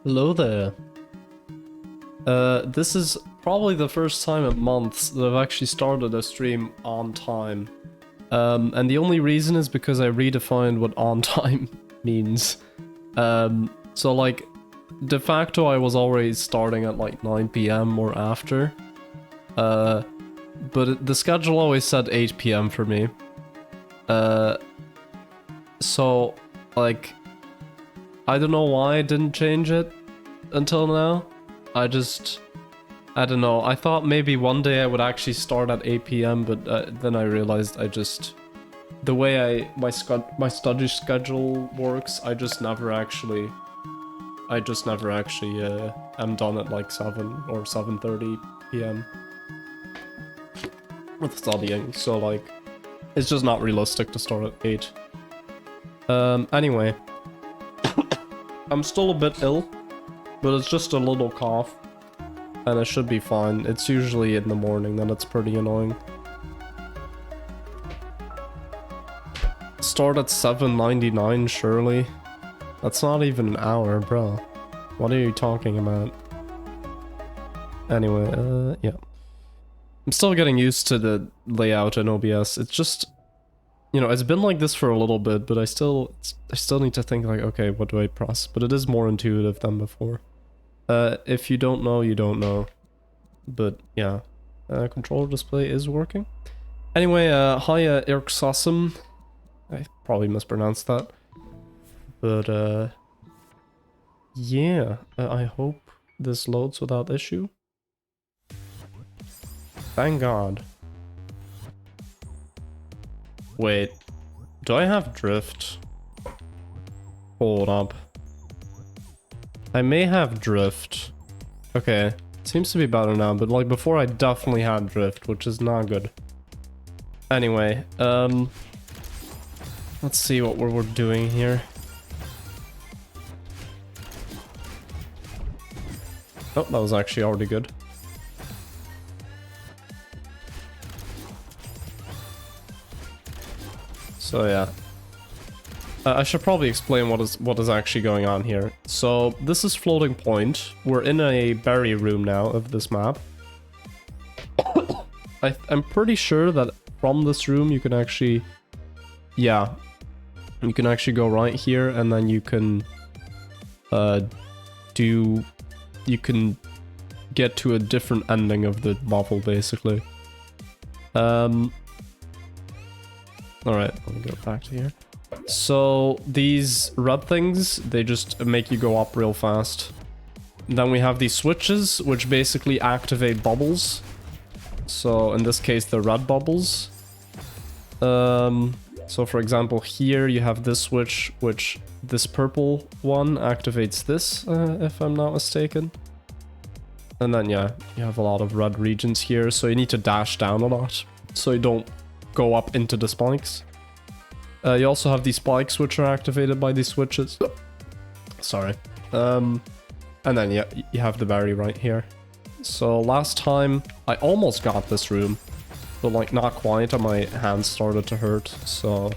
Hello there. This is probably the first time in months that I've actually started a stream on time. And the only reason is because I redefined what on time means. So like, de facto I was always starting at like 9 PM or after. But the schedule always said 8 PM for me. So, like, I don't know why I didn't change it until now. I don't know. I thought maybe one day I would actually start at 8 PM, but then I realized the way my study schedule works, I just never actually am done at like 7 or 7:30 PM with studying. So like, it's just not realistic to start at 8. Anyway. I'm still a bit ill, but it's just a little cough, and it should be fine. It's usually in the morning that it's pretty annoying. Start at 7:99, surely? That's not even an hour, bro. What are you talking about? Anyway, yeah. I'm still getting used to the layout in OBS. It's just, you know, it's been like this for a little bit, but I still need to think like, okay, what do I press? But it is more intuitive than before. If you don't know, you don't know. But yeah, controller display is working. Anyway, hi, Irksasum. I probably mispronounced that. But yeah, I hope this loads without issue. Thank God. Wait, do I have drift? Hold up. I may have drift. Okay, seems to be better now, but like before I definitely had drift, which is not good. Anyway, let's see what we're doing here. Oh, that was actually already good. So yeah, I should probably explain what is actually going on here. So this is floating point. We're in a berry room now of this map. I'm pretty sure that from this room you can actually, yeah, you can actually go right here, and then you can you can get to a different ending of the level basically. Alright, let me go back to here. So these red things, they just make you go up real fast. Then we have these switches, which basically activate bubbles. So in this case, the red bubbles. So for example, here you have this switch, which this purple one activates this, if I'm not mistaken. And then yeah, you have a lot of red regions here, so you need to dash down a lot, so you don't go up into the spikes. You also have these spikes which are activated by these switches. Sorry. And then yeah, you have the berry right here. So last time I almost got this room, but like not quite, and my hands started to hurt, so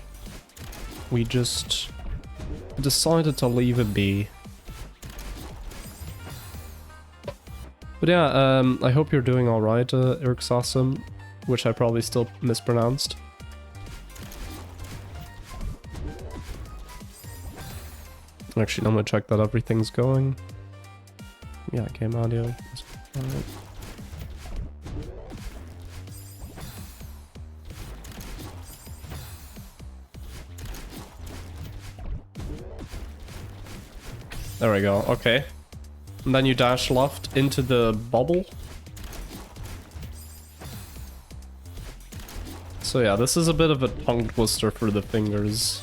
we just decided to leave it be. But yeah, I hope you're doing alright, Irksasum, which I probably still mispronounced. Actually, I'm gonna check that everything's going. Yeah, game audio. Alright. There we go, okay. And then you dash left into the bubble. So yeah, this is a bit of a tongue twister for the fingers,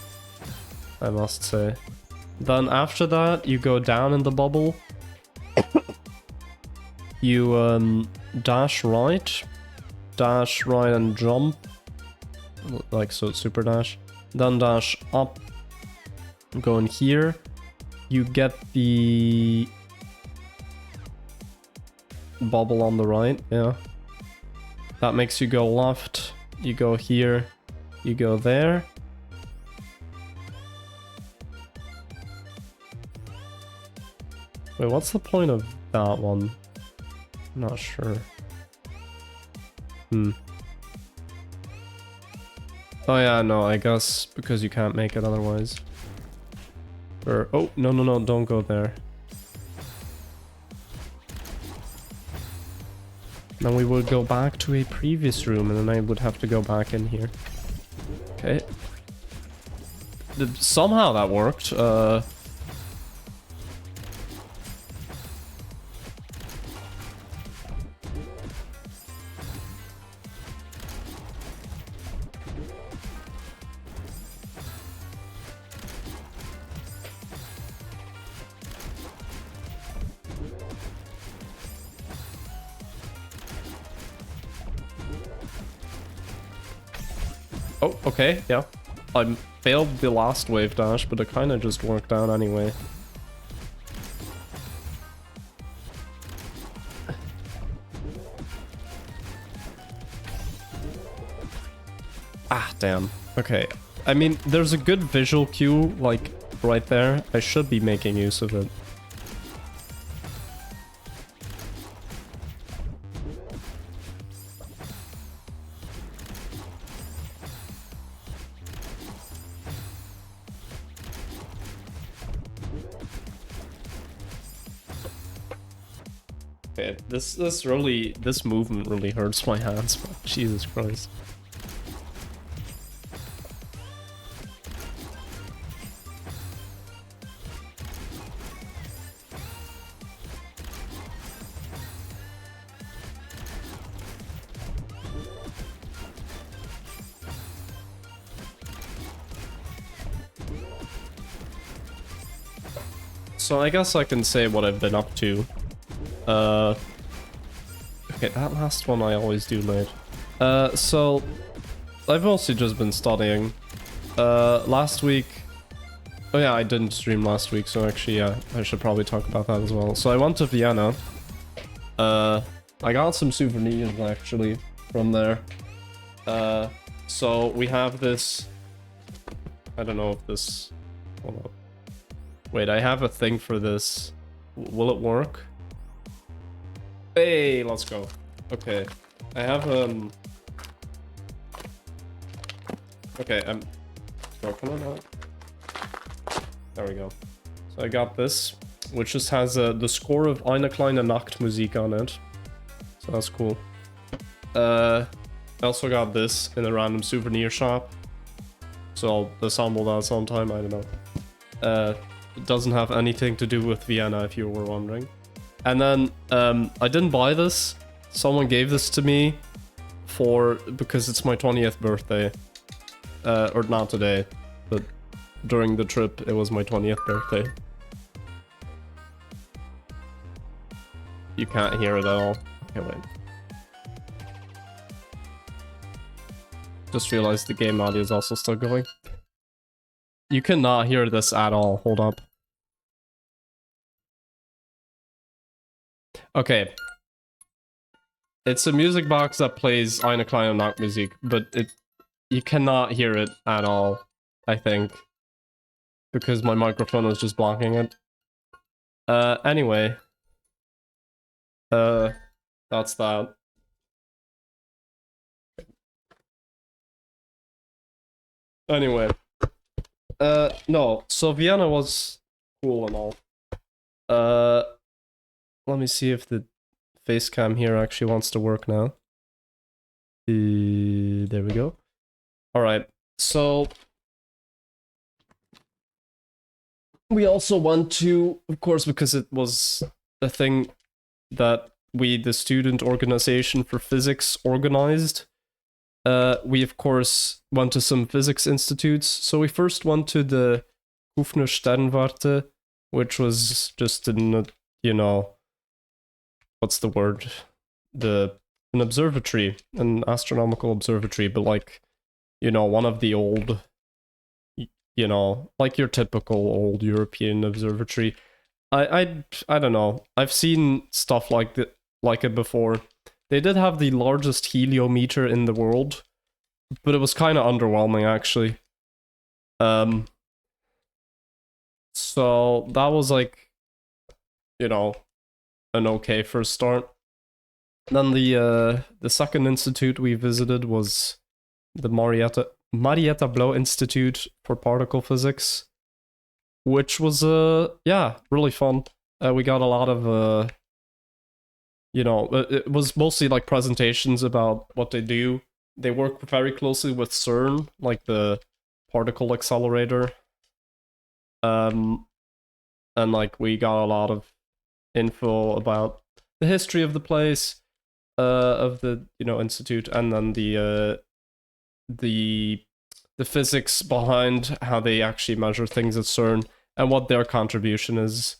I must say. Then after that, you go down in the bubble. You dash right and jump, like so, super dash. Then dash up, go in here. You get the bubble on the right, yeah. That makes you go left. You go here, you go there. Wait, what's the point of that one? I'm not sure. Oh yeah, no, I guess because you can't make it otherwise. Or, oh, no, no, no, don't go there. Then we would go back to a previous room and then I would have to go back in here. Okay. Somehow that worked. Oh, okay, yeah. I failed the last wave dash, but it kind of just worked out anyway. Ah, damn. Okay. I mean, there's a good visual cue, like, right there. I should be making use of it. Okay, this movement really hurts my hands, but Jesus Christ. So I guess I can say what I've been up to. Okay, that last one I always do late. So I've mostly just been studying. Last week... Oh yeah, I didn't stream last week, so actually, yeah, I should probably talk about that as well. So I went to Vienna. I got some souvenirs, actually, from there. So we have this... I don't know if this... Hold up. Wait, I have a thing for this. Will it work? Hey, let's go. Okay, I have okay, I'm working on that. There we go. So I got this, which just has the score of Eine kleine Nachtmusik on it. So that's cool. I also got this in a random souvenir shop. So I'll assemble that sometime, I don't know. It doesn't have anything to do with Vienna, if you were wondering. And then, I didn't buy this. Someone gave this to me because it's my 20th birthday. Or not today, but during the trip, it was my 20th birthday. You can't hear it at all. Okay, wait. Just realized the game audio is also still going. You cannot hear this at all. Hold up. Okay. It's a music box that plays Eine kleine Nachtmusik, but you cannot hear it at all, I think. Because my microphone is just blocking it. Anyway. That's that. Anyway. No, so Vienna was cool and all. Let me see if the face cam here actually wants to work now. There we go. Alright, so... We also went to, of course, because it was a thing that the student organization for physics, organized. We, of course, went to some physics institutes. So we first went to the Hufner Sternwarte, which was just in, you know... What's the word? An observatory, an astronomical observatory, but like, you know, one of the old, you know, like your typical old European observatory. I don't know. I've seen stuff like it before. They did have the largest heliometer in the world, but it was kind of underwhelming actually. So that was like you know, an okay first start. Then the second institute we visited was the Marietta Blow Institute for Particle Physics, which was yeah, really fun. We got a lot of you know, it was mostly like presentations about what they do. They work very closely with CERN, like the particle accelerator. And like we got a lot of info about the history of the place, of the, you know, institute, and then the physics behind how they actually measure things at CERN and what their contribution is.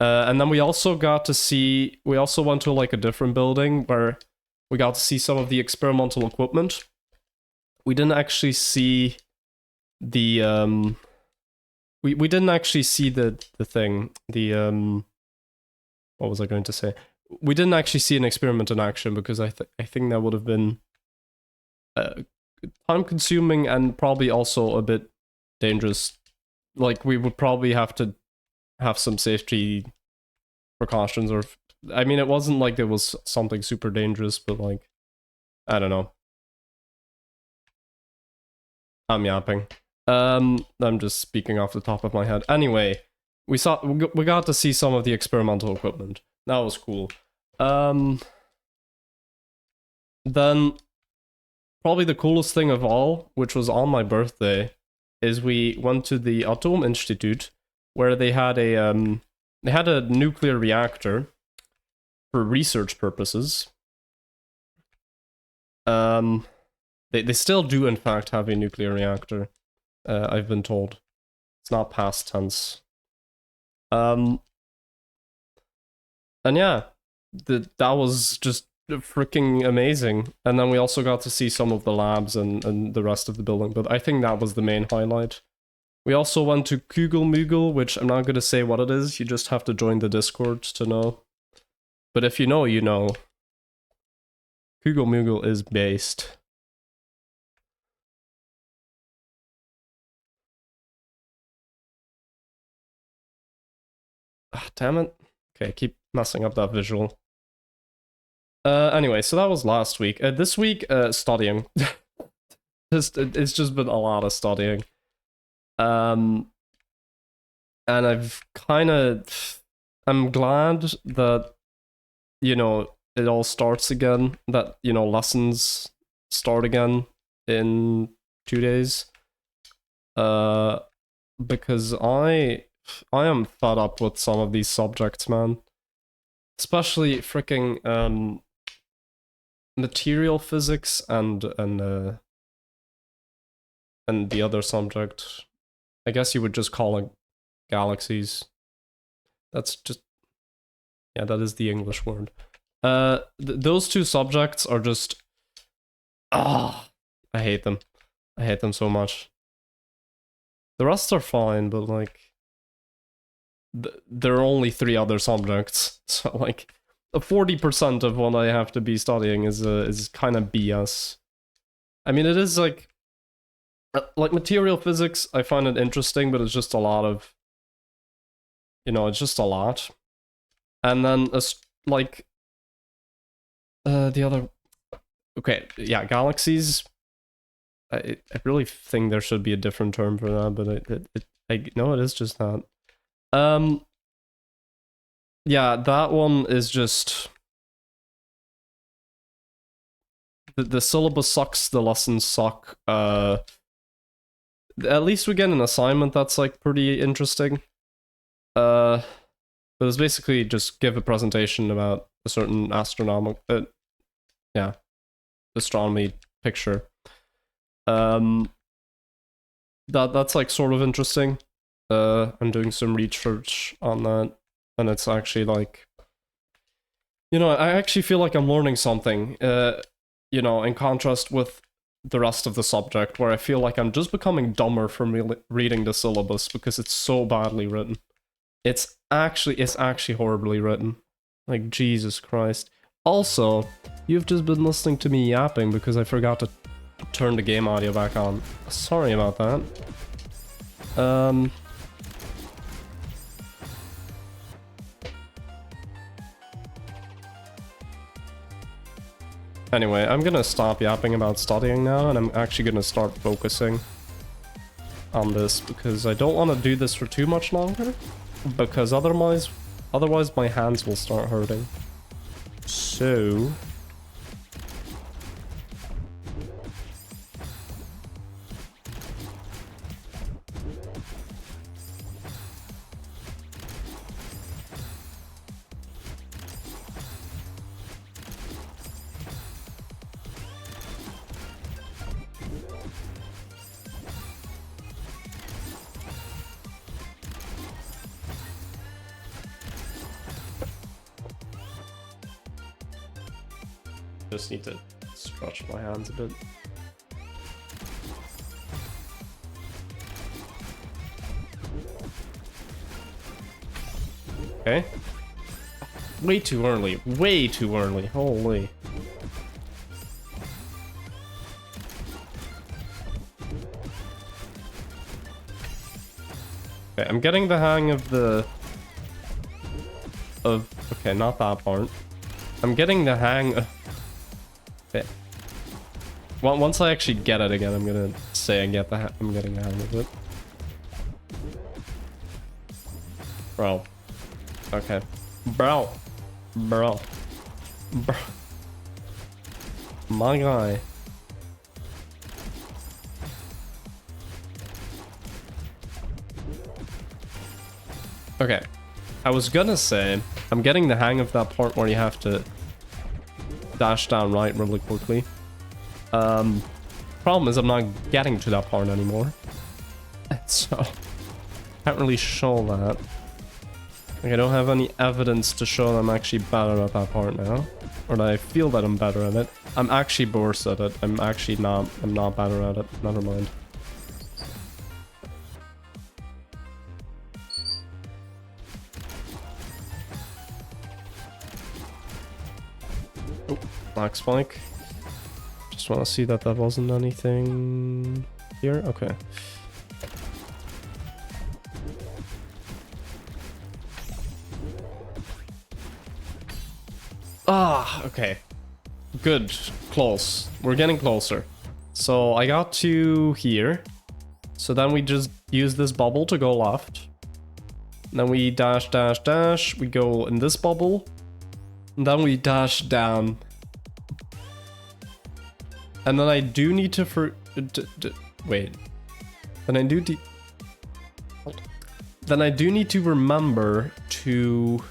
And then we also got to see, we also went to like a different building where we got to see some of the experimental equipment. We didn't actually see the we didn't actually see the thing, the what was I going to say? We didn't actually see an experiment in action because I think that would have been time consuming and probably also a bit dangerous. Like we would probably have to have some safety precautions, or I mean, it wasn't like there was something super dangerous, but like, I don't know. I'm yapping. I'm just speaking off the top of my head. Anyway, we got to see some of the experimental equipment. That was cool. Then probably the coolest thing of all, which was on my birthday, is we went to the Atom Institute, where they had a nuclear reactor for research purposes. They still do in fact have a nuclear reactor. I've been told. It's not past tense. And yeah, that was just freaking amazing. And then we also got to see some of the labs and the rest of the building, but I think that was the main highlight. We also went to Kugelmugel, which I'm not going to say what it is, you just have to join the Discord to know. But if you know, you know. Kugelmugel is based. Ah, damn it. Okay, keep messing up that visual. Anyway, so that was last week. This week, studying. It's just been a lot of studying. And I've kind of... I'm glad that, you know, it all starts again. That, you know, lessons start again in 2 days. Because I am fed up with some of these subjects, man. Especially freaking material physics and the other subject. I guess you would just call it galaxies. That's just, yeah, that is the English word. Those two subjects are just, I hate them. I hate them so much. The rest are fine, but like, there are only 3 other subjects, so like 40% of what I have to be studying is kind of BS. I mean, it is like material physics. I find it interesting, but it's just a lot of, you know, it's just a lot. And then like the other, okay, yeah, galaxies. I really think there should be a different term for that, but I know it is just that. Yeah, that one is just... The syllabus sucks, the lessons suck. At least we get an assignment that's like pretty interesting. But it's basically just give a presentation about a certain astronomical... yeah, astronomy picture. That's like sort of interesting. I'm doing some research on that, and it's actually like, you know, I actually feel like I'm learning something, you know, in contrast with the rest of the subject, where I feel like I'm just becoming dumber from reading the syllabus because it's so badly written. It's actually horribly written. Like, Jesus Christ. Also, you've just been listening to me yapping because I forgot to turn the game audio back on. Sorry about that. Anyway, I'm gonna stop yapping about studying now, and I'm actually gonna start focusing on this, because I don't want to do this for too much longer, because otherwise my hands will start hurting. So... just need to stretch my hands a bit. Okay. Way too early. Way too early. Holy. Okay, I'm getting the hang of the... Okay, not that part. I'm getting the hang of... Okay. Once I actually get it again, I'm gonna say I'm getting the hang of it. Bro. Okay. Bro. Bro. Bro. My guy. Okay. I was gonna say, I'm getting the hang of that part where you have to dash down right really quickly. Problem is I'm not getting to that part anymore. So, can't really show that. Like, I don't have any evidence to show that I'm actually better at that part now. Or that I feel that I'm better at it. I'm actually worse at it. I'm not better at it. Never mind. Oh, black spike. Just want to see that wasn't anything here. Okay. Ah, okay. Good. Close. We're getting closer. So I got to here. So then we just use this bubble to go left. And then we dash, dash, dash. We go in this bubble. And then we dash down. And then I do need to wait. Then I do need to remember to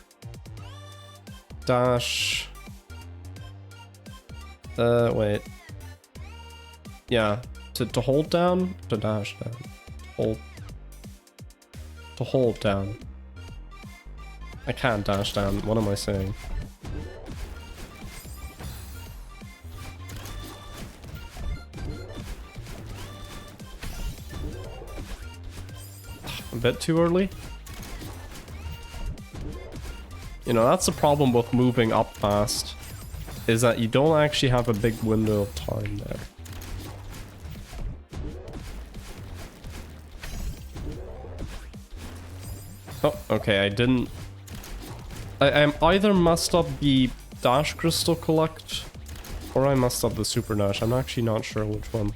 dash. Wait. Yeah, to hold down, to dash down, to hold down. I can't dash down. What am I saying? A bit too early. You know, that's the problem with moving up fast, is that you don't actually have a big window of time there. Oh, okay, I didn't... I either messed up the dash crystal collect, or I messed up the super dash. I'm actually not sure which one.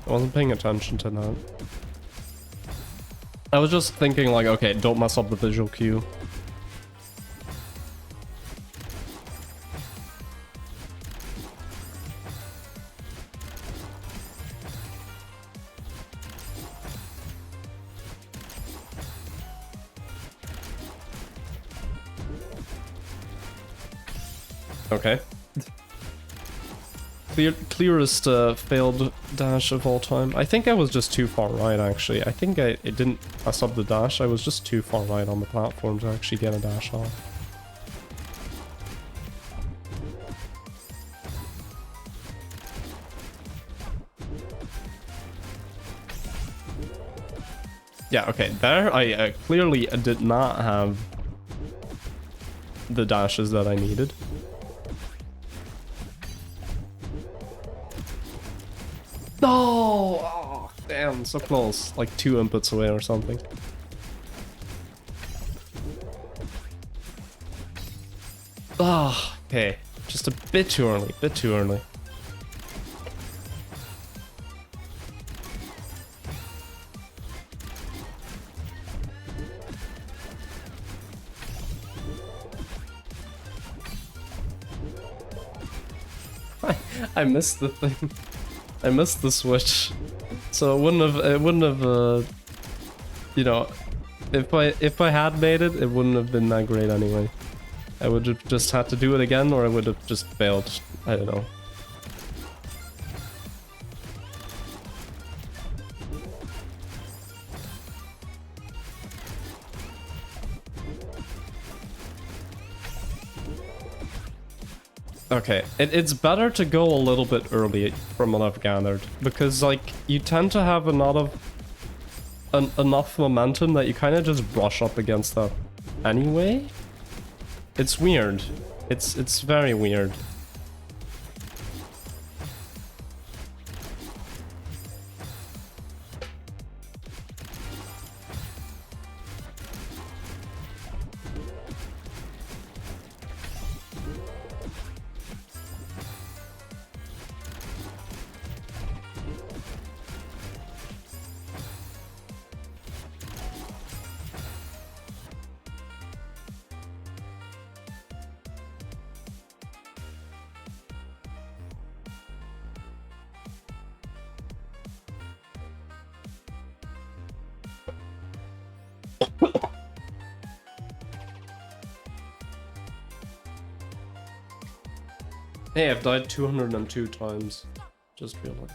I wasn't paying attention to that. I was just thinking like, okay, don't mess up the visual cue. Okay. Clearest failed dash of all time. I think I was just too far right, actually. I think it didn't mess up the dash. I was just too far right on the platform to actually get a dash off. Yeah, okay. There, I clearly did not have the dashes that I needed. No! Oh, damn, so close. Like 2 inputs away or something. Ah, okay. Just a bit too early, bit too early. I missed the thing. I missed the switch. So it wouldn't have, you know, if I had made it, it wouldn't have been that great anyway. I would have just had to do it again, or I would have just failed. I don't know. Okay, it's better to go a little bit early from what I've gathered, because like you tend to have enough momentum that you kind of just brush up against that anyway. It's weird. It's very weird. Hey, I've died 202 times. Just realized.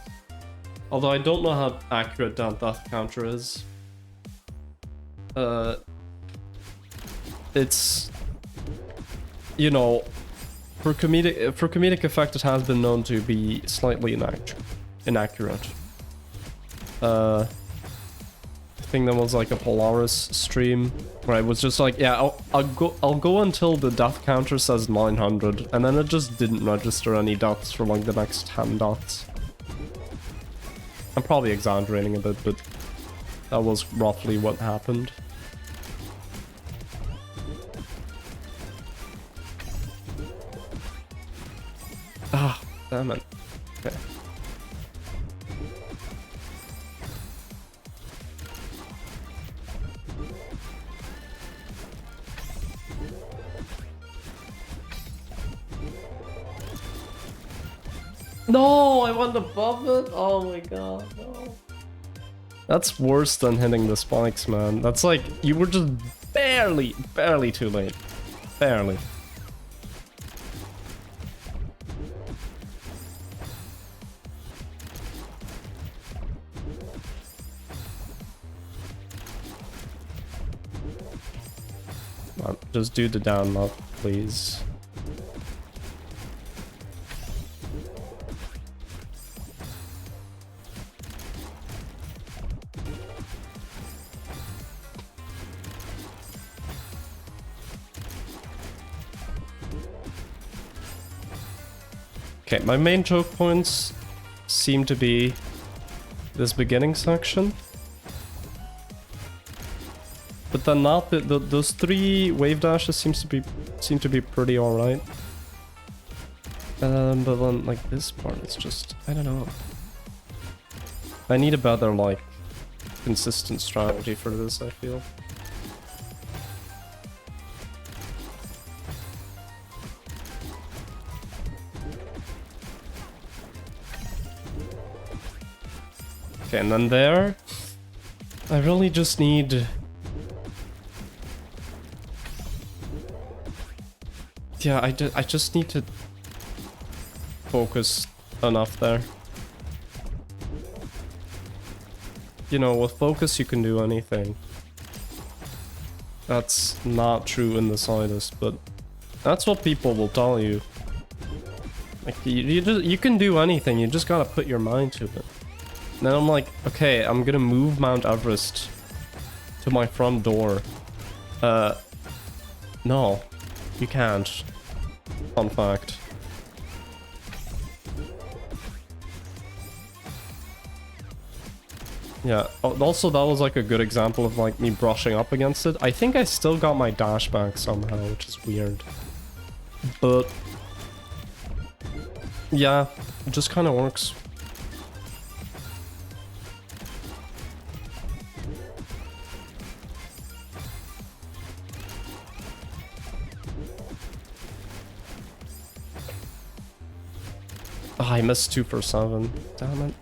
Although I don't know how accurate that death counter is. It's, you know, for comedic effect, it has been known to be slightly inaccurate. I think there was like a Polaris stream where I was just like, yeah, I'll go until the death counter says 900, and then it just didn't register any deaths for like the next 10 deaths. I'm probably exaggerating a bit, but that was roughly what happened. Ah, damn it. Okay. No, I went above it? Oh my god, no. That's worse than hitting the spikes, man. That's like, you were just barely too late. Barely. Come on, just do the down up, please. Okay, my main choke points seem to be this beginning section. But then not those 3 wave dashes seem to be pretty alright. But then like this part, it's just, I don't know. I need a better like consistent strategy for this, I feel. Okay, and then there, I really just need... Yeah, I just need to focus enough there. You know, with focus you can do anything. That's not true in the slightest, but that's what people will tell you. Like, you can do anything, you just gotta put your mind to it. And then I'm like, okay, I'm gonna move Mount Everest to my front door. No, you can't. Fun fact. Yeah, also that was like a good example of like me brushing up against it. I think I still got my dash back somehow, which is weird. But yeah, it just kind of works. Oh, I missed 2 for 7. Damn it.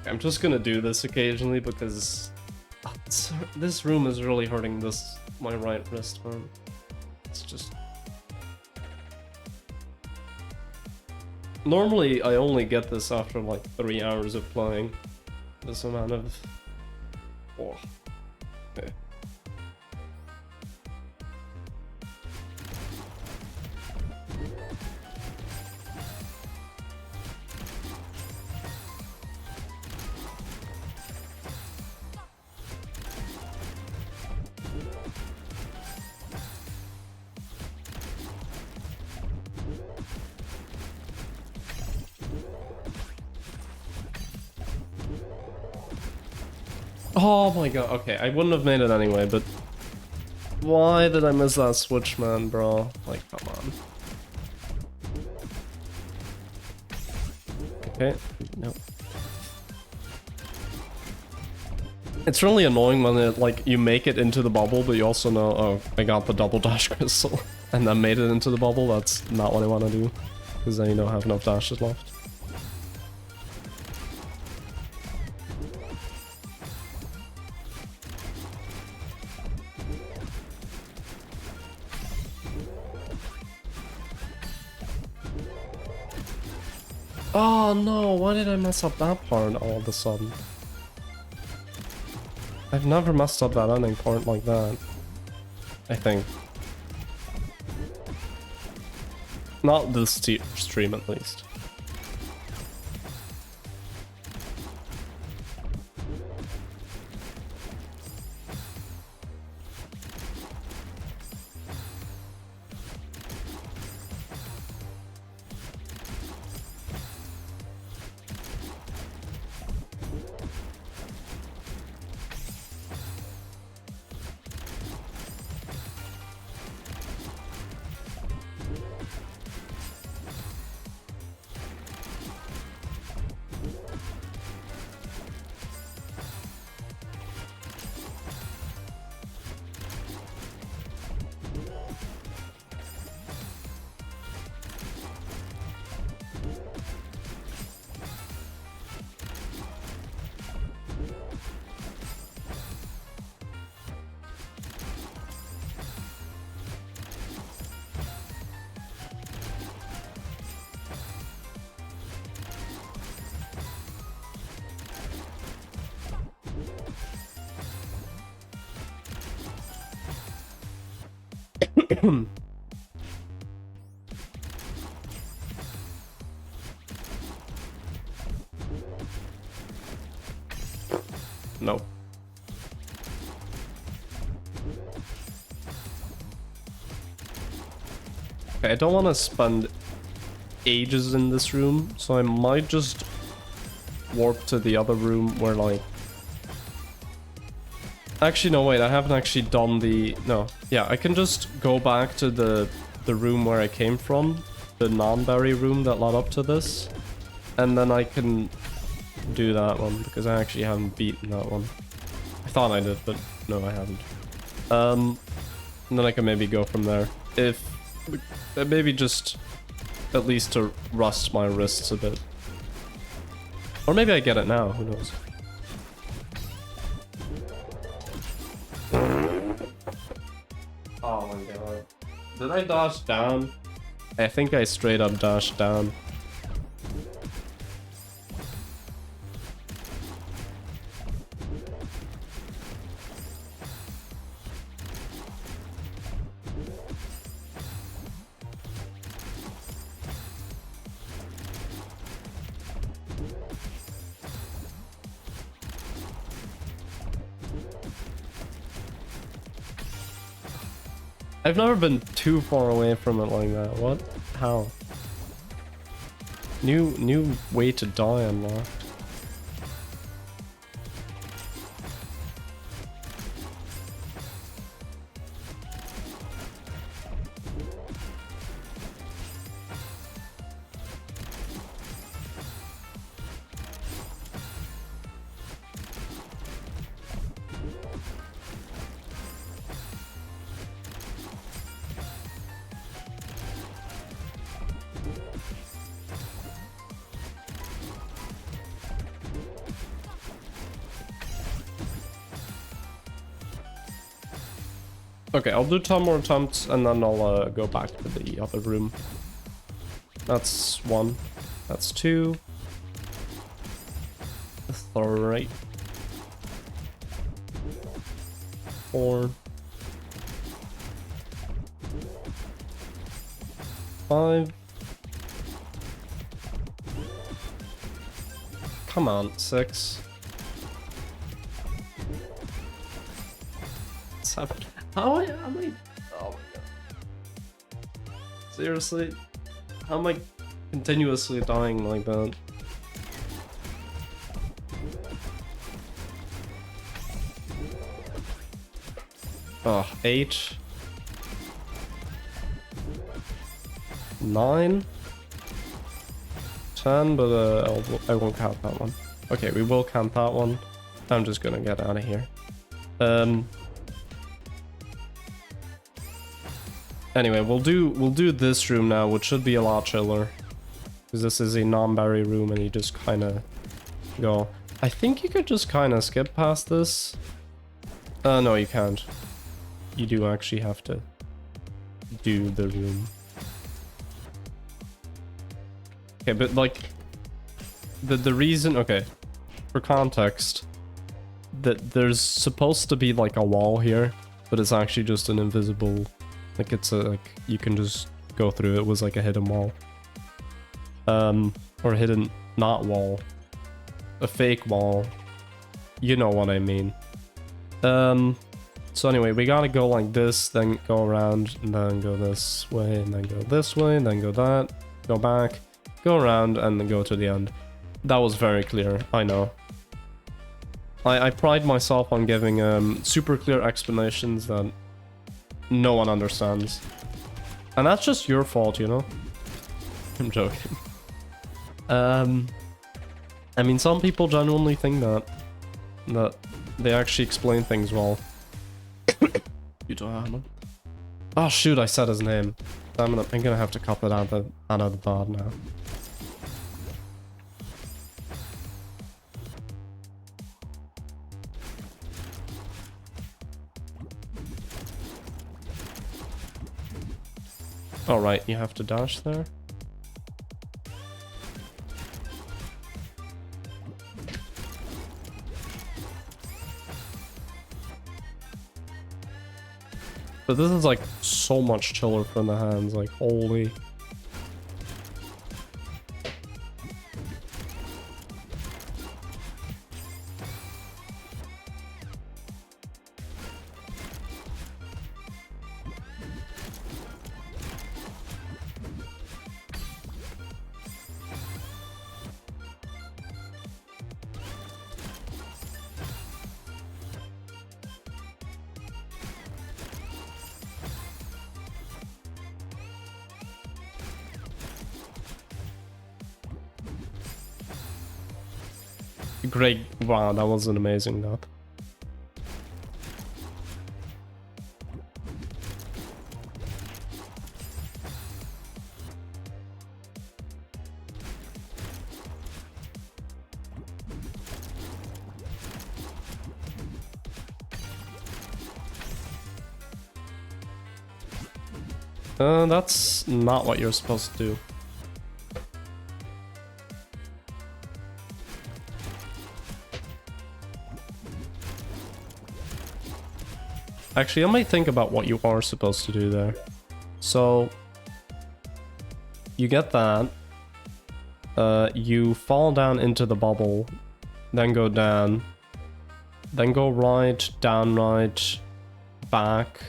I'm just gonna do this occasionally because this room is really hurting my right wrist, man. It's just... Normally, I only get this after like 3 hours of playing. This amount of... Oh. Okay. Oh my god, okay, I wouldn't have made it anyway, but why did I miss that switch, man, bro? Like, come on. Okay, no. It's really annoying when it, like, you make it into the bubble, but you also know, oh, I got the double dash crystal, and then made it into the bubble. That's not what I want to do, because then you don't have enough dashes left. Oh no, why did I mess up that part all of a sudden? I've never messed up that ending part like that. I think. Not this stream at least. No. Okay, I don't want to spend ages in this room, so I might just warp to the other room where, like... Actually, no, wait, I haven't actually done the... No, yeah, I can just go back to the room where I came from, the non-berry room that led up to this, and then I can do that one, because I actually haven't beaten that one. I thought I did, but no, I haven't. And then I can maybe go from there. If... Maybe just at least to rust my wrists a bit. Or maybe I get it now, who knows. Oh my god. Did I dash down? I think I straight up dashed down. I've never been too far away from it like that. What? How? New way to die unlocked. Okay, I'll do 10 more attempts and then I'll go back to the other room. That's 1. That's 2. 3. 4. 5. Come on, 6. 7. How am I? Oh my god. Seriously? How am I continuously dying like that? Oh, 8. 9. 10, but I won't count that one. Okay, we will count that one. I'm just gonna get out of here. Anyway, we'll do this room now, which should be a lot chiller. Because this is a non-berry room and you just kind of go. I think you could just kind of skip past this. No, you can't. You do actually have to do the room. Okay, but like the reason, okay, for context, that there's supposed to be like a wall here, but it's actually just an invisible, like it's a, like you can just go through. It was like a hidden wall. Or hidden not wall. A fake wall. You know what I mean. So anyway, we gotta go like this, then go around, and then go this way, and then go this way, and then go that, go back, go around, and then go to the end. That was very clear, I know. I pride myself on giving super clear explanations that no one understands. And that's just your fault, you know? I'm joking. I mean, some people genuinely think that they actually explain things well. Oh shoot, I said his name. I'm gonna have to cut that out of the VOD now. Alright, you have to dash there. But this is like so much chiller from the hands, like holy. Great. Wow, that was an amazing nap. That's not what you're supposed to do. Actually, I might think about what you are supposed to do there. So, you get that. You fall down into the bubble, then go down, then go right, down right, back,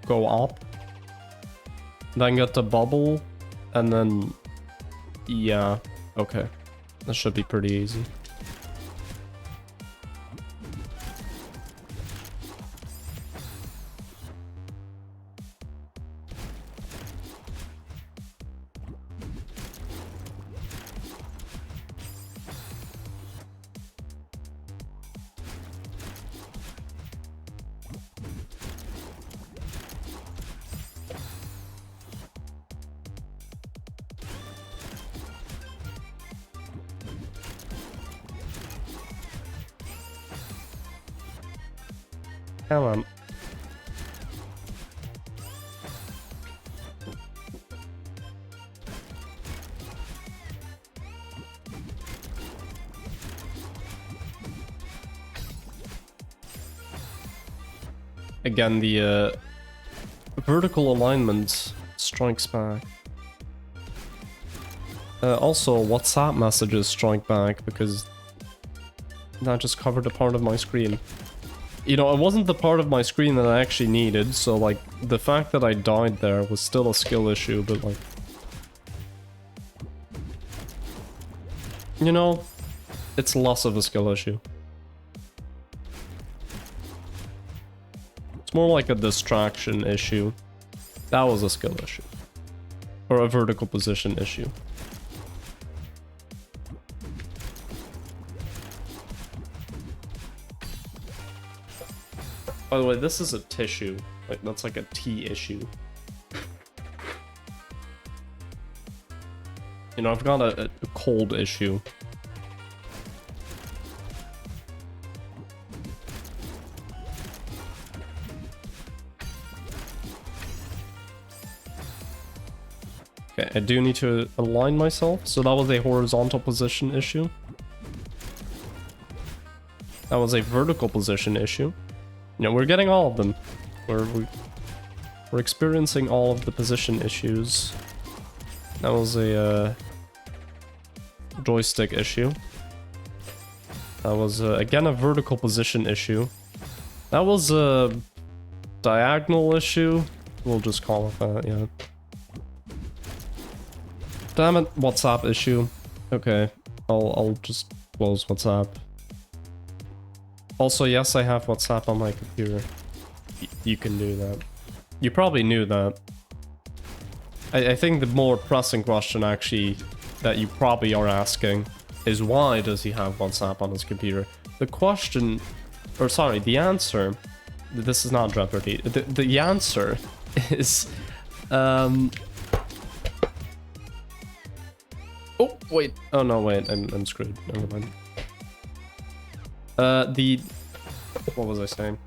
go up, then get the bubble, and then, yeah, okay. That should be pretty easy. Come on. Again, the vertical alignment strikes back. Also, WhatsApp messages strike back because that just covered a part of my screen. You know, it wasn't the part of my screen that I actually needed, so like, the fact that I died there was still a skill issue, but like... You know, it's less of a skill issue. It's more like a distraction issue. That was a skill issue. Or a vertical position issue. By the way, this is a tissue. Like, that's like a T issue. You know, I've got a cold issue. Okay, I do need to align myself. So that was a horizontal position issue. That was a vertical position issue. You know, we're getting all of them. We're experiencing all of the position issues. That was a joystick issue. That was again a vertical position issue. That was a diagonal issue. We'll just call it that, yeah. Damn it, WhatsApp issue. Okay, I'll just close WhatsApp. Also, yes, I have WhatsApp on my computer. You can do that. You probably knew that. I think the more pressing question, actually, that you probably are asking is why does he have WhatsApp on his computer? The question, or sorry, the answer, this is not Jeopardy. The answer is, oh, wait. Oh, no, wait. I'm screwed. Never mind. What was I saying?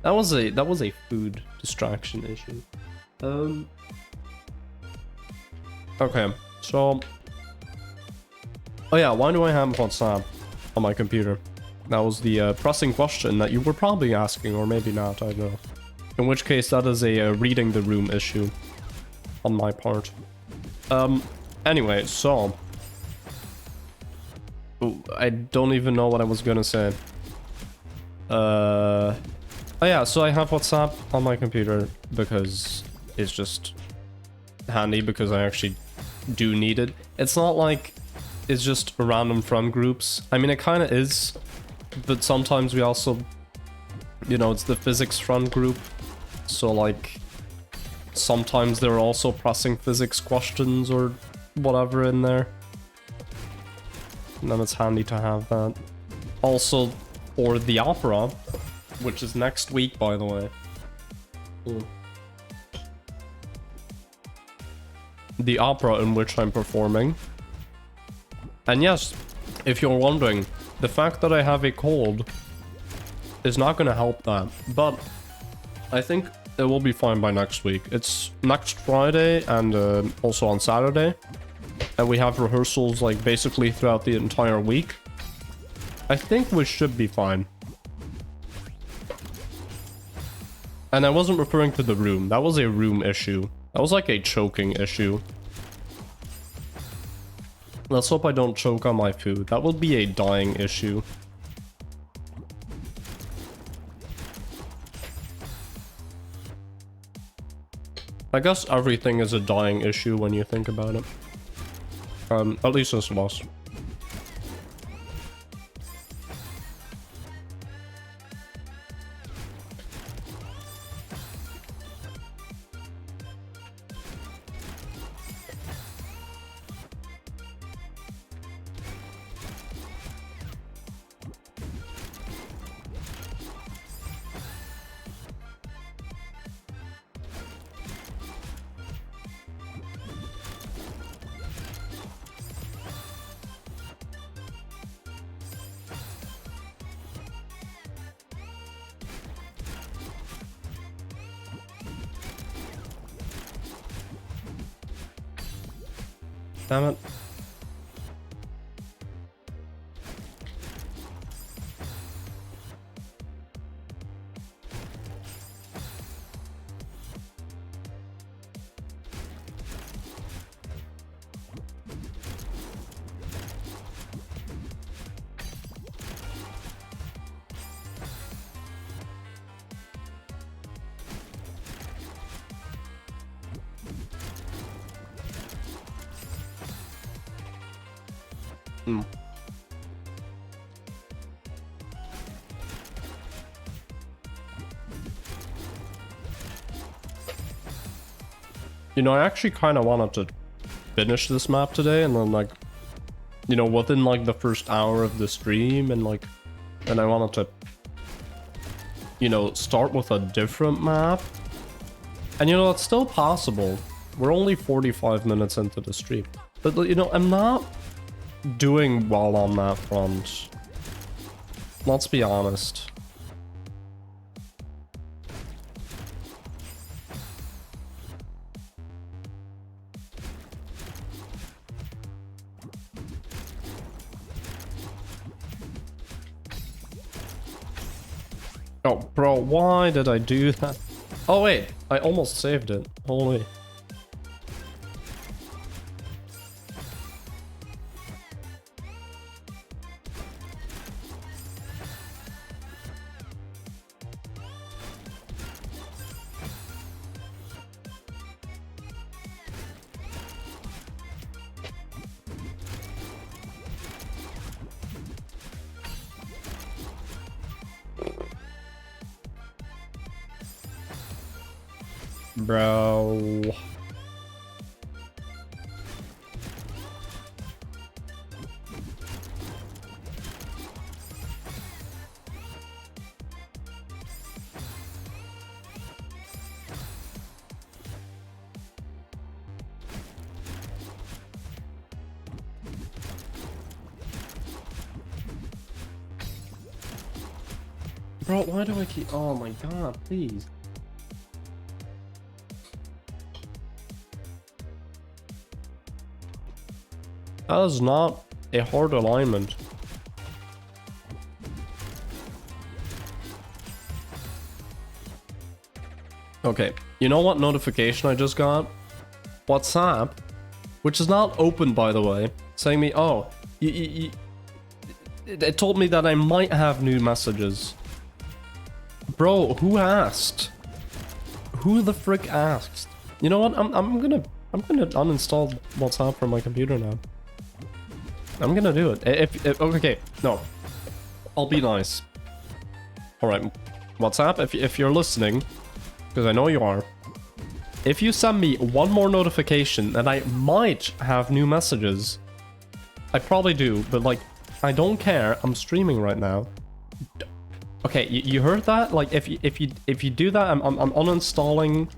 That was a food distraction issue. Okay, so... Oh yeah, why do I have WhatsApp on my computer? That was the pressing question that you were probably asking, or maybe not, I don't know. In which case, that is a reading the room issue on my part. Anyway, so... Ooh, I don't even know what I was gonna say. Oh yeah, so I have WhatsApp on my computer because it's just handy because I actually do need it. It's not like it's just random friend groups. I mean, it kind of is, but sometimes we also, you know, it's the physics friend group. So like, sometimes there are also pressing physics questions or whatever in there. And then it's handy to have that. Also, for the opera, which is next week, by the way. Ooh. The opera in which I'm performing. And yes, if you're wondering, the fact that I have a cold is not going to help that. But I think it will be fine by next week. It's next Friday and also on Saturday. And we have rehearsals like basically throughout the entire week. I think we should be fine. And I wasn't referring to the room. That was a room issue. That was like a choking issue. Let's hope I don't choke on my food. That will be a dying issue. I guess everything is a dying issue when you think about it. At least this was. Damn it. Mm. You know, I actually kind of wanted to finish this map today, and then, like, you know, within, like, the first hour of the stream, and, like, and I wanted to, you know, start with a different map. And, you know, it's still possible. We're only 45 minutes into the stream. But, you know, I'm not doing well on that front. Let's be honest. Oh, bro, why did I do that? Oh, wait, I almost saved it. Holy. Bro. Bro, why do I keep... Oh my god, please. That is not a hard alignment. Okay, you know what notification I just got? WhatsApp, which is not open, by the way, saying me, oh, it told me that I might have new messages. Bro, who asked? Who the frick asked? You know what? I'm gonna uninstall WhatsApp from my computer now. I'm gonna do it. If okay, no, I'll be nice. All right, WhatsApp, if you're listening, because I know you are. If you send me one more notification, and I might have new messages. I probably do, but like, I don't care. I'm streaming right now. Okay, you heard that? Like, if you do that, I'm uninstalling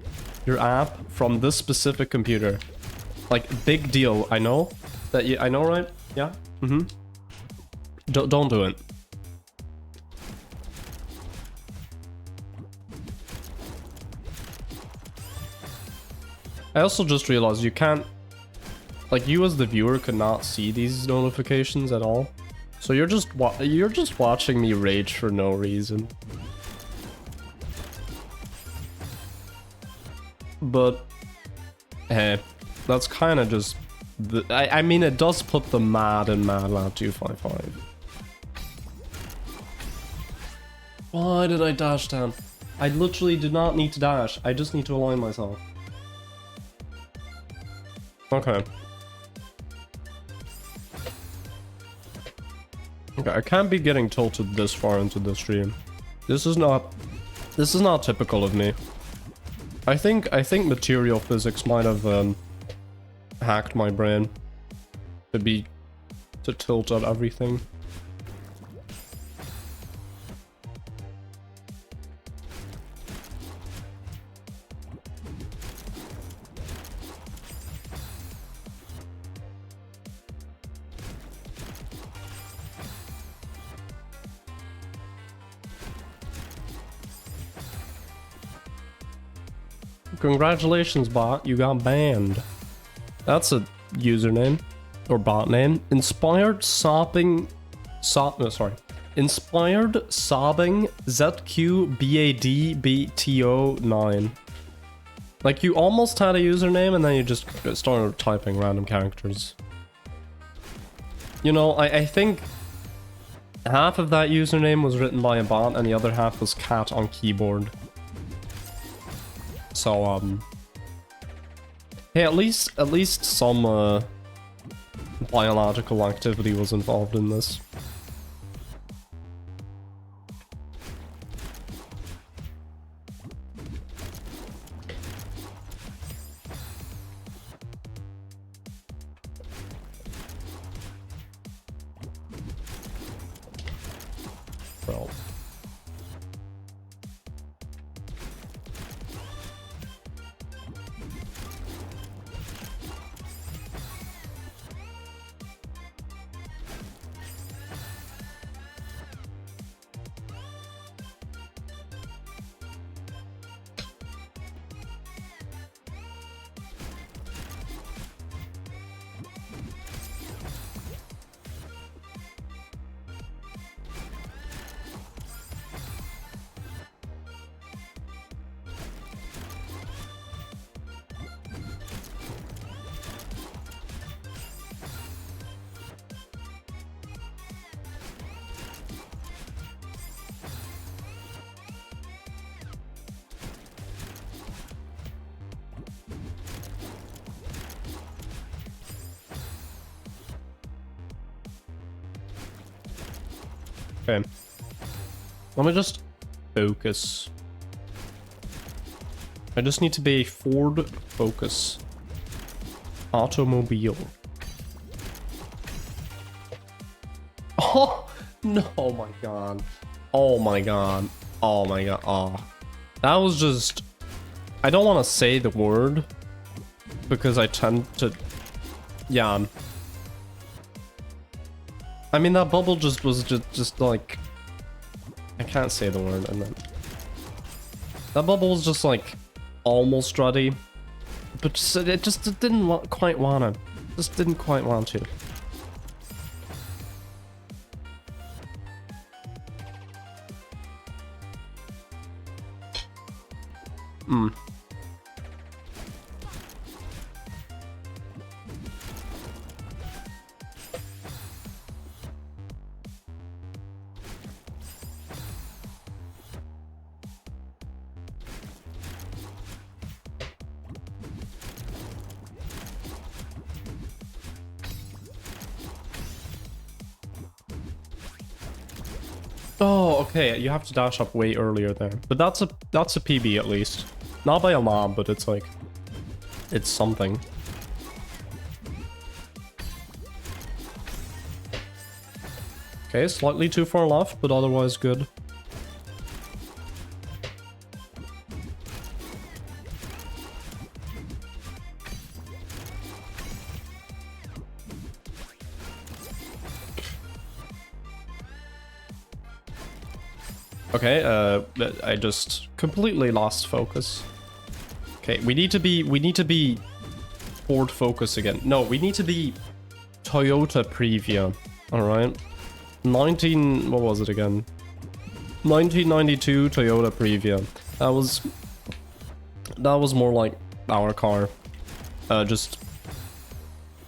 your app from this specific computer. Like, big deal. I know that you. I know, right? Yeah. Mm-hmm. Don't do it. I also just realized you can't. Like, you as the viewer could not see these notifications at all. So you're just watching me rage for no reason. But hey, that's kind of just I mean, it does put the mad in MadLab 255. Why did I dash down? I literally did not need to dash. I just need to align myself. Okay. Okay, I can't be getting tilted this far into the stream. This is not typical of me. I think material physics might have hacked my brain to tilt at everything. Congratulations, bot. You got banned. That's a username. Or bot name. Inspired sobbing... Inspired sobbing ZQBADBTO9. Like, you almost had a username and then you just started typing random characters. You know, I think half of that username was written by a bot and the other half was cat on keyboard. So, hey, at least some, biological activity was involved in this. Well. Okay. Let me just focus. I just need to be Ford focus. Automobile. Oh no! Oh my god. Oh my god. Oh my god. Oh. That was just... I don't want to say the word because I tend to... Yeah. I mean, that bubble just was just like... I can't say the word, and then... That bubble was just like almost ruddy, but it just didn't quite wanna. Just didn't quite want to. Oh, okay. You have to dash up way earlier there, but that's a PB at least. Not by a lot, but it's like it's something. Okay, slightly too far left, but otherwise good. Okay, I just completely lost focus. Okay, we need to be Ford Focus again. No, we need to be Toyota Previa. All right. What was it again? 1992 Toyota Previa. That was more like our car. Just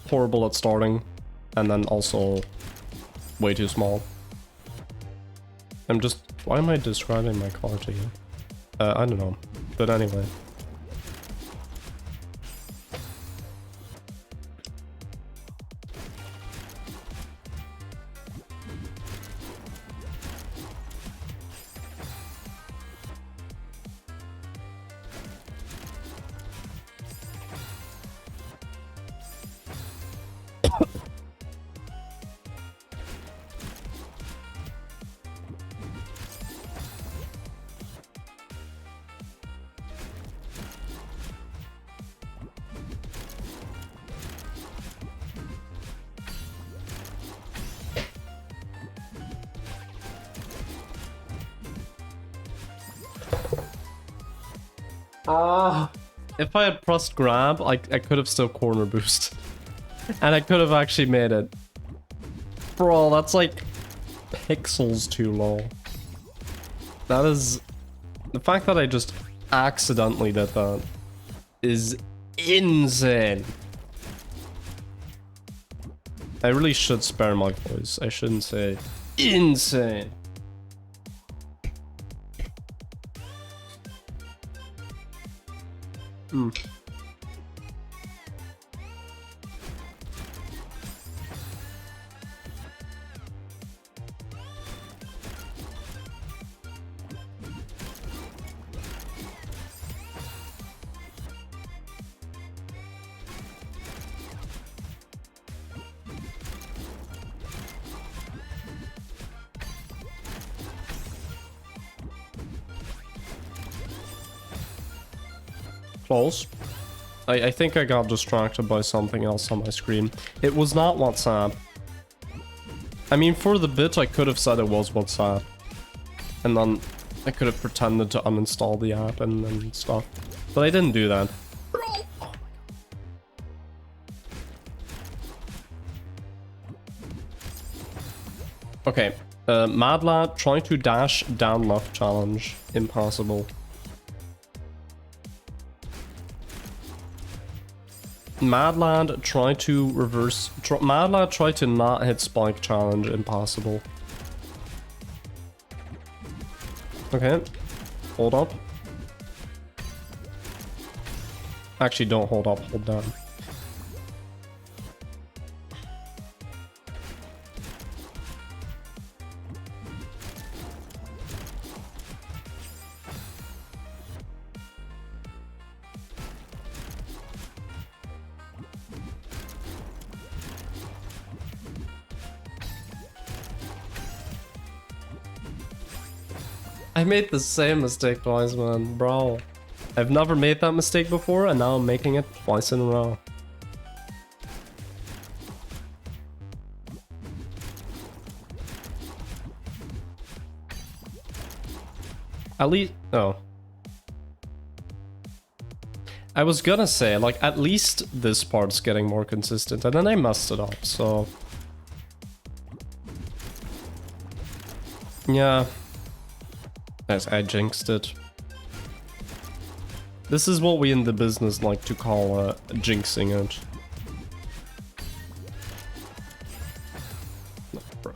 horrible at starting, and then also way too small. Why am I describing my car to you? I don't know. But anyway. If I had pressed grab, I could have still corner boost. And I could have actually made it. Bro, that's like pixels too low. That is... The fact that I just accidentally did that is insane. I really should spare my voice. I shouldn't say insane. Close. I think I got distracted by something else on my screen. It was not WhatsApp. I mean, for the bit, I could have said it was WhatsApp. And then I could have pretended to uninstall the app and stuff. But I didn't do that. Okay, Mad Lad, try to dash down left challenge. Impossible. Mad Lad, try to reverse... Mad Lad, try to not hit spike challenge. Impossible. Okay, hold up. Actually, don't hold up, hold down. I made the same mistake twice, man, bro. I've never made that mistake before, and now I'm making it twice in a row. At least... oh. I was gonna say, like, at least this part's getting more consistent, and then I messed it up, so... yeah. Guys, I jinxed it. This is what we in the business like to call jinxing it. No, bro.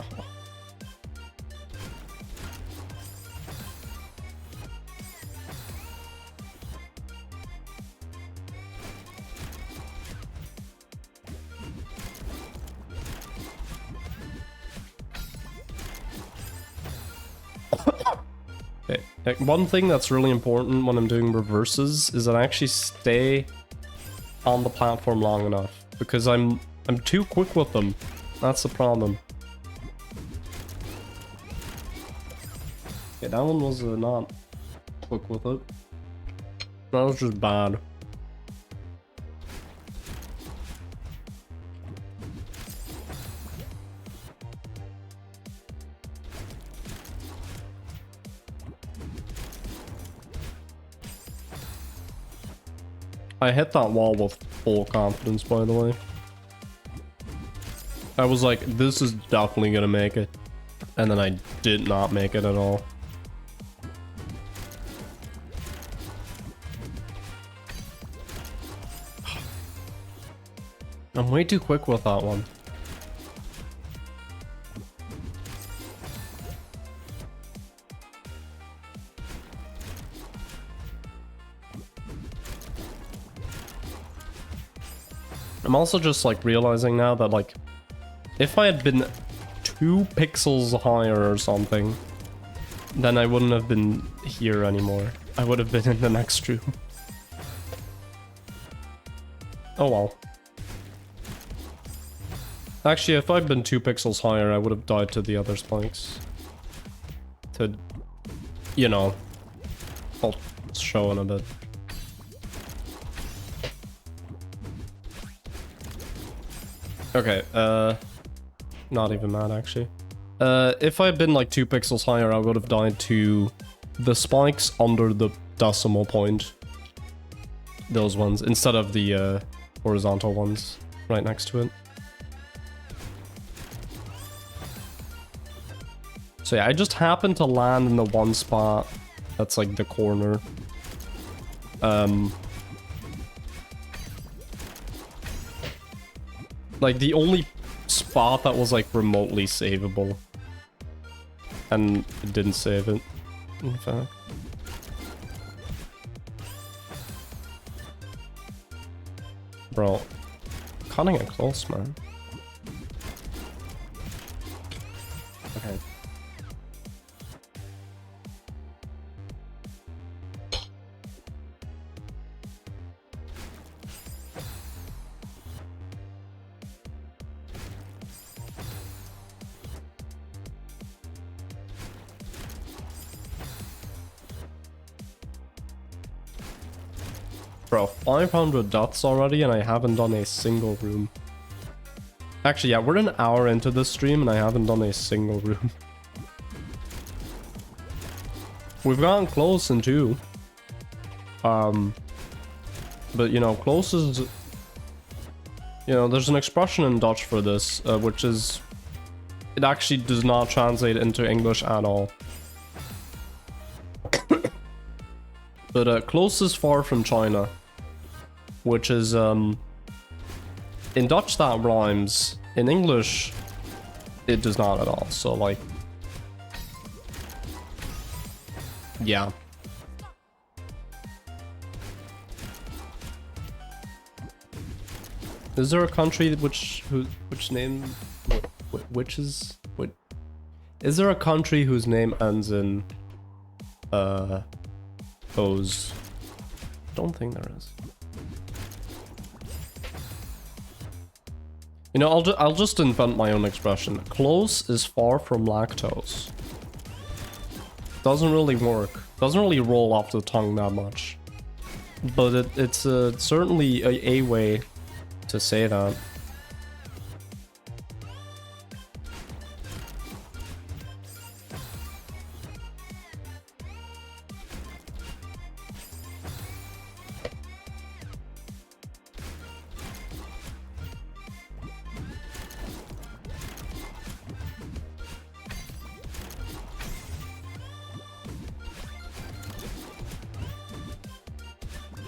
Okay. Like, one thing that's really important when I'm doing reverses is that I actually stay on the platform long enough, because I'm too quick with them. That's the problem. Okay, that one was not quick with it. That was just bad. I hit that wall with full confidence, by the way. I was like, this is definitely gonna make it. And then I did not make it at all. I'm way too quick with that one. I'm also just like realizing now that like if I had been 2 pixels higher or something, then I wouldn't have been here anymore. I would have been in the next room. Oh well. Actually, if I'd been 2 pixels higher, I would have died to the other spikes. To, you know, I'll show in a bit. Okay, not even mad actually. If I had been like 2 pixels higher, I would have died to the spikes under the decimal point. Those ones, instead of the horizontal ones right next to it. So yeah, I just happened to land in the one spot that's like the corner. Like the only spot that was like remotely savable. And it didn't save it, in fact. Bro, cutting it close, man. Okay. Bro, 500 dots already and I haven't done a single room. Actually, yeah, we're an hour into this stream and I haven't done a single room. We've gotten close in 2. But you know, close is... You know, there's an expression in Dutch for this, which is... It actually does not translate into English at all. But close is far from China. Which is, in Dutch that rhymes. In English, it does not at all. So, like... Yeah. Is there a country which name is there a country whose name ends in O's? Don't think there is. You know, I'll just invent my own expression. Close is far from lactose. Doesn't really work. Doesn't really roll off the tongue that much. But it's certainly a way to say that.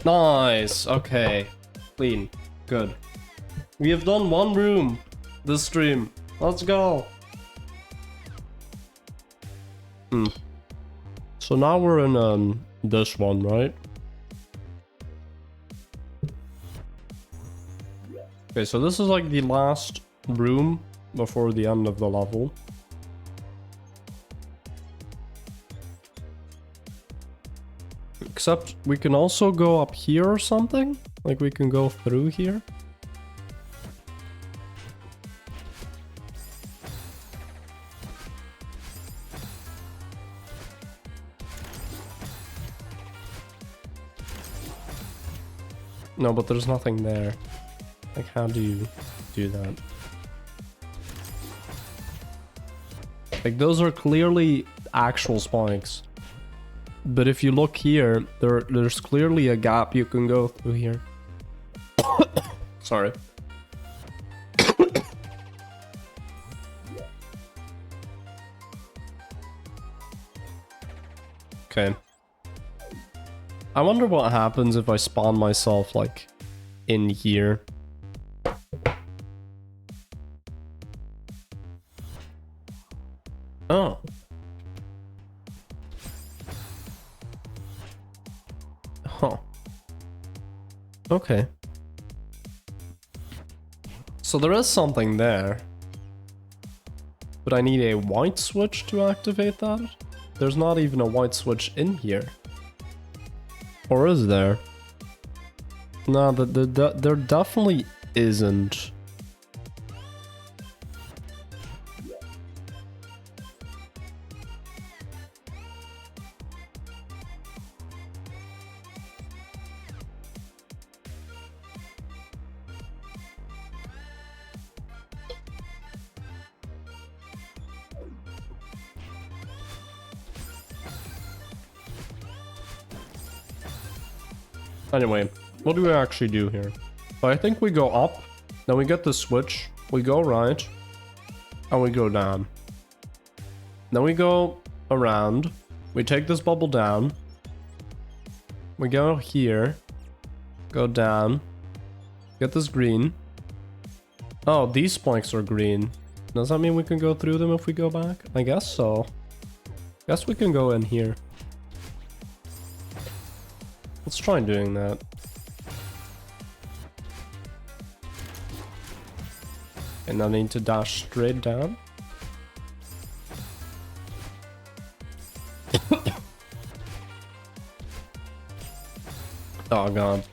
Nice. Okay. Clean. Good. We have done 1 room this stream. Let's go. So now we're in this one, right? Okay, so this is like the last room before the end of the level. Except we can also go up here or something? Like we can go through here? No, but there's nothing there. Like, how do you do that? Like, those are clearly actual spikes. But if you look here, there's clearly a gap you can go through here. Sorry. Okay. I wonder what happens if I spawn myself, like, in here. Oh. Huh. Okay. So there is something there. But I need a white switch to activate that? There's not even a white switch in here. Or is there? No, there definitely isn't. Anyway, what do we actually do here? I think we go up, then we get the switch, we go right, and we go down. Then we go around, we take this bubble down, we go here, go down, get this green. Oh, these spikes are green. Does that mean we can go through them if we go back? I guess so. Guess we can go in here. Let's try doing that. And I need to dash straight down. Oh god.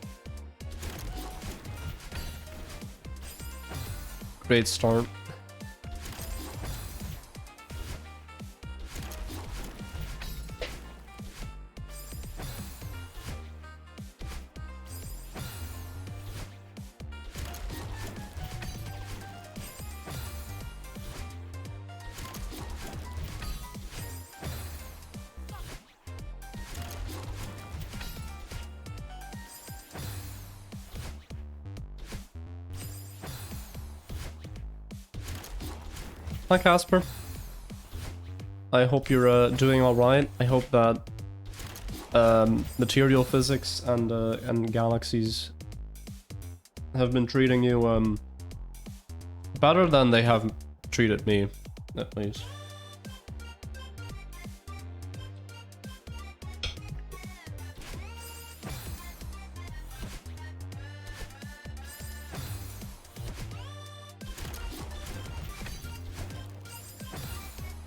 Great start. Hi Casper. I hope you're doing alright. I hope that material physics and galaxies have been treating you better than they have treated me, at least.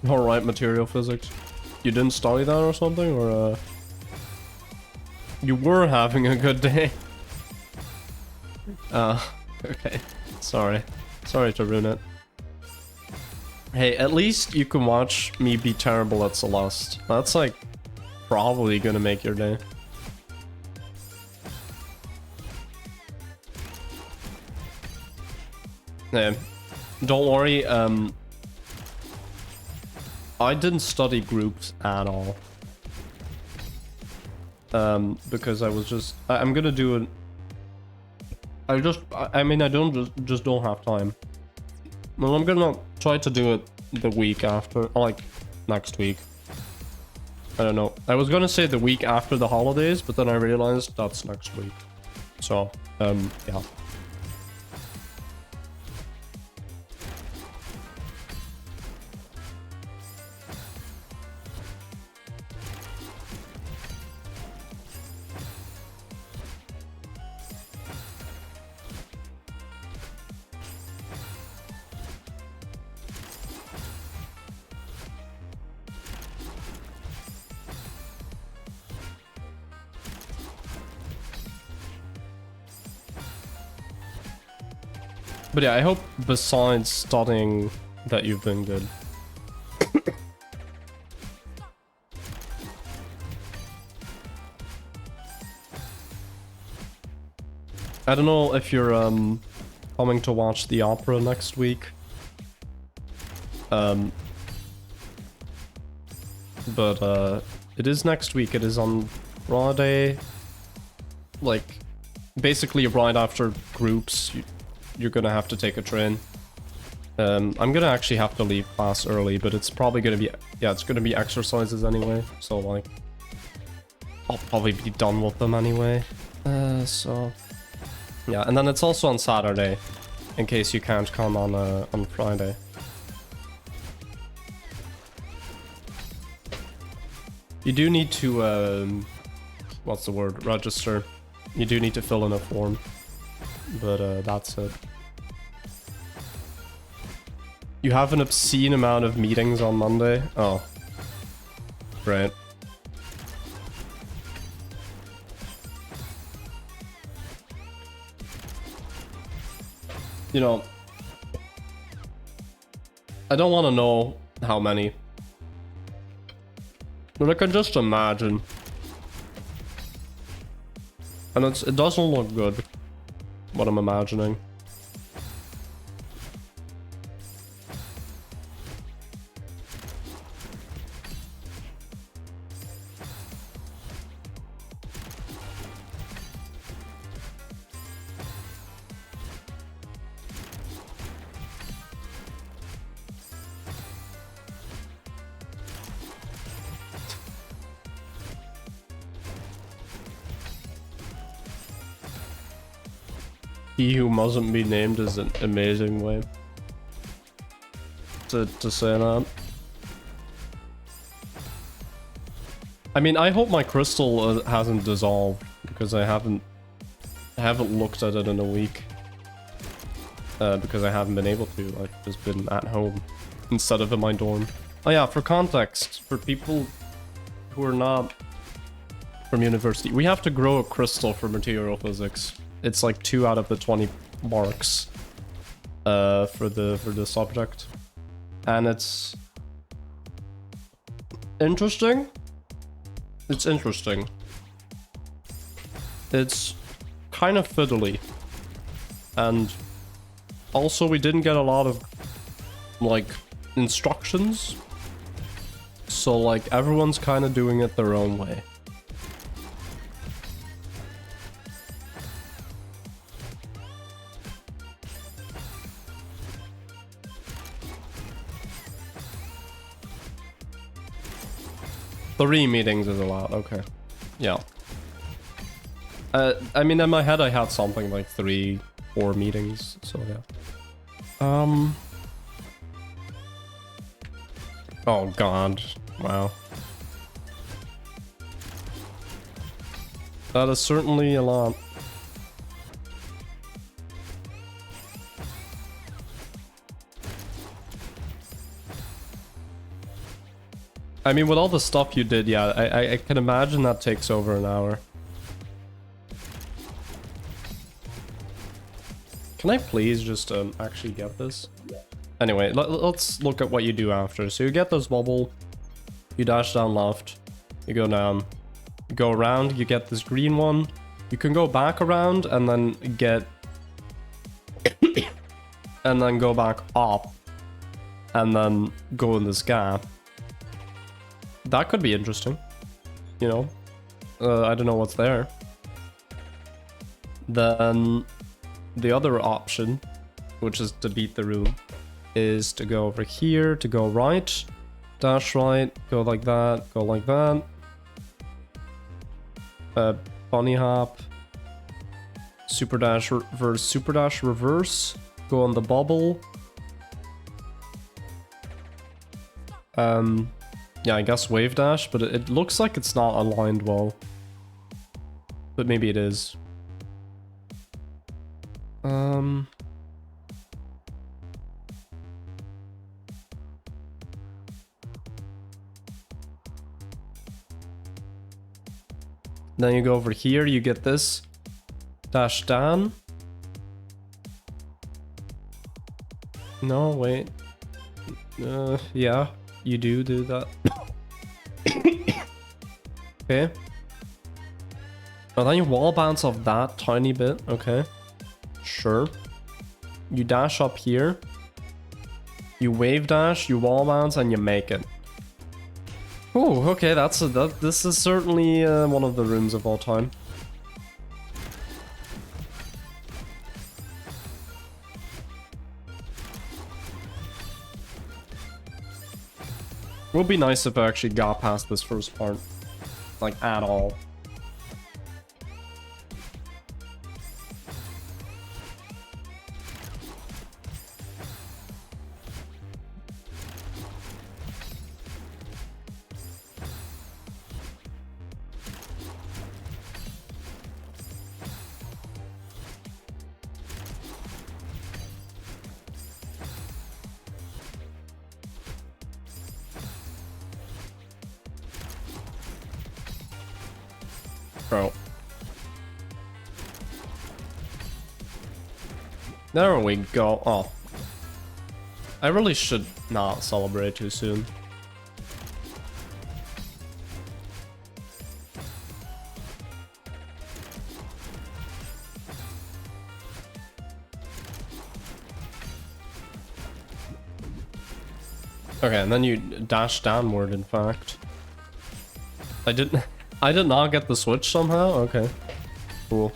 Alright, material physics. You didn't study that or something, or you were having a good day? Okay. Sorry. Sorry to ruin it. Hey, at least you can watch me be terrible at Celeste. That's like probably gonna make your day. Yeah. Don't worry, I didn't study groups at all. Because I was just... I'm gonna do it... I mean, I just don't have time. Well, I'm gonna try to do it the week after, like, next week. I don't know. I was gonna say the week after the holidays, but then I realized that's next week. So, yeah. But yeah, I hope besides studying that you've been good. I don't know if you're coming to watch the opera next week. But it is next week. It is on Friday. Like, basically right after groups. You're gonna have to take a train. I'm gonna actually have to leave class early, but it's probably gonna be... Yeah, it's gonna be exercises anyway, so like... I'll probably be done with them anyway. So... Yeah, and then it's also on Saturday, in case you can't come on Friday. You do need to, what's the word? Register. You do need to fill in a form. But that's it. You have an obscene amount of meetings on Monday? Oh. Right. You know, I don't want to know how many. But I can just imagine. And it doesn't look good. What I'm imagining. He who mustn't be named is an amazing way to say that. I mean, I hope my crystal hasn't dissolved because I haven't looked at it in a week. Because I haven't been able to. I've just been at home instead of in my dorm. Oh yeah, for context, for people who are not from university, we have to grow a crystal for material physics. It's like 2 out of the 20 marks for the subject, and it's interesting. It's interesting. It's kind of fiddly, and also we didn't get a lot of like instructions, so like everyone's kind of doing it their own way. 3 meetings is allowed, okay. Yeah. I mean, in my head I had something like 3, 4 meetings, so yeah. Oh god, wow. That is certainly a lot. I mean, with all the stuff you did, yeah, I can imagine that takes over an hour. Can I please just actually get this? Anyway, let's look at what you do after. So you get this bubble, you dash down left, you go down, you go around, you get this green one, you can go back around and then get... and then go back up, and then go in this gap. That could be interesting, you know? I don't know what's there. Then the other option, which is to beat the room, is to go over here, to go right, dash right, go like that, go like that. Bunny hop, super dash reverse, go on the bubble. Yeah, I guess wave dash, but it looks like it's not aligned well. But maybe it is. Then you go over here, you get this. Dash down. No, wait. Yeah, you do that. Okay. Oh, then you wall bounce off that tiny bit. Okay. Sure. You dash up here. You wave dash, you wall bounce, and you make it. Oh, okay, this is certainly one of the rooms of all time. Would be nice if I actually got past this first part, like at all. Bro. There we go. Oh. I really should not celebrate too soon. Okay, and then you dash downward, in fact. I did not get the switch somehow? Okay. Cool.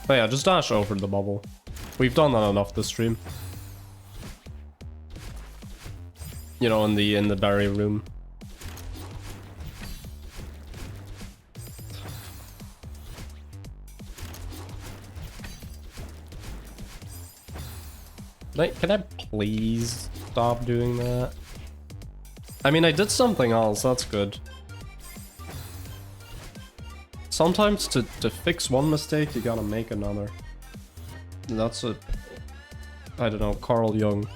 But yeah, just dash over the bubble. We've done that enough this stream. You know, in the berry room. Can I please stop doing that? I mean, I did something else, that's good. Sometimes to fix one mistake, you gotta make another. That's a... I don't know, Carl Jung.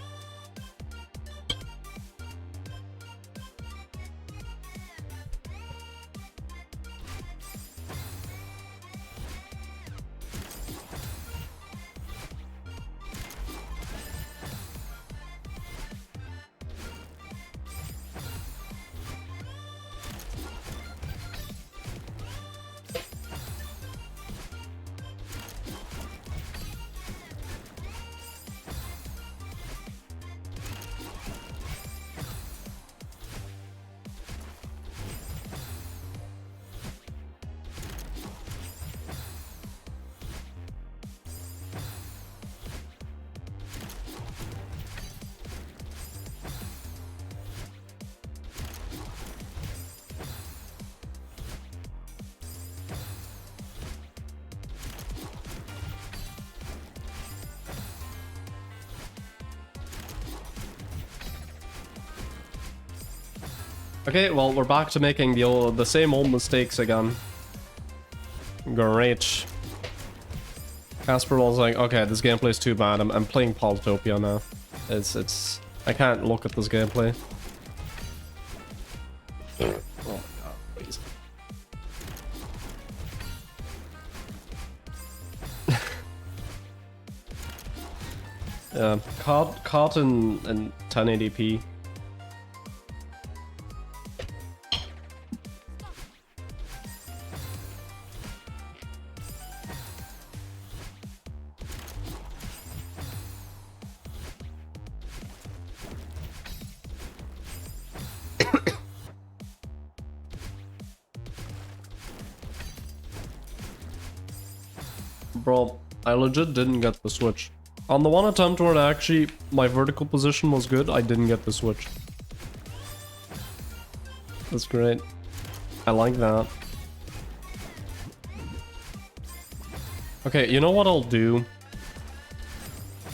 Okay, well, we're back to making the same old mistakes again. Great. Casper was like, okay, this gameplay is too bad. I'm playing Polytopia now. I can't look at this gameplay. Oh my god, please. Caught in 1080p. Bro, I legit didn't get the switch. On the one attempt where actually my vertical position was good, I didn't get the switch. That's great. I like that. Okay, you know what I'll do?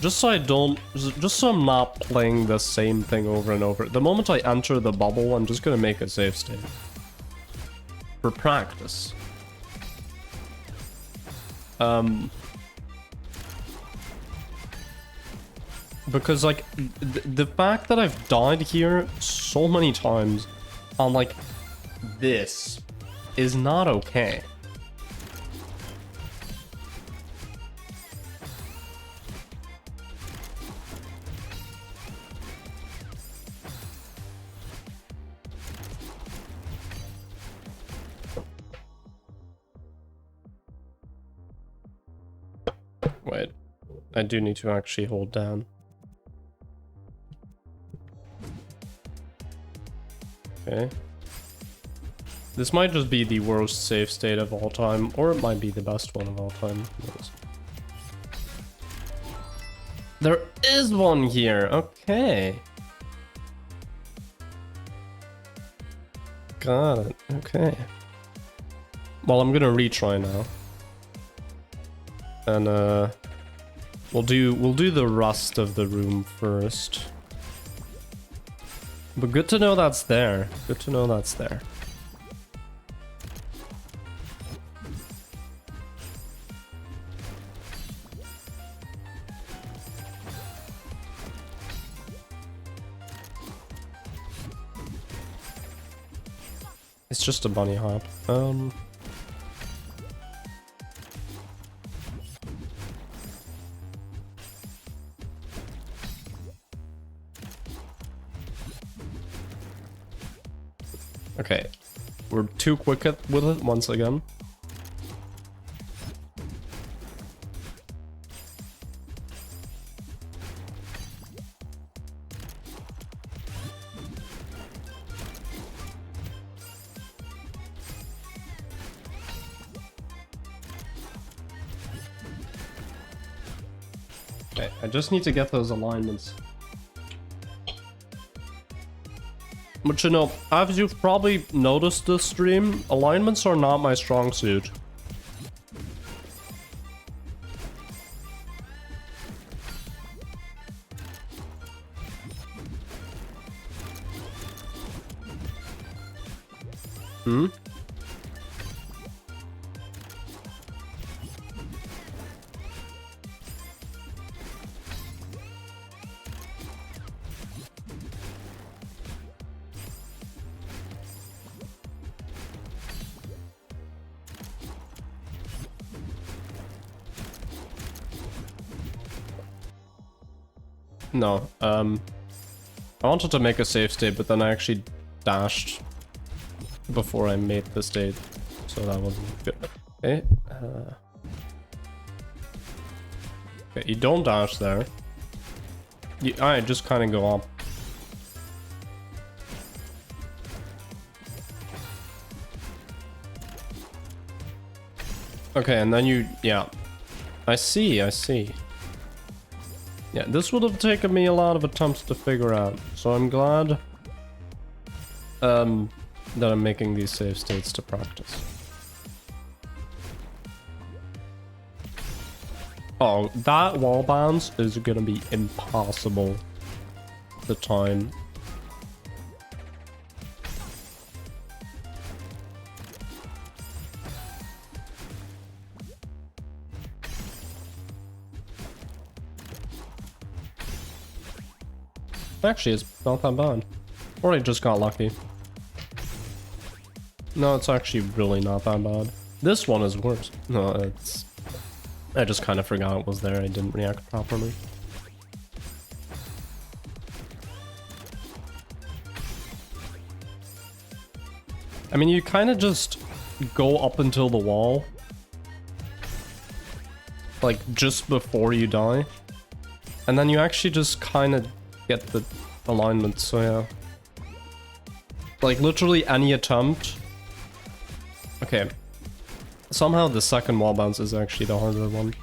Just so I'm not playing the same thing over and over. The moment I enter the bubble, I'm just gonna make a save state. For practice. Because, like, the fact that I've died here so many times on, like, this is not okay. Wait, I do need to actually hold down. Okay. This might just be the worst save state of all time, or it might be the best one of all time. There is one here, okay. Got it, okay. Well, I'm gonna retry now. And we'll do the rest of the room first. But good to know that's there. Good to know that's there. It's just a bunny hop. Okay, we're too quick with it once again. Okay, I just need to get those alignments. But you know, as you've probably noticed this stream, alignments are not my strong suit. Hmm? No, I wanted to make a save state, but then I actually dashed before I made the state, so that wasn't good. Okay, okay, you don't dash there. I just kind of go up. Okay, and then you, yeah. I see. Yeah, this would have taken me a lot of attempts to figure out, so I'm glad that I'm making these save states to practice. Oh, that wall bounce is gonna be impossible to time. Actually, it's not that bad. Or I just got lucky. No, it's actually really not that bad. This one is worse. No, it's... I just kind of forgot it was there. I didn't react properly. I mean, you kind of just go up until the wall. Like, just before you die. And then you actually just kind of get the alignment, so yeah. Like, literally any attempt. Okay. Somehow the second wall bounce is actually the harder one.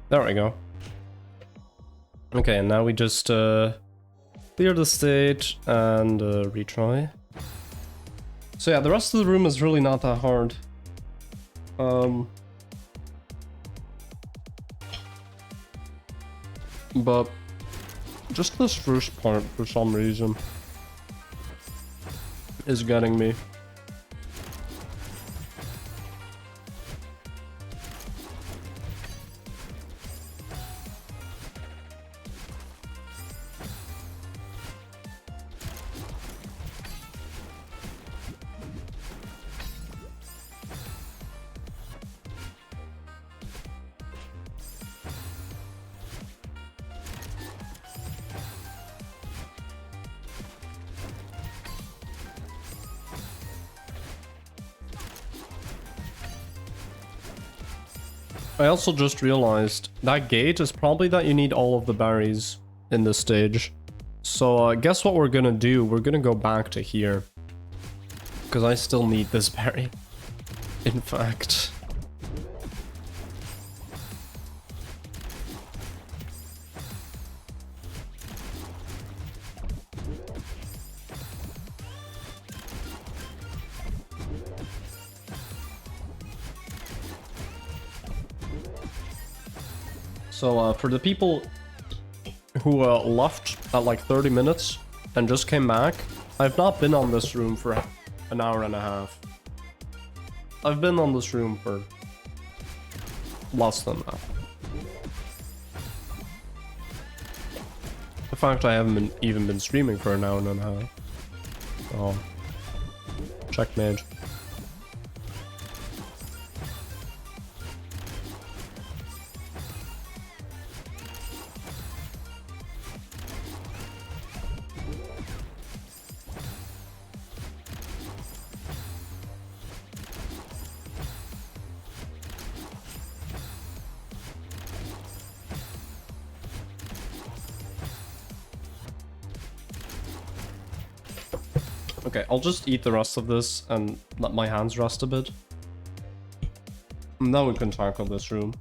There we go. Okay, and now we just clear the stage and retry. So yeah, the rest of the room is really not that hard. But just this first part, for some reason, is getting me. I also just realized that gate is probably that you need all of the berries in this stage. So guess what we're gonna do? We're gonna go back to here. Because I still need this berry. In fact. So for the people who left at like 30 minutes and just came back, I've not been on this room for an hour and a half. I've been on this room for less than that. In fact, I haven't even been streaming for an hour and a half. Oh. Checkmate. Okay, I'll just eat the rest of this and let my hands rest a bit. And then we can tackle this room.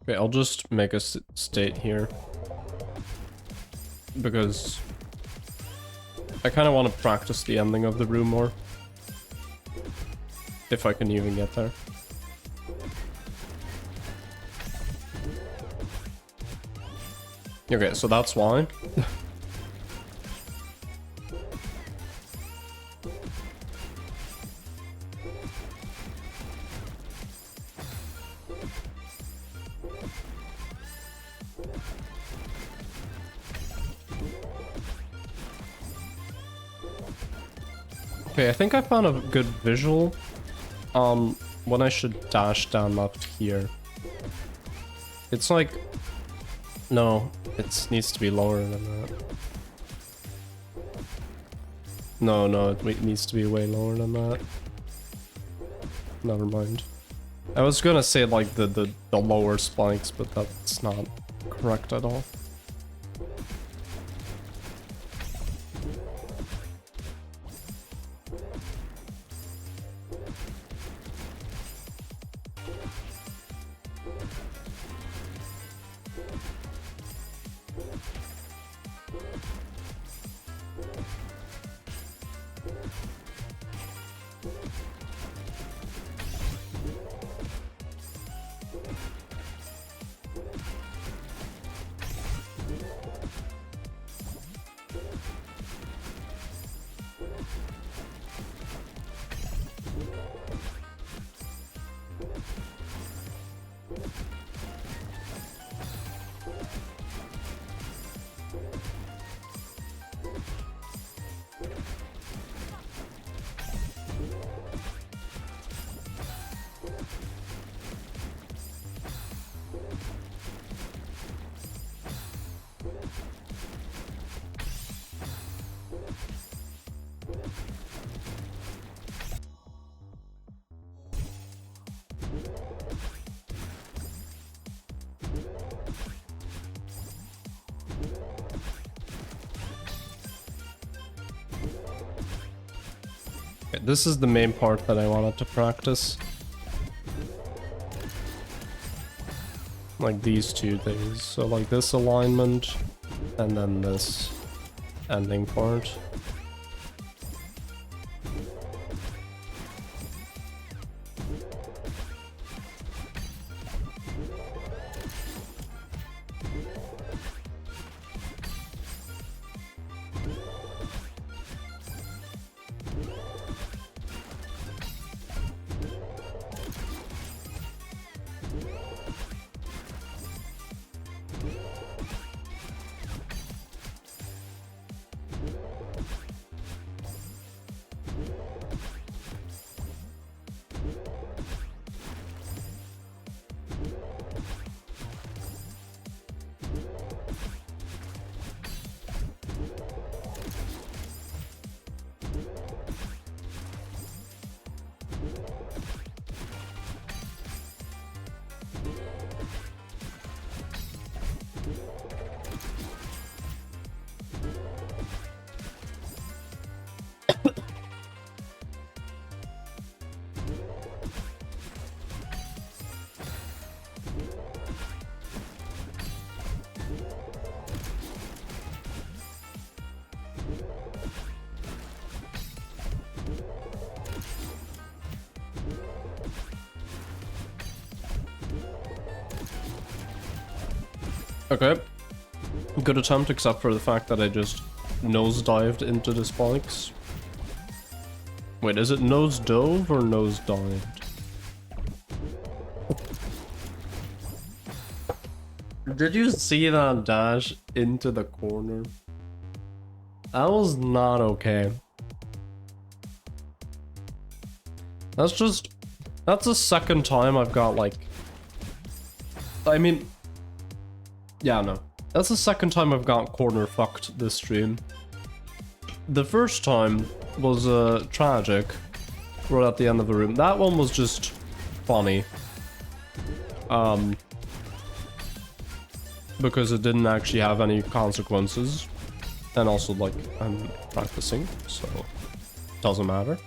Okay, I'll just make a state here. Because I kind of want to practice the ending of the room more. If I can even get there. Okay, so that's why. Okay, I think I found a good visual on when I should dash down left here. It's like... No, it needs to be lower than that. No, it needs to be way lower than that. Never mind. I was gonna say like the lower spikes, but that's not correct at all. Okay, this is the main part that I wanted to practice. Like these two things. So like this alignment and then this ending part. Okay. Good attempt, except for the fact that I just nosedived into the spikes. Wait, is it nose dove or nosedived? Did you see that dash into the corner? That was not okay. That's the second time I've got like... I mean... Yeah, no. That's the second time I've got corner fucked this stream. The first time was tragic, right at the end of the room. That one was just funny. Because it didn't actually have any consequences. And also, like, I'm practicing, so it doesn't matter.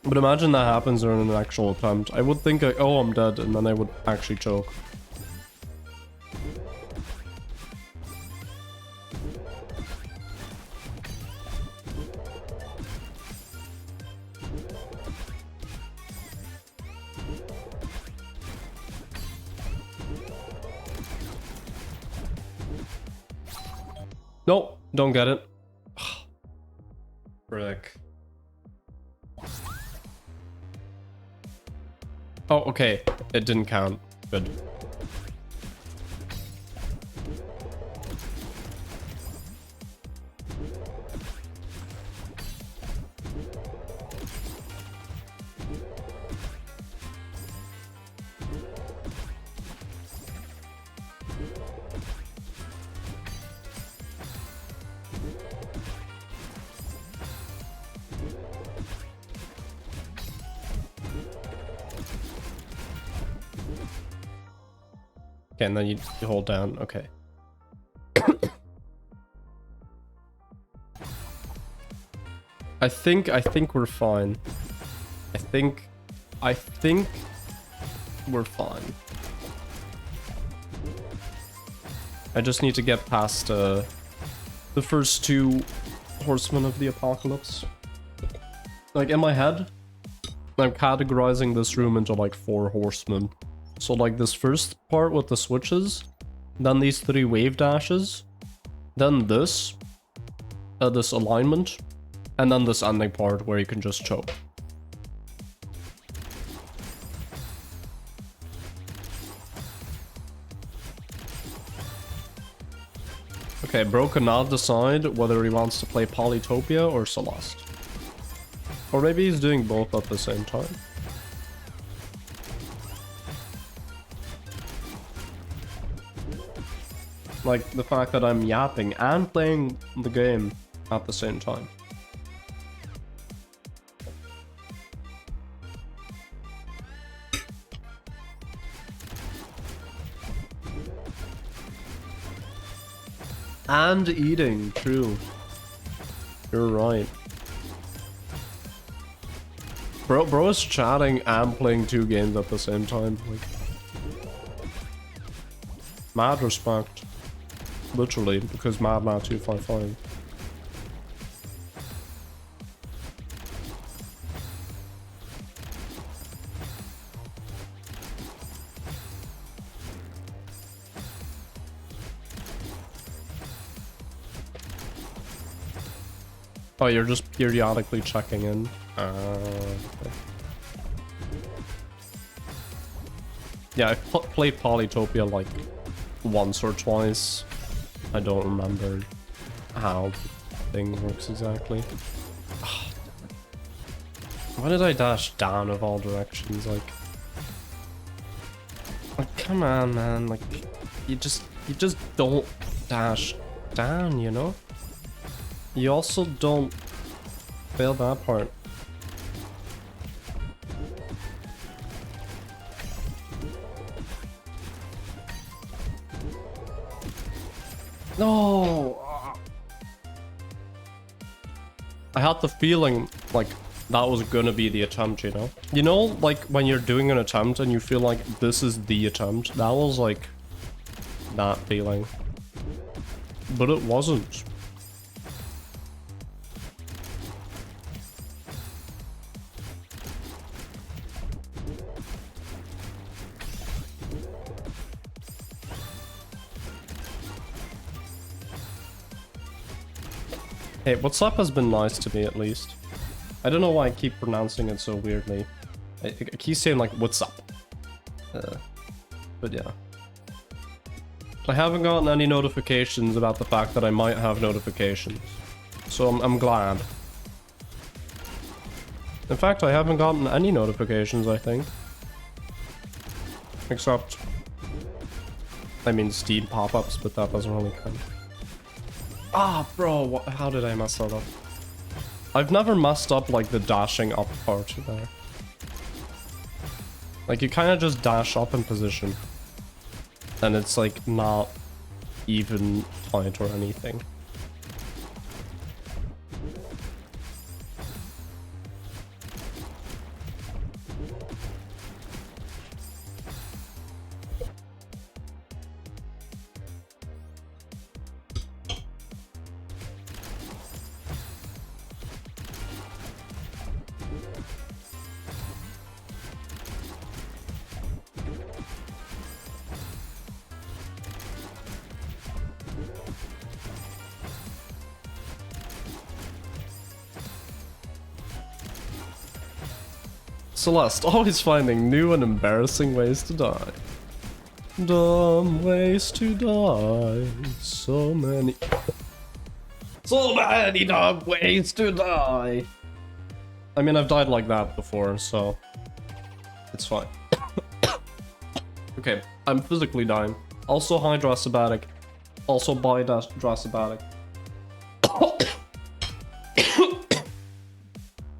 But imagine that happens during an actual attempt. I would think, oh, I'm dead, and then I would actually choke. Nope, don't get it. Frick. Oh, okay. It didn't count. Good. Okay, and then you hold down. Okay. I think we're fine. I think we're fine. I just need to get past the first two horsemen of the apocalypse. Like in my head, I'm categorizing this room into like 4 horsemen. So like this first part with the switches, then these 3 wave dashes, then this alignment, and then this ending part where you can just choke. Okay, bro cannot decide whether he wants to play Polytopia or Celeste. Or maybe he's doing both at the same time. Like the fact that I'm yapping and playing the game at the same time. And eating, true. You're right. Bro is chatting and playing 2 games at the same time. Like, mad respect. Literally, because mad 255. Oh, you're just periodically checking in. Okay. Yeah, I played Polytopia like once or twice. I don't remember how the thing works exactly. Why did I dash down of all directions? Like come on, man. Like, you just don't dash down, you know? You also don't fail that part. No! I had the feeling like that was gonna be the attempt, you know? You know, like when you're doing an attempt and you feel like this is the attempt? That was like that feeling. But it wasn't. Hey, what's up has been nice to me at least. I don't know why I keep pronouncing it so weirdly. I keep saying like, what's up? But yeah. I haven't gotten any notifications about the fact that I might have notifications. So I'm glad. In fact, I haven't gotten any notifications, I think. Except, I mean, Steam pop-ups, but that doesn't really count. Ah, bro, how did I mess that up? I've never messed up, like, the dashing up part there. Like, you kind of just dash up in position. And it's, like, not even tight or anything. Celeste, always finding new and embarrassing ways to die. Dumb ways to die. So many. So many dumb ways to die. I mean, I've died like that before, so it's fine. Okay, I'm physically dying. Also hydrosabatic. Also bidrasabatic.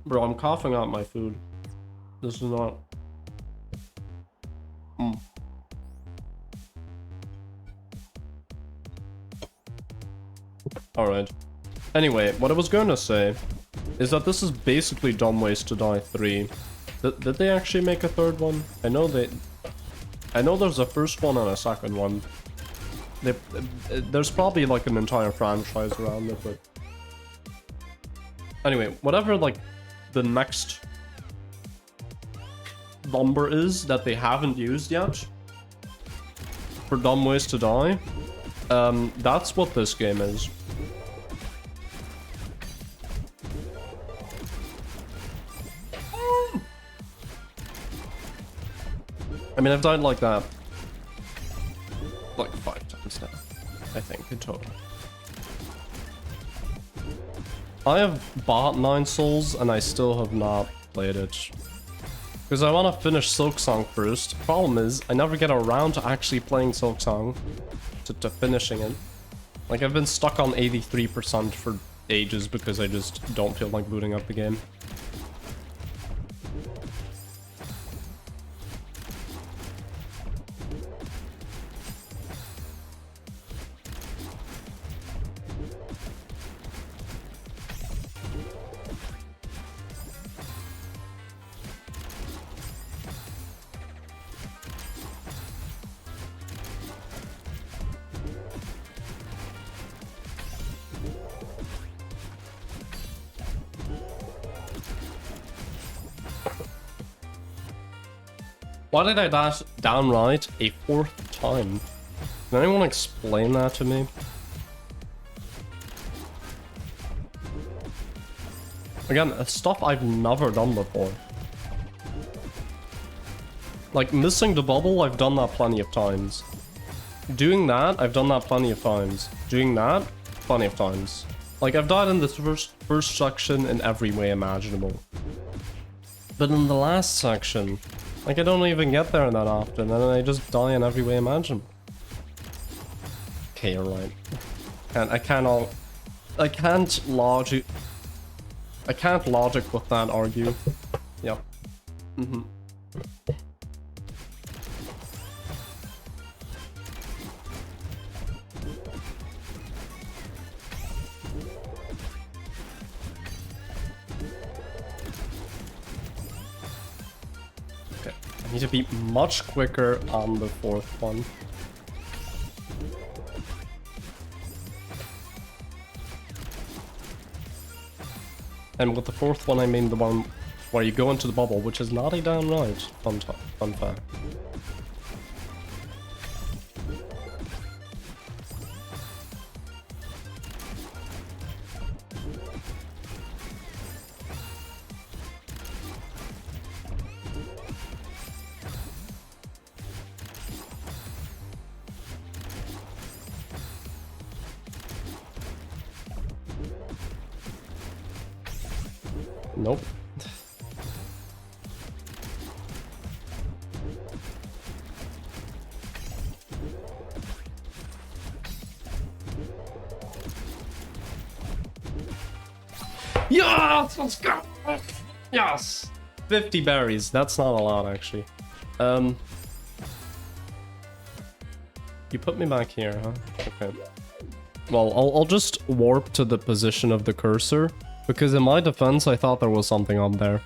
Bro, I'm coughing out my food. This is not... Alright. Anyway, what I was going to say is that this is basically Dumb Ways to Die 3. Did they actually make a third one? I know there's a first one and a second one. There's probably like an entire franchise around it, but... Anyway, whatever like the next number is that they haven't used yet for Dumb Ways to Die, that's what this game is. I mean, I've died like that like 5 times now, I think, in total. I have bought 9 souls and I still have not played it. Because I want to finish Silksong first. Problem is, I never get around to actually playing Silksong, to finishing it. Like, I've been stuck on 83% for ages because I just don't feel like booting up the game. Why did I dash downright a 4th time? Can anyone explain that to me? Again, stuff I've never done before. Like, missing the bubble, I've done that plenty of times. Doing that, I've done that plenty of times. Doing that, plenty of times. Like, I've died in this first section in every way imaginable. But in the last section... Like, I don't even get there that often, and I just die in every way imaginable. Okay, you're right. I can't logic with that argue. Yep. Mm-hmm. Need to be much quicker on the 4th one. And with the 4th one, I mean the one where you go into the bubble, which is not a downright fun fact. Nope. Yes, let's go. Yes, 50 berries. That's not a lot, actually. You put me back here, huh? Okay. Well, I'll just warp to the position of the cursor. Because in my defense, I thought there was something up there.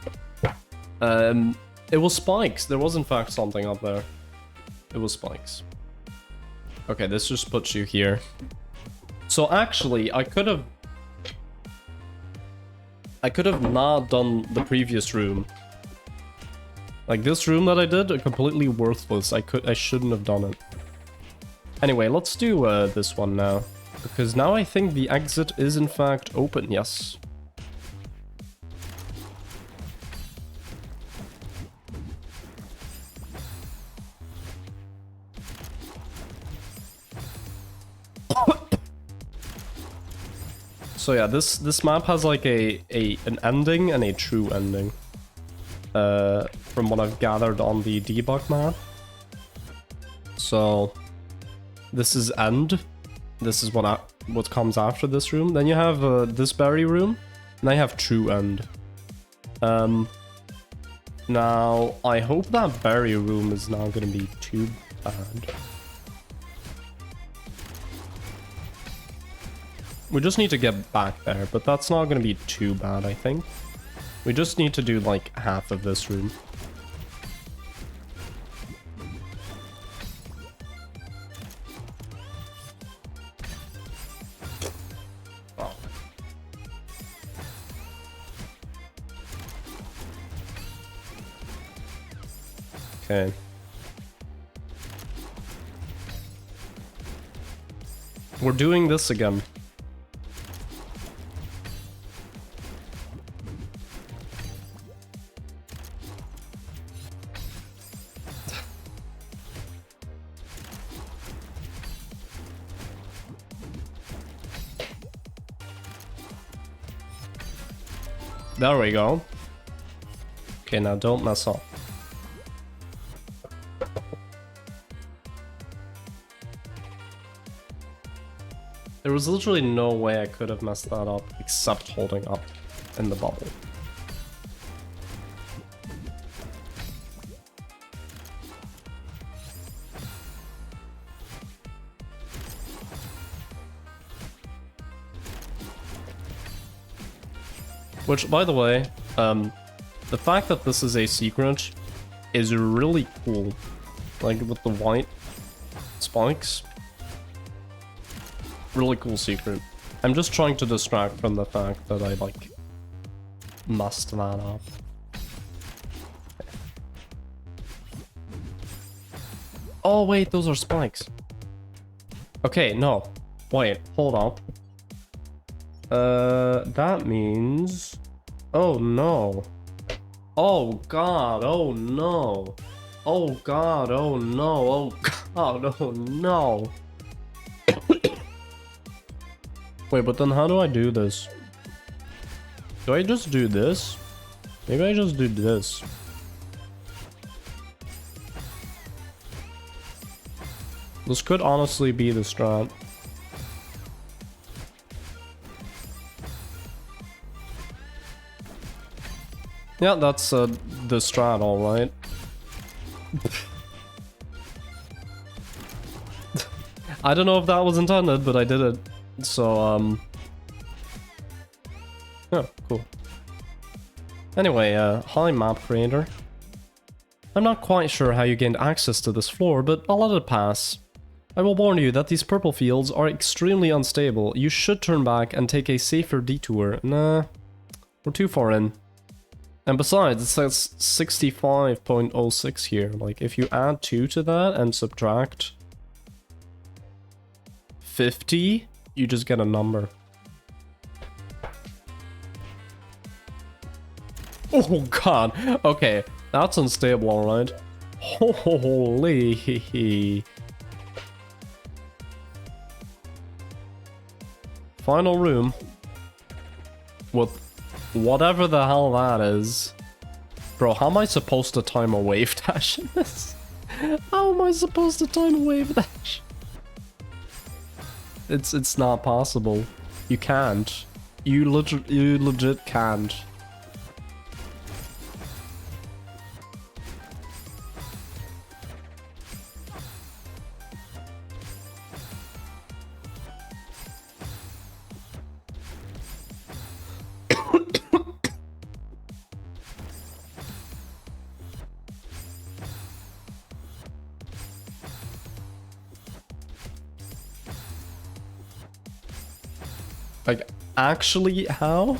It was spikes. There was in fact something up there. It was spikes. Okay, this just puts you here. So actually, I could have not done the previous room. Like this room that I did, completely worthless. I shouldn't have done it. Anyway, let's do this one now. Because now I think the exit is in fact open, yes. So yeah, this map has like an ending and a true ending. From what I've gathered on the debug map. So this is end. This is what comes after this room. Then you have this berry room, and I have true end. Now I hope that berry room is not gonna be too bad. We just need to get back there, but that's not going to be too bad, I think. We just need to do like half of this room. Oh. Okay. We're doing this again. There we go. Okay, now don't mess up. There was literally no way I could have messed that up except holding up in the bubble. Which, by the way, the fact that this is a secret is really cool. Like, with the white spikes. Really cool secret. I'm just trying to distract from the fact that I, like, messed that up. Oh, wait, those are spikes. Okay, no. Wait, hold up. That means... Oh, no. Oh, God, oh, no. Oh, God, oh, no. Oh, God, oh, no. Wait, but then how do I do this? Do I just do this? Maybe I just do this. This could honestly be the strat. Yeah, that's the strat, alright. I don't know if that was intended, but I did it. So, yeah, cool. Anyway, hi map creator. I'm not quite sure how you gained access to this floor, but I'll let it pass. I will warn you that these purple fields are extremely unstable. You should turn back and take a safer detour. Nah, we're too far in. And besides, it says 65.06 here. Like, if you add 2 to that and subtract 50, you just get a number. Oh god, okay, that's unstable, alright. Holy. Final room with whatever the hell that is. Bro, how am I supposed to time a wave dash in this? How am I supposed to time a wave dash? It's not possible. You can't. You legit can't. Like, actually, how?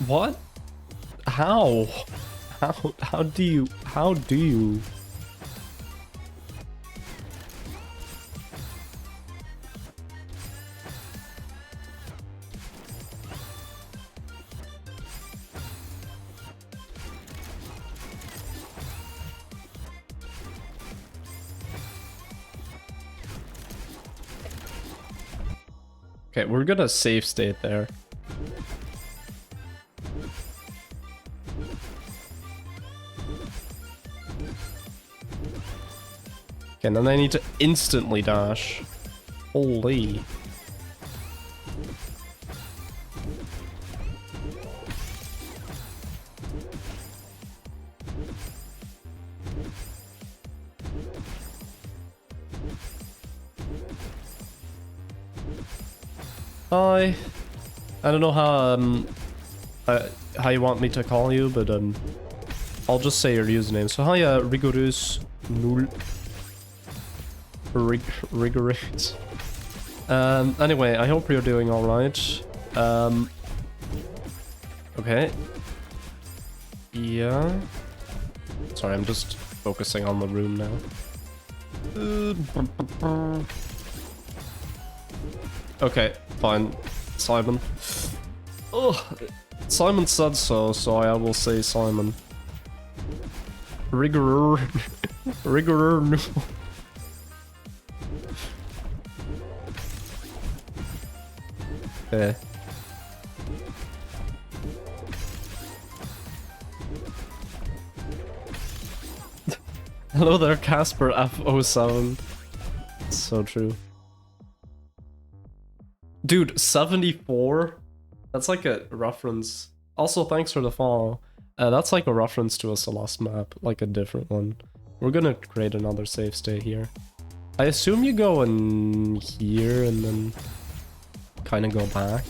What? How? How do you... Okay, we're gonna save state there. Okay, and then I need to instantly dash. Holy. Hi. I don't know how you want me to call you, but I'll just say your username. So hi, rigorous null. Rigorous. Anyway, I hope you're doing all right. Okay. Yeah. Sorry, I'm just focusing on the room now. Okay, fine. Simon. Oh, Simon said so, so I will say Simon. Rigor. Rigor. No. Okay. Hello there, Casper F07. So true. Dude, 74? That's like a reference. Also, thanks for the follow. That's like a reference to a Celeste map, like a different one. We're gonna create another save state here. I assume you go in here and then kind of go back.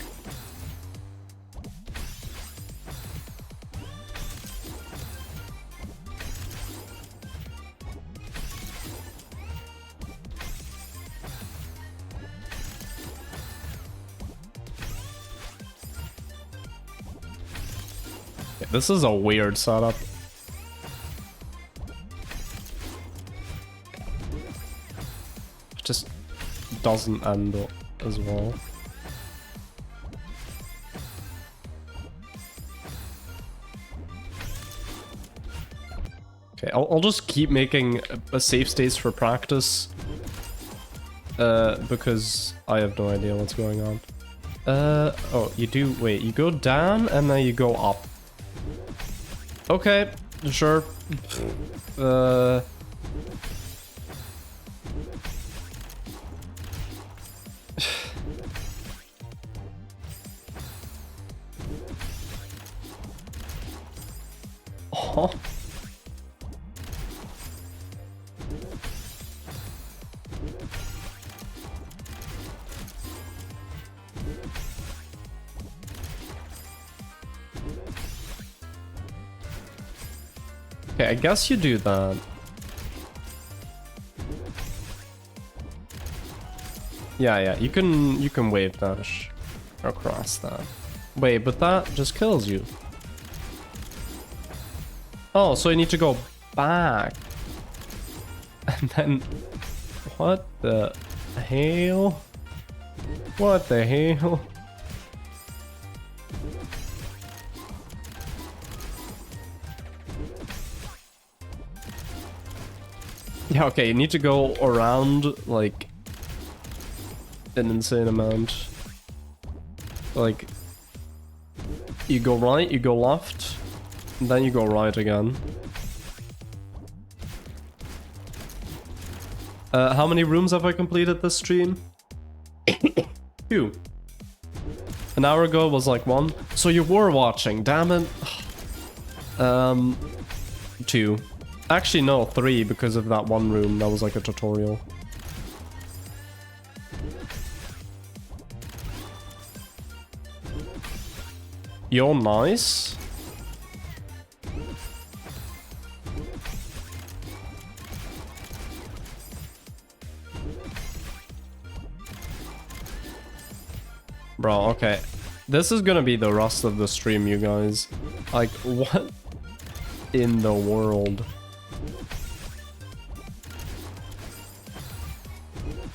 This is a weird setup. It just doesn't end up as well. Okay, I'll just keep making a save states for practice. Because I have no idea what's going on. Oh, you do, wait, you go down and then you go up. Okay, sure. Oh. Okay, I guess you do that. Yeah, you can wave dash across that. Wait, but that just kills you. Oh, so you need to go back. And then what the hell? What the hell? Yeah, okay, you need to go around, like, an insane amount. Like, you go right, you go left, and then you go right again. How many rooms have I completed this stream? 2. An hour ago was like 1. So you were watching, damn it. 2. Actually, no, 3 because of that one room. That was like a tutorial. You're nice. Bro, okay. This is gonna be the rest of the stream, you guys. Like, what in the world?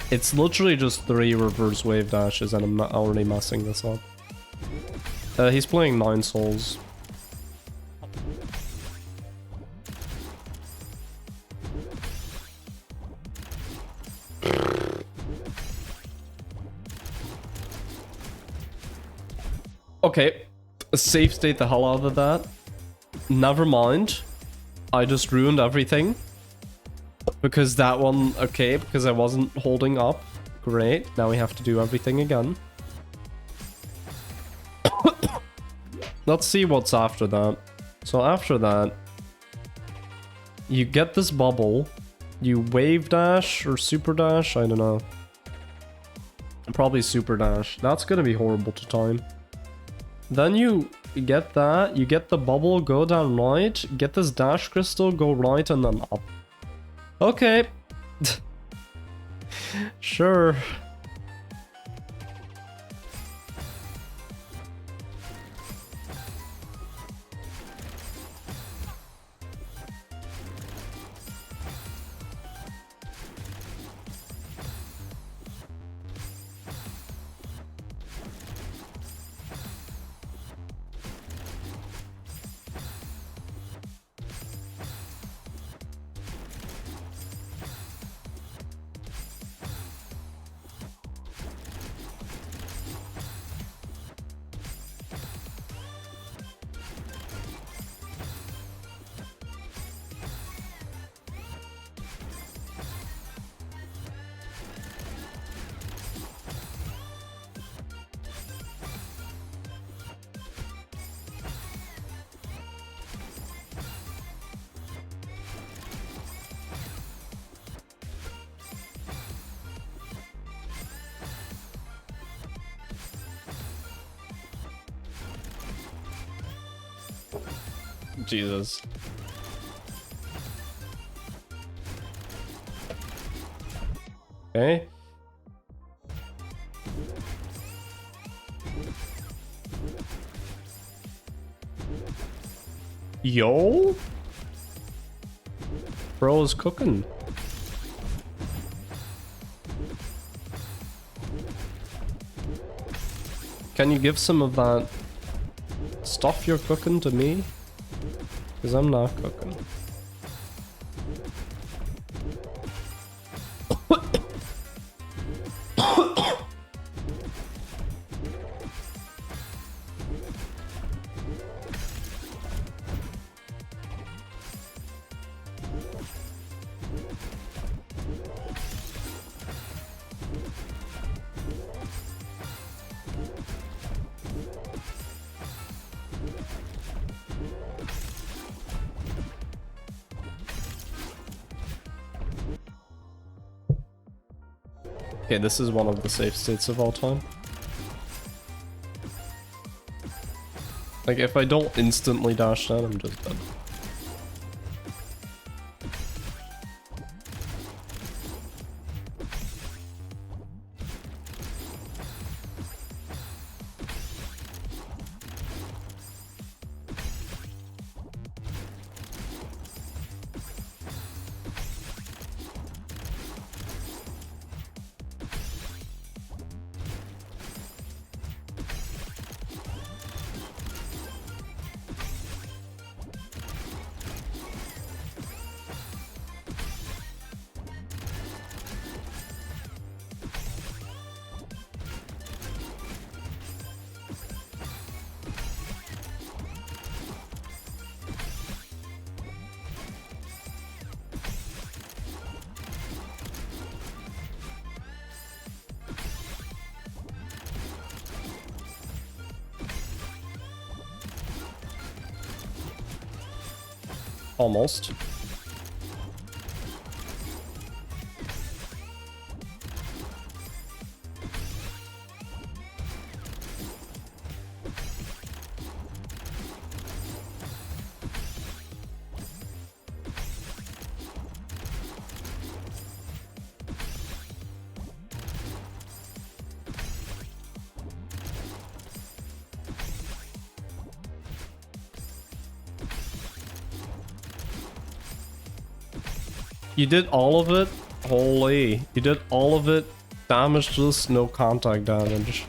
It's literally just 3 reverse wave dashes and I'm already messing this up. He's playing 9 souls. Okay, save state the hell out of that. Never mind. I just ruined everything. Because that one, okay, because I wasn't holding up. Great, now we have to do everything again. Let's see what's after that. So after that, you get this bubble. You wave dash or super dash, I don't know. Probably super dash. That's gonna be horrible to time. Then you get that, you get the bubble, go down right, get this dash crystal, go right and then up. Okay. Sure. Jesus. Okay. Yo? Bro is cooking. Can you give some of that stuff you're cooking to me? Because I'm not cooking. Okay, this is one of the safe states of all time. Like, if I don't instantly dash down, I'm just dead. Almost. You did all of it? Holy. You did all of it. Damageless, no contact damage.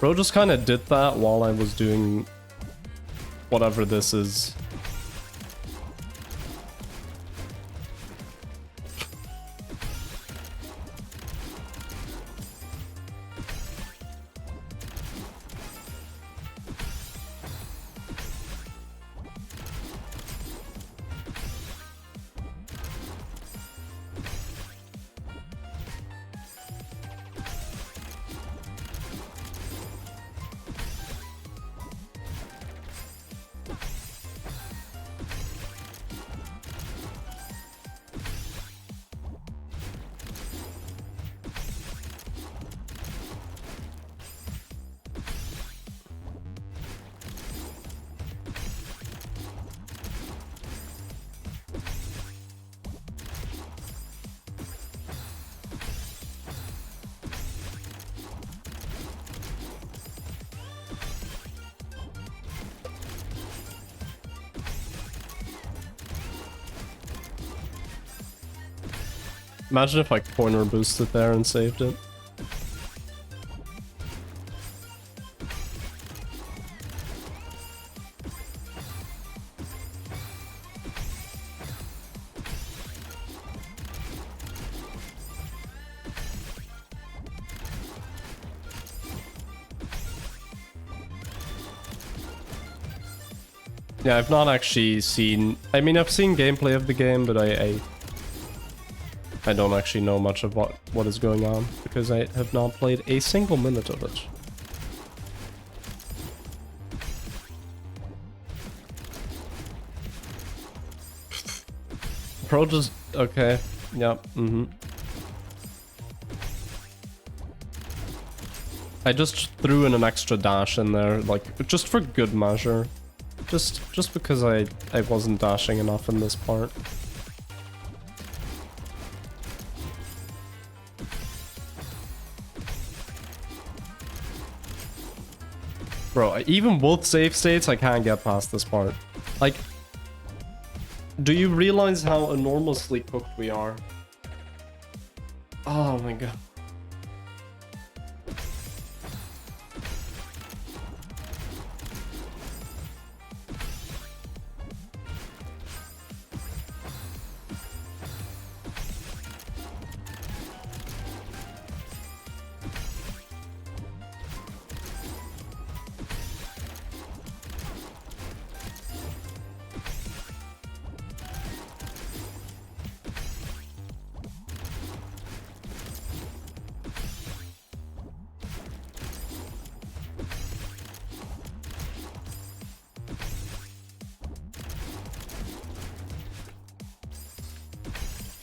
Bro just kind of did that while I was doing whatever this is. Imagine if I corner boosted there and saved it. Yeah, I've not actually seen... I mean, I've seen gameplay of the game, but I don't actually know much of what is going on, because I have not played a single minute of it. Pro just... okay. Yep, I just threw in an extra dash in there, like, just for good measure. Just because I wasn't dashing enough in this part. Bro, even with save states, I can't get past this part. Like, do you realize how enormously cooked we are? Oh my god.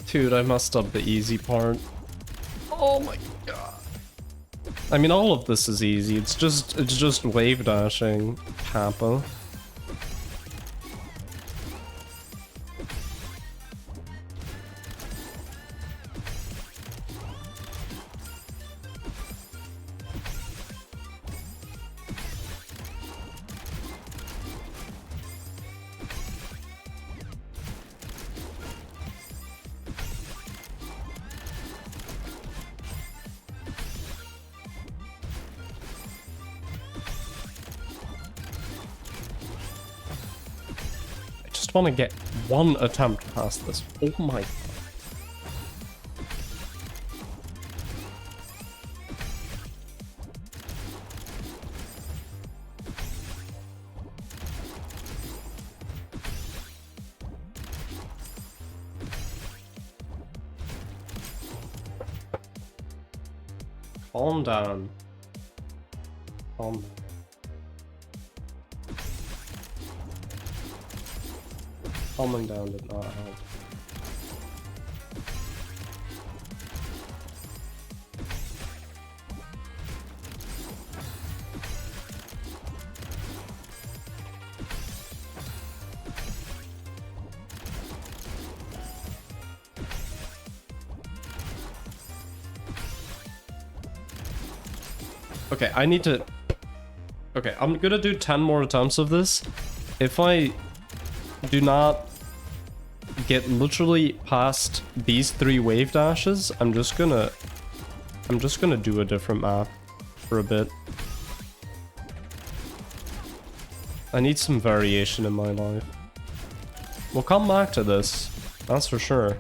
Dude, I messed up the easy part. Oh my god. I mean, all of this is easy. It's just wave dashing, Kappa. Want to get one attempt past this. Oh my god. Calm down. Calm down. Calming down did not help. Okay, I need to... Okay, I'm gonna do 10 more attempts of this. If I do not get literally past these 3 wave dashes, I'm just gonna do a different map for a bit. I need some variation in my life. We'll come back to this, that's for sure,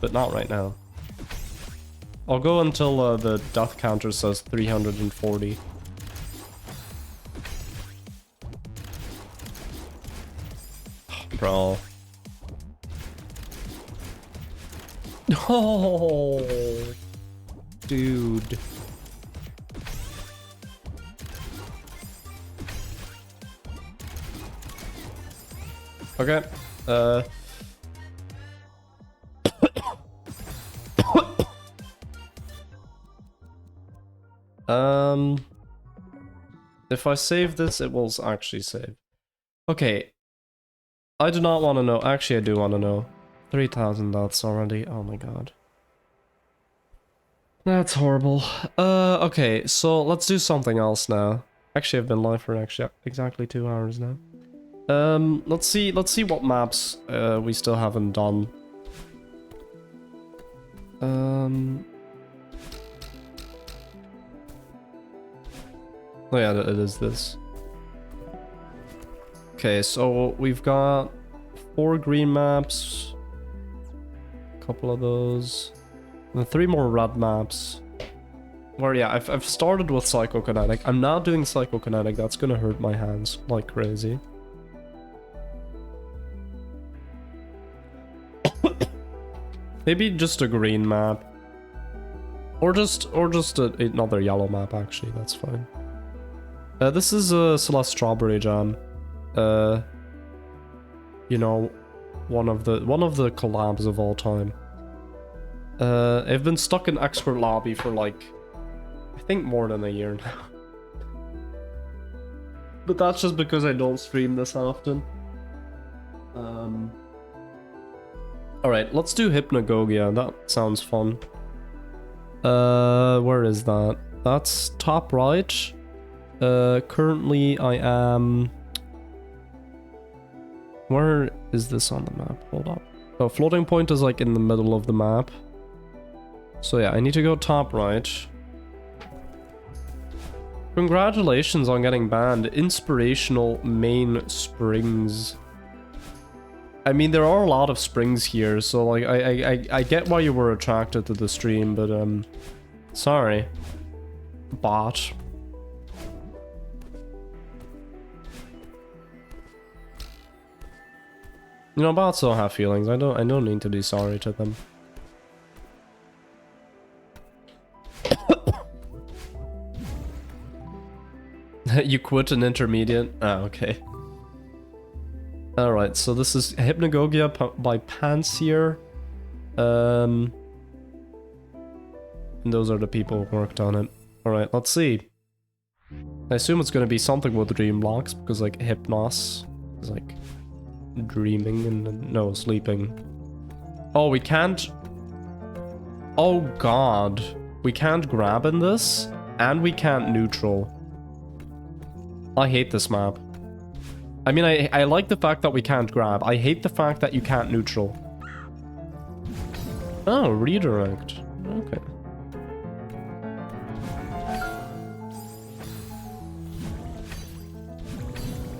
but not right now. I'll go until the death counter says 340. Bro. Oh, dude. Okay. If I save this, it will actually save. Okay. I do not want to know. Actually, I do want to know. 3,000 deaths already. Oh my god. That's horrible. Okay, so let's do something else now. Actually, I've been live for actually exactly 2 hours now. Let's see what maps we still haven't done. Oh yeah, it is this. Okay, so we've got 4 green maps. A couple of those. And 3 more red maps. Where yeah, I've started with Psychokinetic. I'm not doing Psychokinetic, that's gonna hurt my hands like crazy. Maybe just a green map. Or just another yellow map actually, that's fine. This is a Celeste Strawberry Jam. You know, one of the collabs of all time. I've been stuck in expert lobby for like I think more than a year now. But that's just because I don't stream this often. Alright, let's do Hypnagogia. That sounds fun. Where is that? That's top right. Currently I am... Where is this on the map? Hold up. Oh, floating point is like in the middle of the map. So yeah, I need to go top right. Congratulations on getting banned. Inspirational main springs. I mean, there are a lot of springs here, so like I get why you were attracted to the stream, but sorry. Bot. You know, bots don't have feelings. I don't need to be sorry to them. You quit an intermediate? Ah, okay. Alright, so this is Hypnagogia by Panseer. And those are the people who worked on it. Alright, let's see. I assume it's gonna be something with dream blocks, because like hypnos is like dreaming and no, sleeping. Oh, we can't... Oh god. We can't grab in this, and we can't neutral. I hate this map. I mean, I like the fact that we can't grab. I hate the fact that you can't neutral. Oh, redirect. Okay.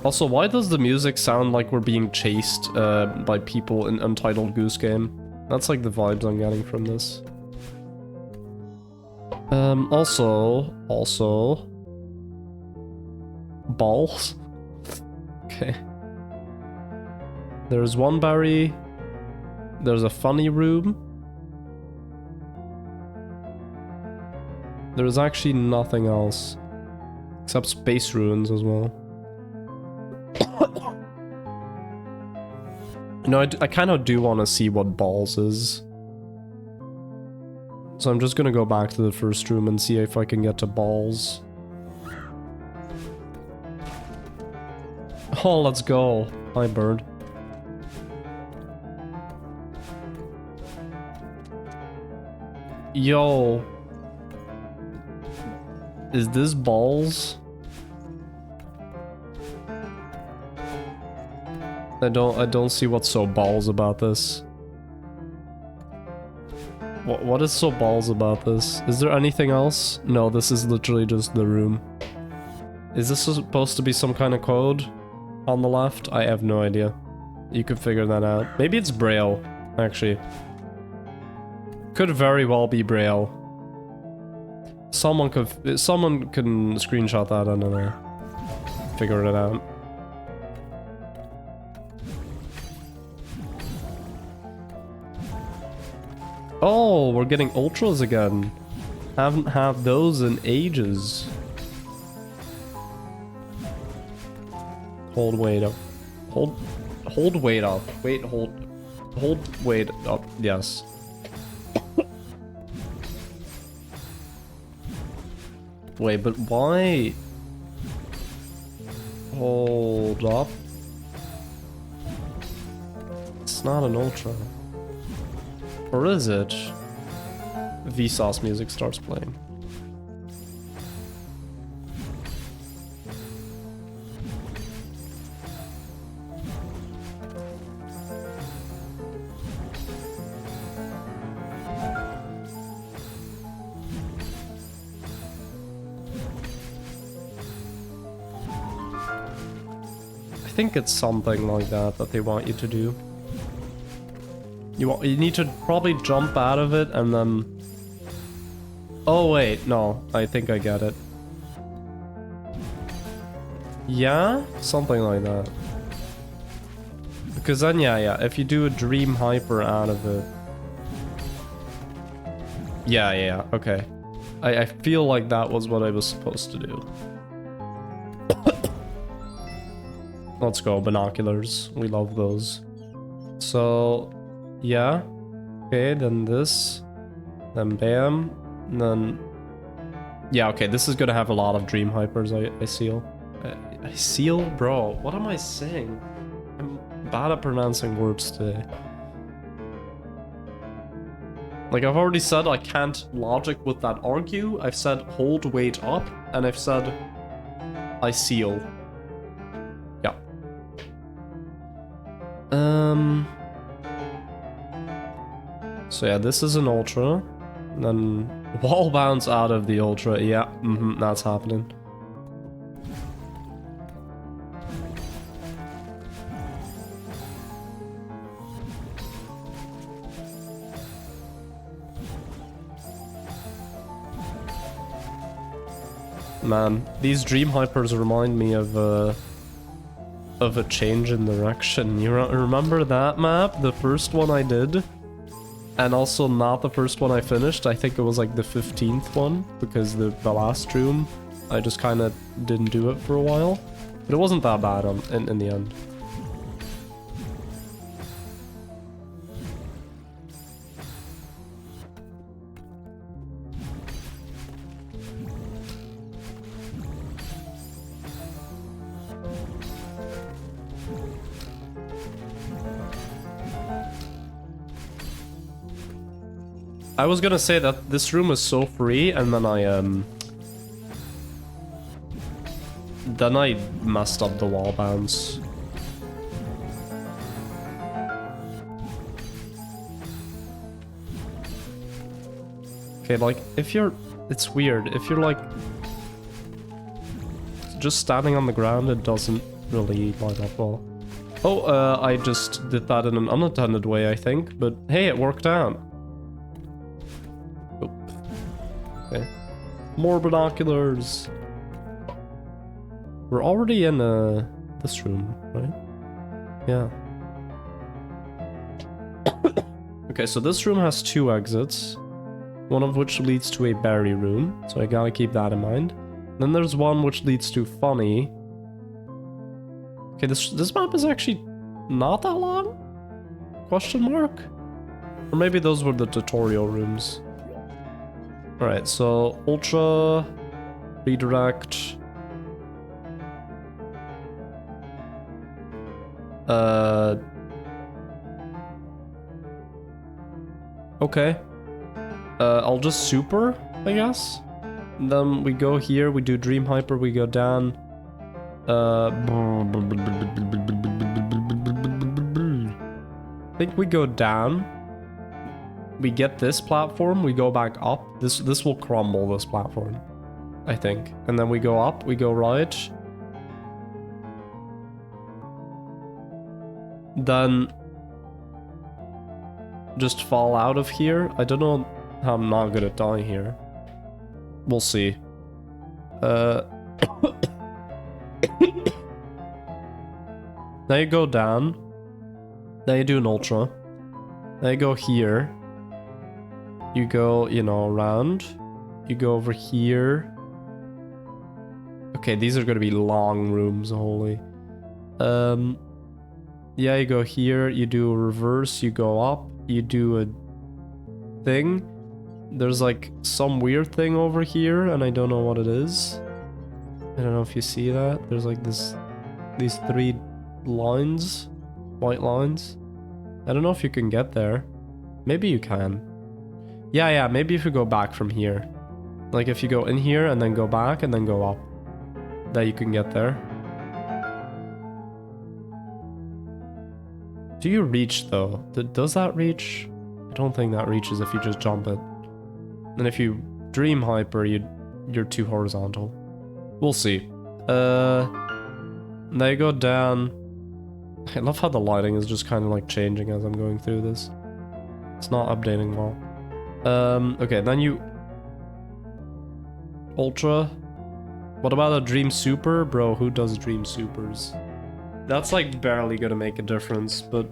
Also, why does the music sound like we're being chased by people in Untitled Goose Game? That's like the vibes I'm getting from this. Also... Balls? Okay. There's one berry. There's a funny room. There's actually nothing else. Except space ruins as well. You know, I kind of do want to see what balls is. So I'm just gonna go back to the first room and see if I can get to balls. Oh, let's go. Hi, bird. Yo. Is this balls? I don't see what's so balls about this. What is so balls about this? Is there anything else? No, this is literally just the room. Is this supposed to be some kind of code on the left? I have no idea. You could figure that out. Maybe it's Braille, actually. Could very well be Braille. Someone can screenshot that and figure it out. Oh, we're getting ultras again. Haven't had those in ages. Hold weight up. Hold weight up. Wait, hold weight up. Yes. Wait, but why? Hold up. It's not an ultra. Or is it? Vsauce music starts playing. think it's something like that they want you to do. You need to probably jump out of it and then... Oh wait, no, I think I get it. Yeah? Something like that. Because then, yeah, if you do a dream hyper out of it... Yeah, okay. I feel like that was what I was supposed to do. Let's go, binoculars. We love those. So, yeah. Okay, then this. Then bam. And then... Yeah, okay, this is gonna have a lot of dream hypers, I seal. I seal? Bro, what am I saying? I'm bad at pronouncing words today. Like, I've already said I can't logic with that argue. I've said hold weight up, and I've said I seal. Yeah. So yeah, this is an ultra. And then wall bounce out of the ultra. Yeah, that's happening. Man, these dream hypers remind me of a change in direction. You remember that map? The first one I did? And also not the first one I finished. I think it was like the 15th one, because the last room, I just kind of didn't do it for a while. But it wasn't that bad in the end. I was gonna say that this room is so free, and then I messed up the wall bounce. Okay, like, if you're... It's weird. If you're, like, just standing on the ground, it doesn't really line up well. Oh, I just did that in an unattended way, I think. But, hey, it worked out. Okay. More binoculars. We're already in this room, right? Yeah. Okay, so this room has 2 exits, one of which leads to a berry room, so I gotta keep that in mind. Then there's one which leads to funny. Okay, this map is actually not that long? Question mark? Or maybe those were the tutorial rooms. Alright, so ultra, redirect. Okay. I'll just super, I guess. And then we go here, we do dream hyper, we go down. I think we go down. We get this platform, we go back up. This will crumble, this platform, I think. And then we go up, we go right. Then just fall out of here. I don't know how I'm not gonna die here. We'll see. Now you go down. Now you do an ultra. Now you go here. You go, you know, around. You go over here. Okay, these are gonna be long rooms, holy. Yeah, you go here, you do a reverse, you go up, you do a thing. There's like some weird thing over here, and I don't know what it is. I don't know if you see that. There's like these 3 lines, white lines. I don't know if you can get there. Maybe you can. Yeah, maybe if you go back from here. Like if you go in here and then go back and then go up. That you can get there. Do you reach though? Does that reach? I don't think that reaches if you just jump it. And if you dream hyper, you're too horizontal. We'll see. Now you go down. I love how the lighting is just kind of like changing as I'm going through this. It's not updating well. Okay, then you... Ultra. What about a Dream Super? Bro, who does Dream Supers? That's like barely gonna make a difference, but...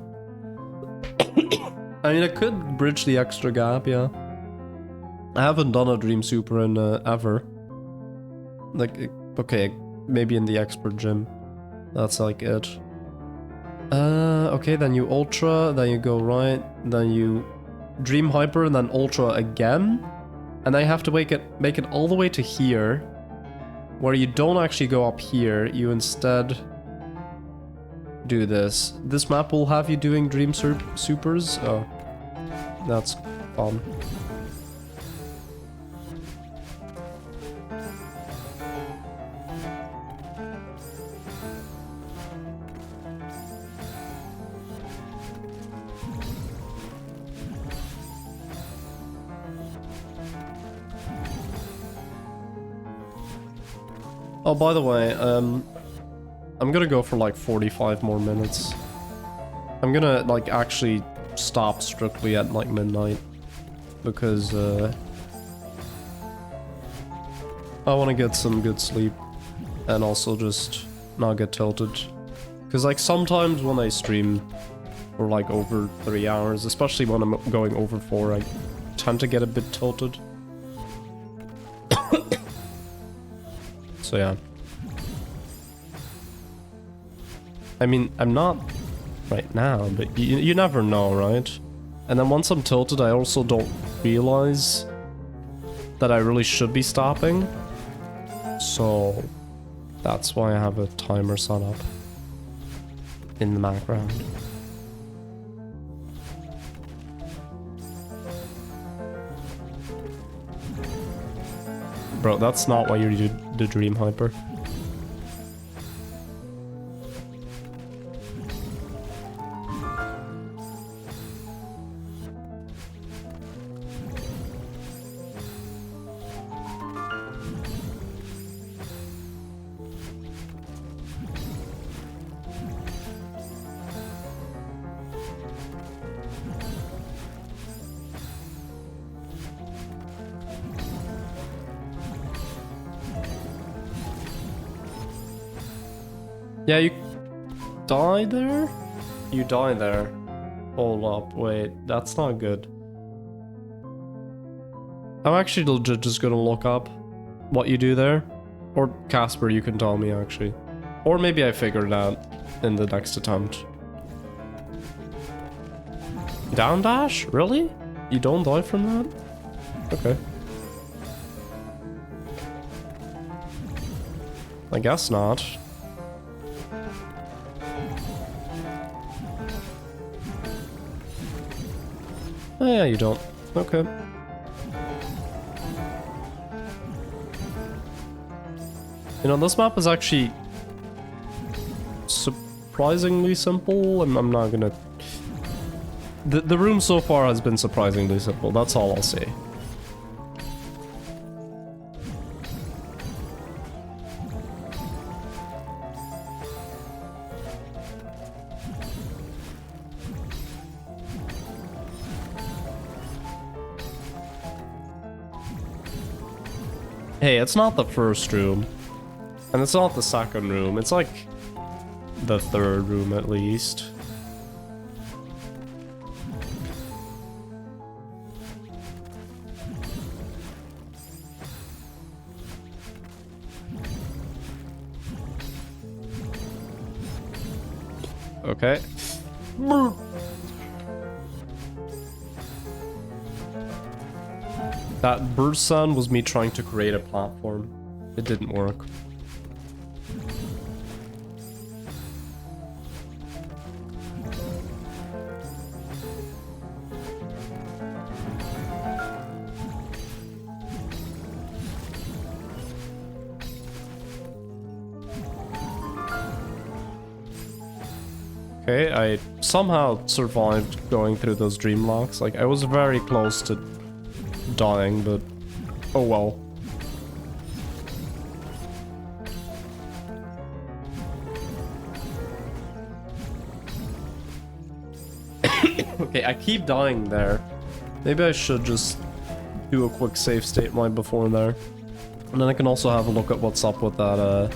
I mean, it could bridge the extra gap, yeah. I haven't done a Dream Super in ever. Like, okay, maybe in the expert gym. That's like it. Okay, then you Ultra, then you go right, then you Dream Hyper, and then Ultra again. And then you have to make it all the way to here, where you don't actually go up here, you instead do this. This map will have you doing Dream Supers. Oh, that's fun. Oh, by the way, I'm gonna go for like 45 more minutes. I'm gonna like actually stop strictly at like midnight because I want to get some good sleep and also just not get tilted. Because like sometimes when I stream for like over 3 hours, especially when I'm going over 4, I tend to get a bit tilted. So yeah. I mean, I'm not right now, but you never know, right? And then once I'm tilted, I also don't realize that I really should be stopping. So that's why I have a timer set up in the background. Bro, that's not why you do the Dream Hyper. Yeah, you die there? You die there. Hold up, wait, that's not good. I'm actually legit just gonna look up what you do there. Or Casper, you can tell me actually. Or maybe I figured it out in the next attempt. Down dash? Really? You don't die from that? Okay. I guess not. Oh yeah, you don't. Okay. You know, this map is actually surprisingly simple. I'm not gonna... The room so far has been surprisingly simple, that's all I'll say. Hey, it's not the first room. And it's not the second room. It's like the third room at least. Okay. That bird sound was me trying to create a platform. It didn't work. Okay, I somehow survived going through those dream locks. Like, I was very close to dying, but oh well. Okay, I keep dying there. Maybe I should just do a quick save state right before there. And then I can also have a look at what's up with that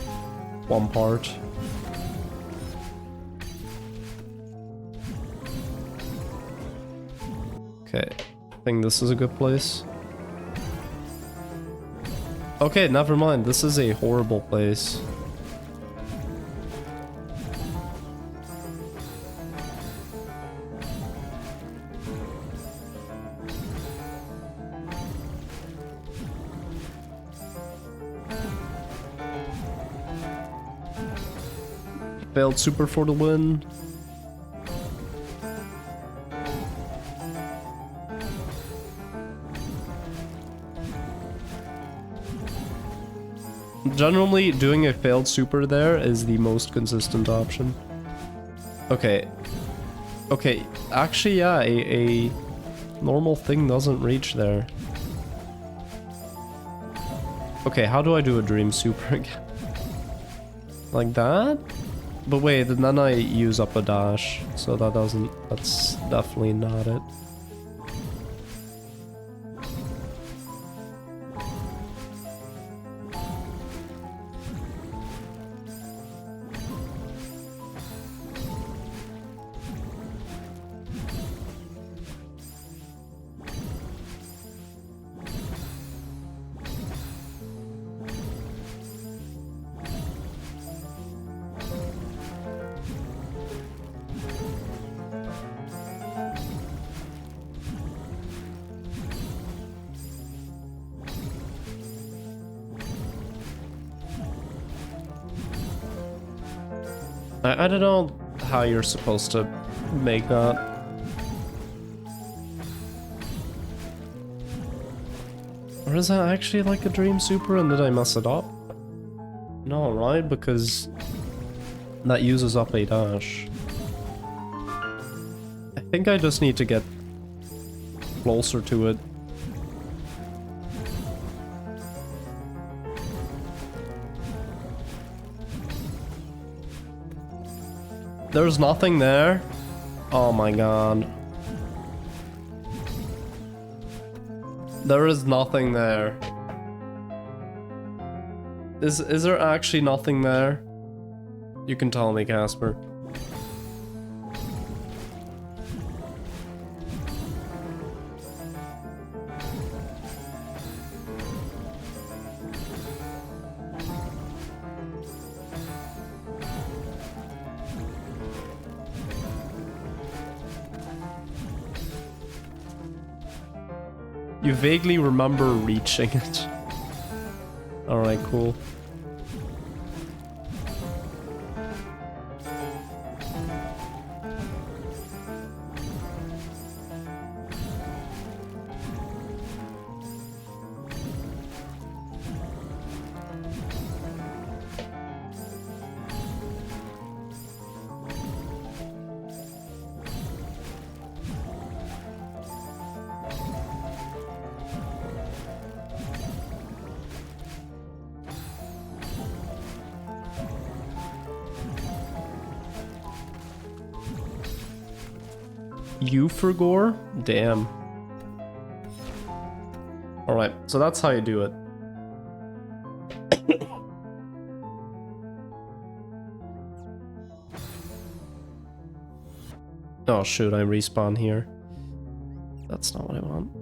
one part. Okay, I think this is a good place. Okay, never mind. This is a horrible place. Failed super for the win. Generally, doing a failed super there is the most consistent option. Okay. Okay, actually, yeah, a normal thing doesn't reach there. Okay, how do I do a dream super again? Like that? But wait, and then I use up a dash, so that doesn't... that's definitely not it. I don't know how you're supposed to make that. Or is that actually like a dream super and did I mess it up? No, right? Because that uses up a dash. I think I just need to get closer to it. There's nothing there? Oh my god. There is nothing there. Is there actually nothing there? You can tell me, Casper. You vaguely remember reaching it. Alright, cool. Euphorgore? Damn. Alright, so that's how you do it. Oh shoot, I respawn here. That's not what I want.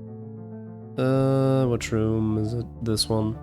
Which room is it? This one.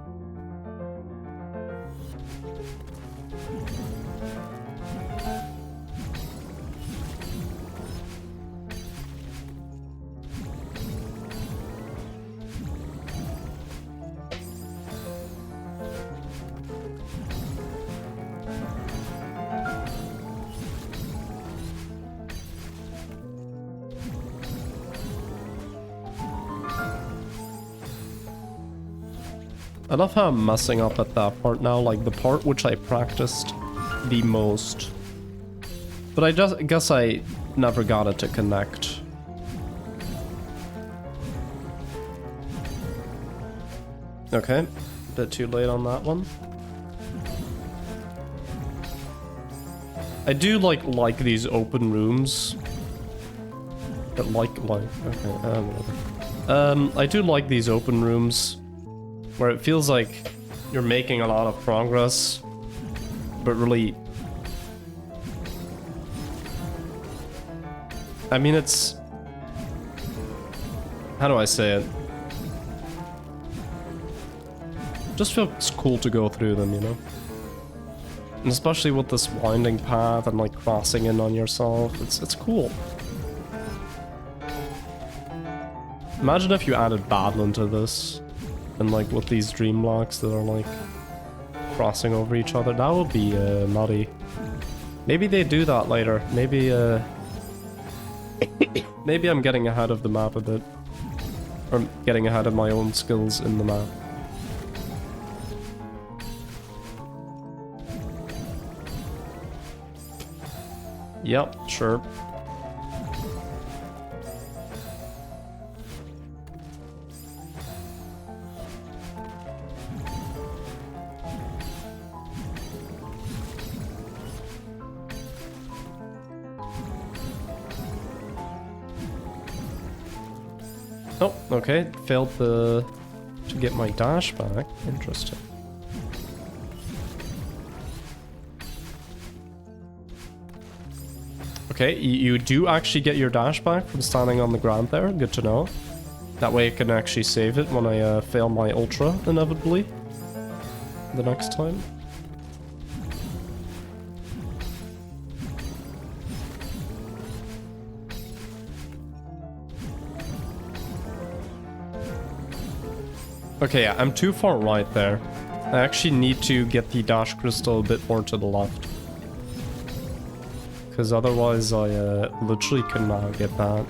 I love how I'm messing up at that part now, like the part which I practiced the most. But I just guess I never got it to connect. Okay, a bit too late on that one. I do like these open rooms. whatever. I do like these open rooms where it feels like you're making a lot of progress, but really, I mean, it's, how do I say it? Just feels cool to go through them, you know? And especially with this winding path and like crossing in on yourself, it's cool. Imagine if you added Badland to this, and like with these dream blocks that are like crossing over each other, that would be nutty. Maybe they do that later. Maybe maybe I'm getting ahead of the map a bit, or getting ahead of my own skills in the map. Yep, sure. Oh, okay. Failed to get my dash back. Interesting. Okay, you do actually get your dash back from standing on the ground there. Good to know. That way I can actually save it when I fail my ultra, inevitably. The next time. Okay, yeah, I'm too far right there. I actually need to get the dash crystal a bit more to the left. Because otherwise I literally cannot get that.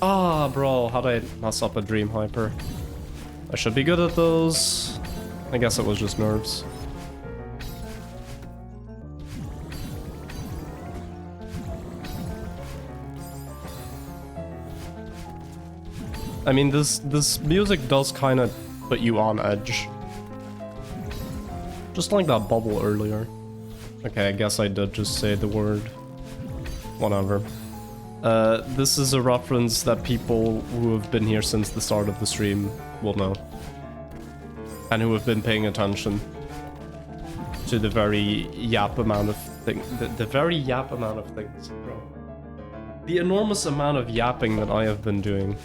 Ah, bro, how'd I mess up a Dream Hyper? I should be good at those. I guess it was just nerves. I mean, this music does kind of put you on edge. Just like that bubble earlier. Okay, I guess I did just say the word. Whatever. This is a reference that people who have been here since the start of the stream will know. And who have been paying attention to the very yap amount of things. The very yap amount of things, bro. The enormous amount of yapping that I have been doing.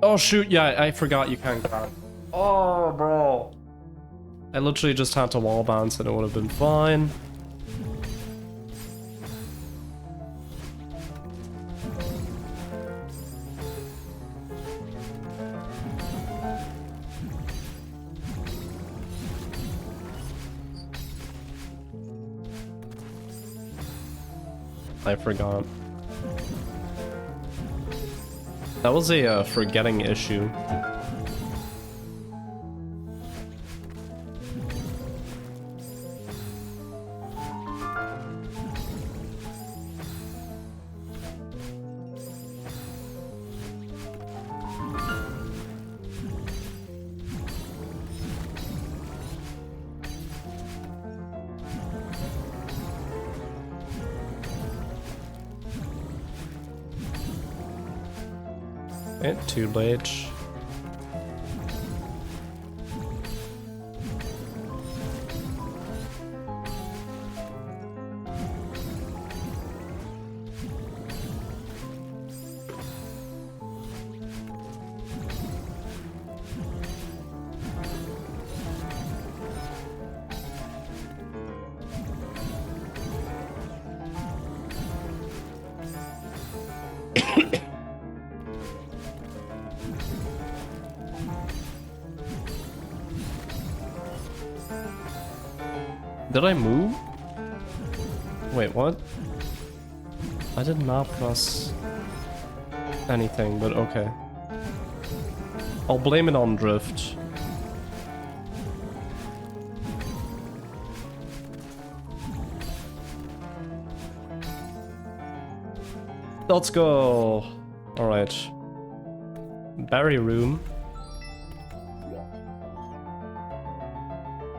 Oh shoot, yeah, I forgot you can't grab. Oh, bro. I literally just had to wall bounce and it would have been fine. I forgot. That was a forgetting issue. Too late. Did I move? Wait, what? I did not press anything, but okay. I'll blame it on drift. Let's go. All right. Berry room.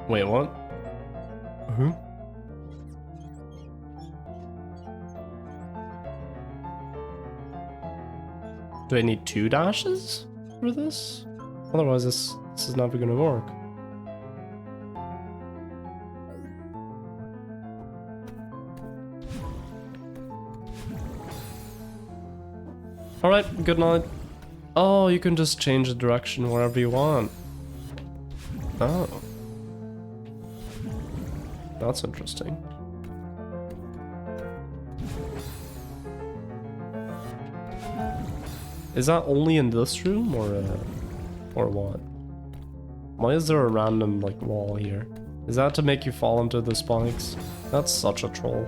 Wait, what? Who? Do I need 2 dashes for this? Otherwise, this is never gonna work. Alright, good night. Oh, you can just change the direction wherever you want. Oh. That's interesting. Is that only in this room or what? Why is there a random like wall here? Is that to make you fall into the spikes? That's such a troll.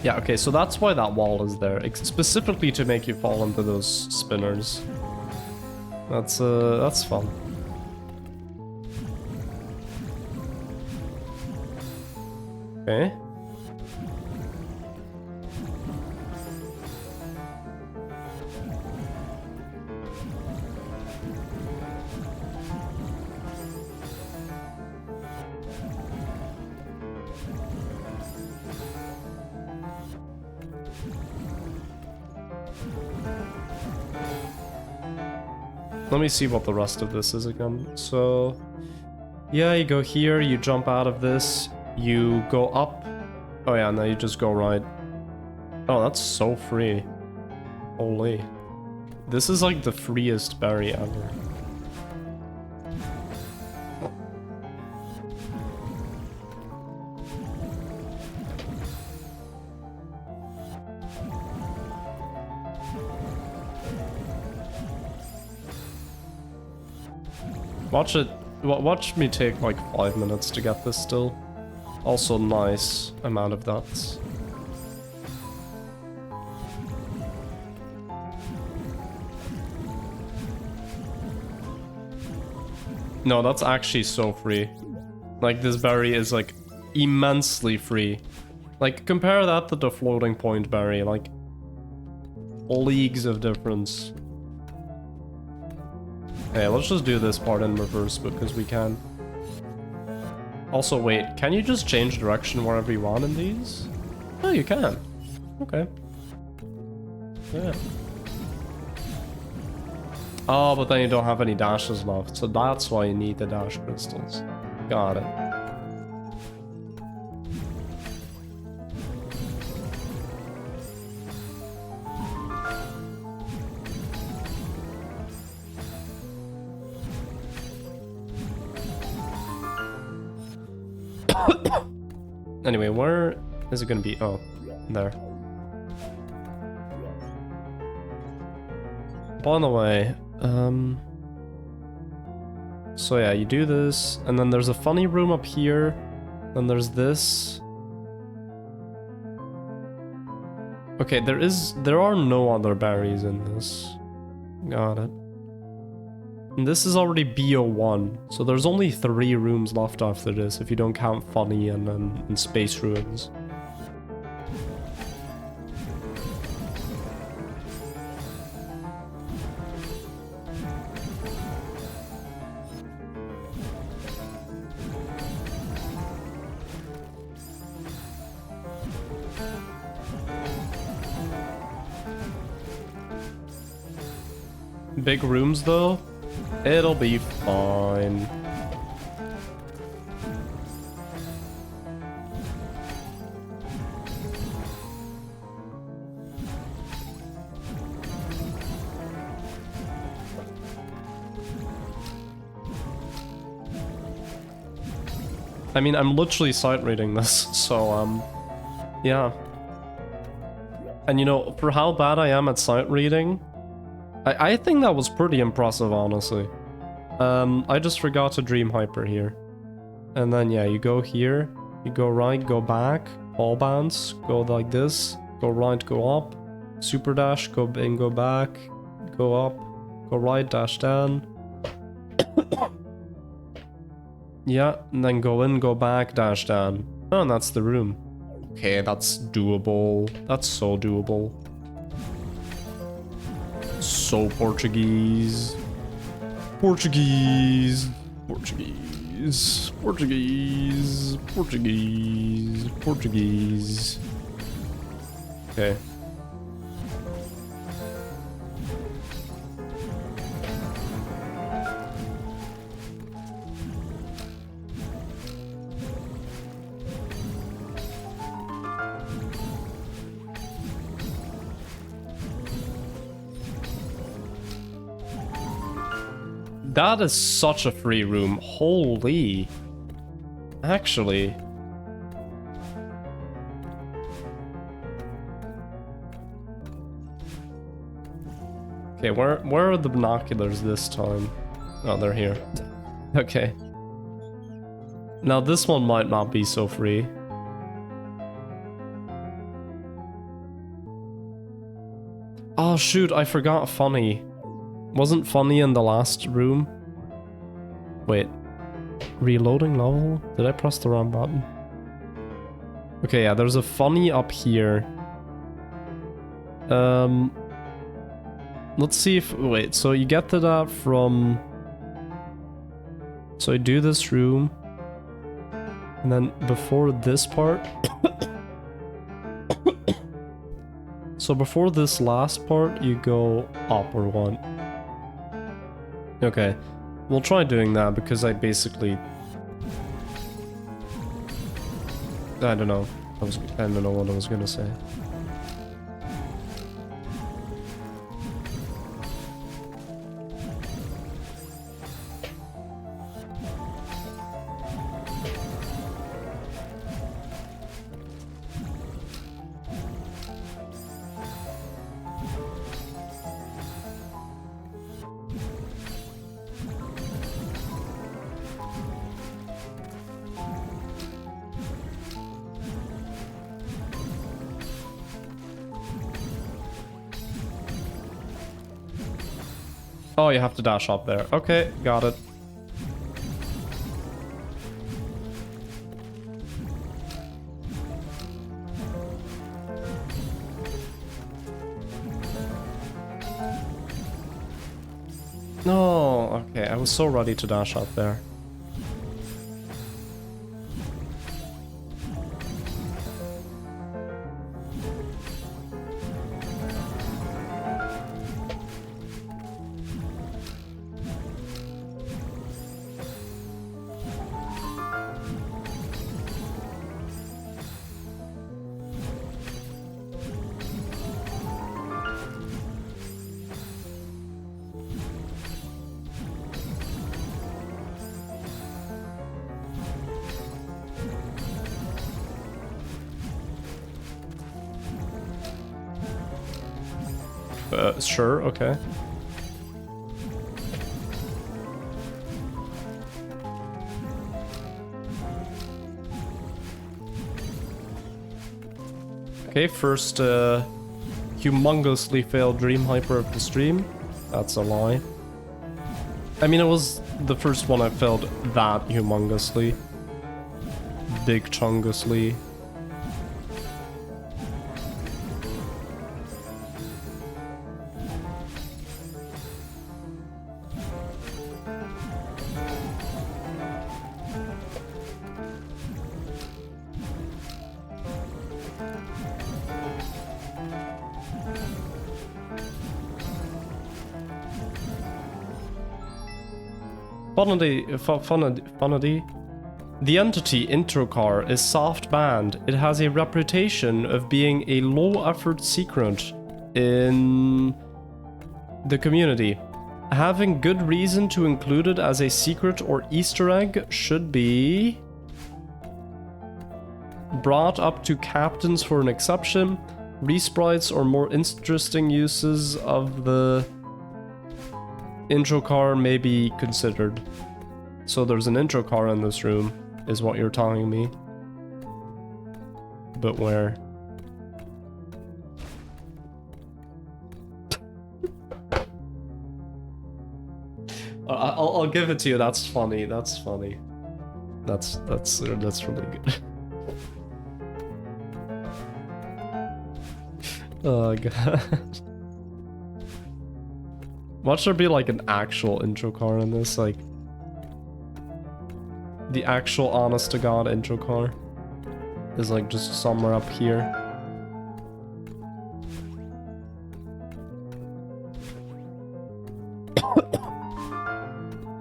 Yeah, okay, so that's why that wall is there. Specifically to make you fall into those spinners. That's fun. Okay. Let me see what the rest of this is again. So, yeah, you go here, you jump out of this, you go up. Oh yeah, now you just go right. Oh, that's so free. Holy. This is like the freest berry ever. Watch me take like 5 minutes to get this still. Also nice amount of dots. No, that's actually so free. Like this berry is like immensely free. Like compare that to the floating point berry, like leagues of difference. Okay, let's just do this part in reverse because we can. Also, wait, can you just change direction wherever you want in these? Oh, you can. Okay. Yeah. Oh, but then you don't have any dashes left, so that's why you need the dash crystals. Got it. Anyway, where is it gonna be? Oh, there. By the way, so yeah, you do this, and then there's a funny room up here, then there's this. Okay, there are no other berries in this. Got it. And this is already BO1, so there's only 3 rooms left after this, if you don't count Funny and Space Ruins. big rooms though, it'll be fine. I mean, I'm literally sight reading this, so yeah. And you know, for how bad I am at sight reading, I think that was pretty impressive, honestly. I just forgot to dream hyper here. And then yeah, you go here, you go right, go back, all bounce, go like this, go right, go up, super dash, go in, go back, go up, go right, dash down. Yeah, and then go in, go back, dash down. Oh, and that's the room. Okay, that's doable. That's so doable. So Portuguese. Portuguese. Portuguese. Portuguese. Portuguese. Portuguese. Okay. That is such a free room. Holy. Actually. Okay, where are the binoculars this time? Oh, they're here. Okay. Now this one might not be so free. Oh shoot, I forgot funny. Wasn't funny in the last room? Wait. Reloading level? Did I press the wrong button? Okay, yeah, there's a funny up here. Let's see if... Wait, so you get to that from... So I do this room. And then before this part... So before this last part, you go up or one. Okay, we'll try doing that because I basically... I don't know. I don't know what I was gonna say. Oh, you have to dash up there. Okay, got it. No, okay, I was so ready to dash up there. Sure, okay. Okay, first humongously failed dream hyper of the stream. That's a lie. I mean, it was the first one I failed that humongously. Big chungously. Funody. The entity intro car is soft banned. It has a reputation of being a low-effort secret in the community. Having good reason to include it as a secret or Easter egg should be brought up to captains for an exception. Resprites or more interesting uses of the intro car may be considered. So there's an intro car in this room, is what you're telling me. But where? I'll give it to you. That's funny. That's funny. That's really good. Oh god. Watch there be like an actual intro car in this, like the actual honest to god intro car is like just somewhere up here.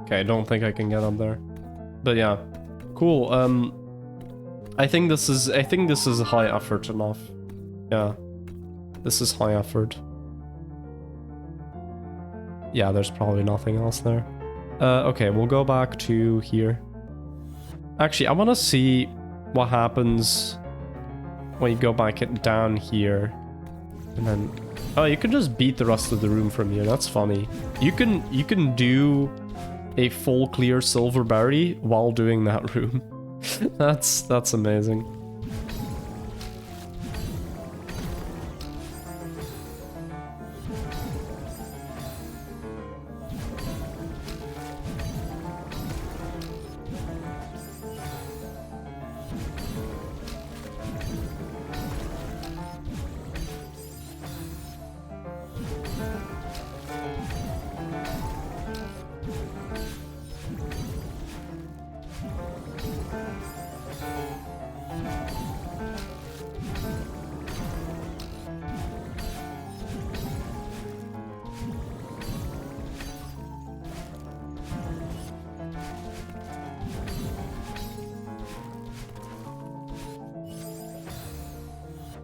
Okay, I don't think I can get up there. But yeah. Cool. I think this is high effort enough. Yeah. This is high effort. Yeah, there's probably nothing else there. Okay, we'll go back to here. Actually, I want to see what happens when you go back down here. And then... Oh, you can just beat the rest of the room from here. That's funny. You can do a full clear silverberry while doing that room. That's amazing.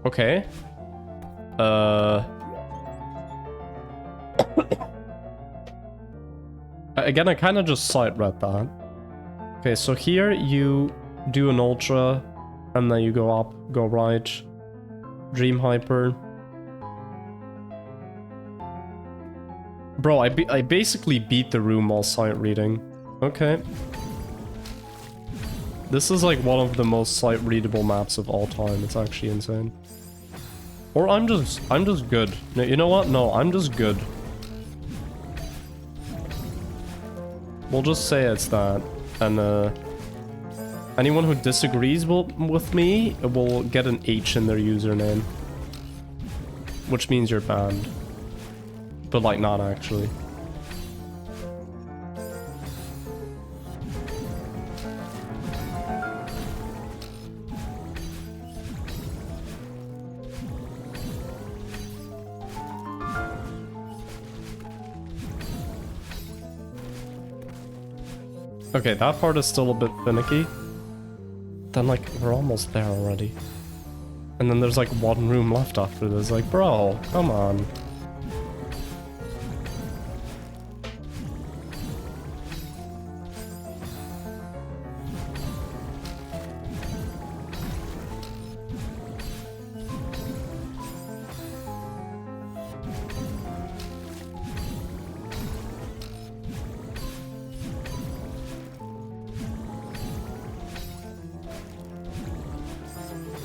Okay. Again, I kind of just sight read that. Okay, so here you do an ultra, and then you go up, go right, dream hyper. Bro, I basically beat the room while sight reading. Okay. This is like one of the most sight readable maps of all time. It's actually insane. Or I'm just good. No, you know what? No, I'm just good. We'll just say it's that. And anyone who disagrees with me will get an H in their username. Which means you're banned. But like not actually. Okay, that part is still a bit finicky. Then, like, we're almost there already. And then there's, like, one room left after this. Like, bro, come on.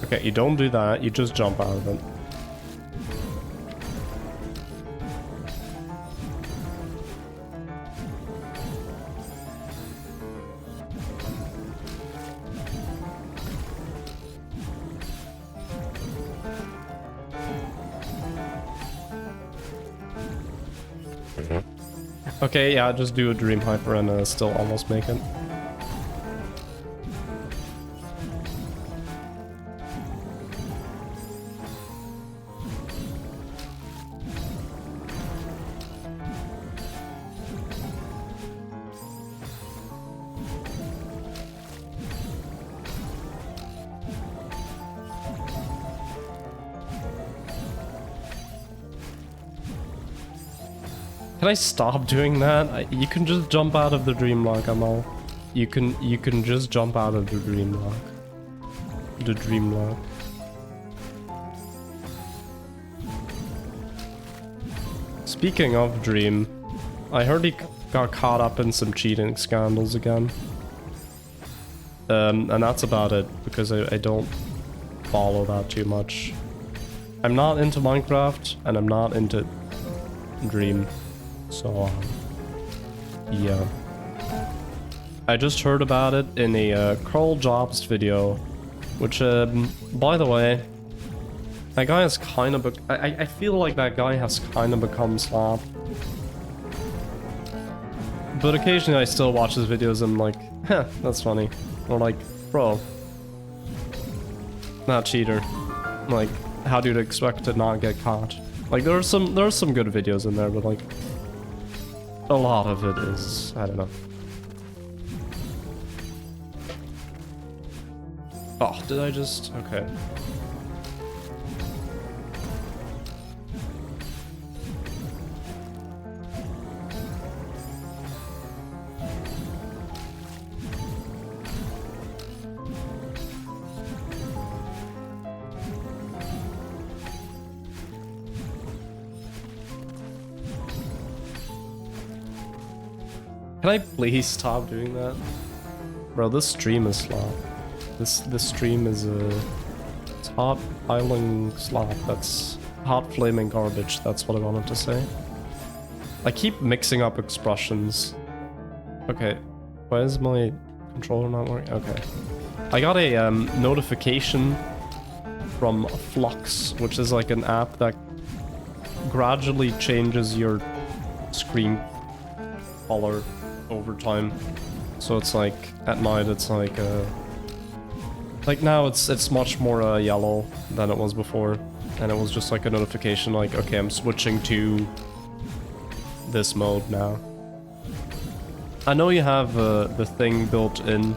Okay, you don't do that, you just jump out of it. Okay, yeah, just do a dream hyper and still almost make it. Can I stop doing that? You can just jump out of the dream lock, Amal. You can just jump out of the dream lock. The dream lock. Speaking of Dream, I heard he got caught up in some cheating scandals again. And that's about it, because I don't follow that too much. I'm not into Minecraft, and I'm not into Dream. So, yeah. I just heard about it in a Carl Jobs video, which, by the way, that guy has kind of... I feel like that guy has kind of become slop. But occasionally I still watch his videos and I'm like, huh, that's funny. Or like, bro. Not cheater. Like, how do you expect to not get caught? Like, there are some good videos in there, but like... a lot of it is... I don't know. Oh, did I just... okay. Can I please stop doing that? Bro, this stream is slop. This stream is it's hot piling slop. That's hot flaming garbage. That's what I wanted to say. I keep mixing up expressions. Okay, why is my controller not working? Okay. I got a notification from Flux, which is like an app that gradually changes your screen color over time. So it's like at night it's like now it's much more yellow than it was before, and it was just like a notification like, okay, I'm switching to this mode now. I know you have the thing built in,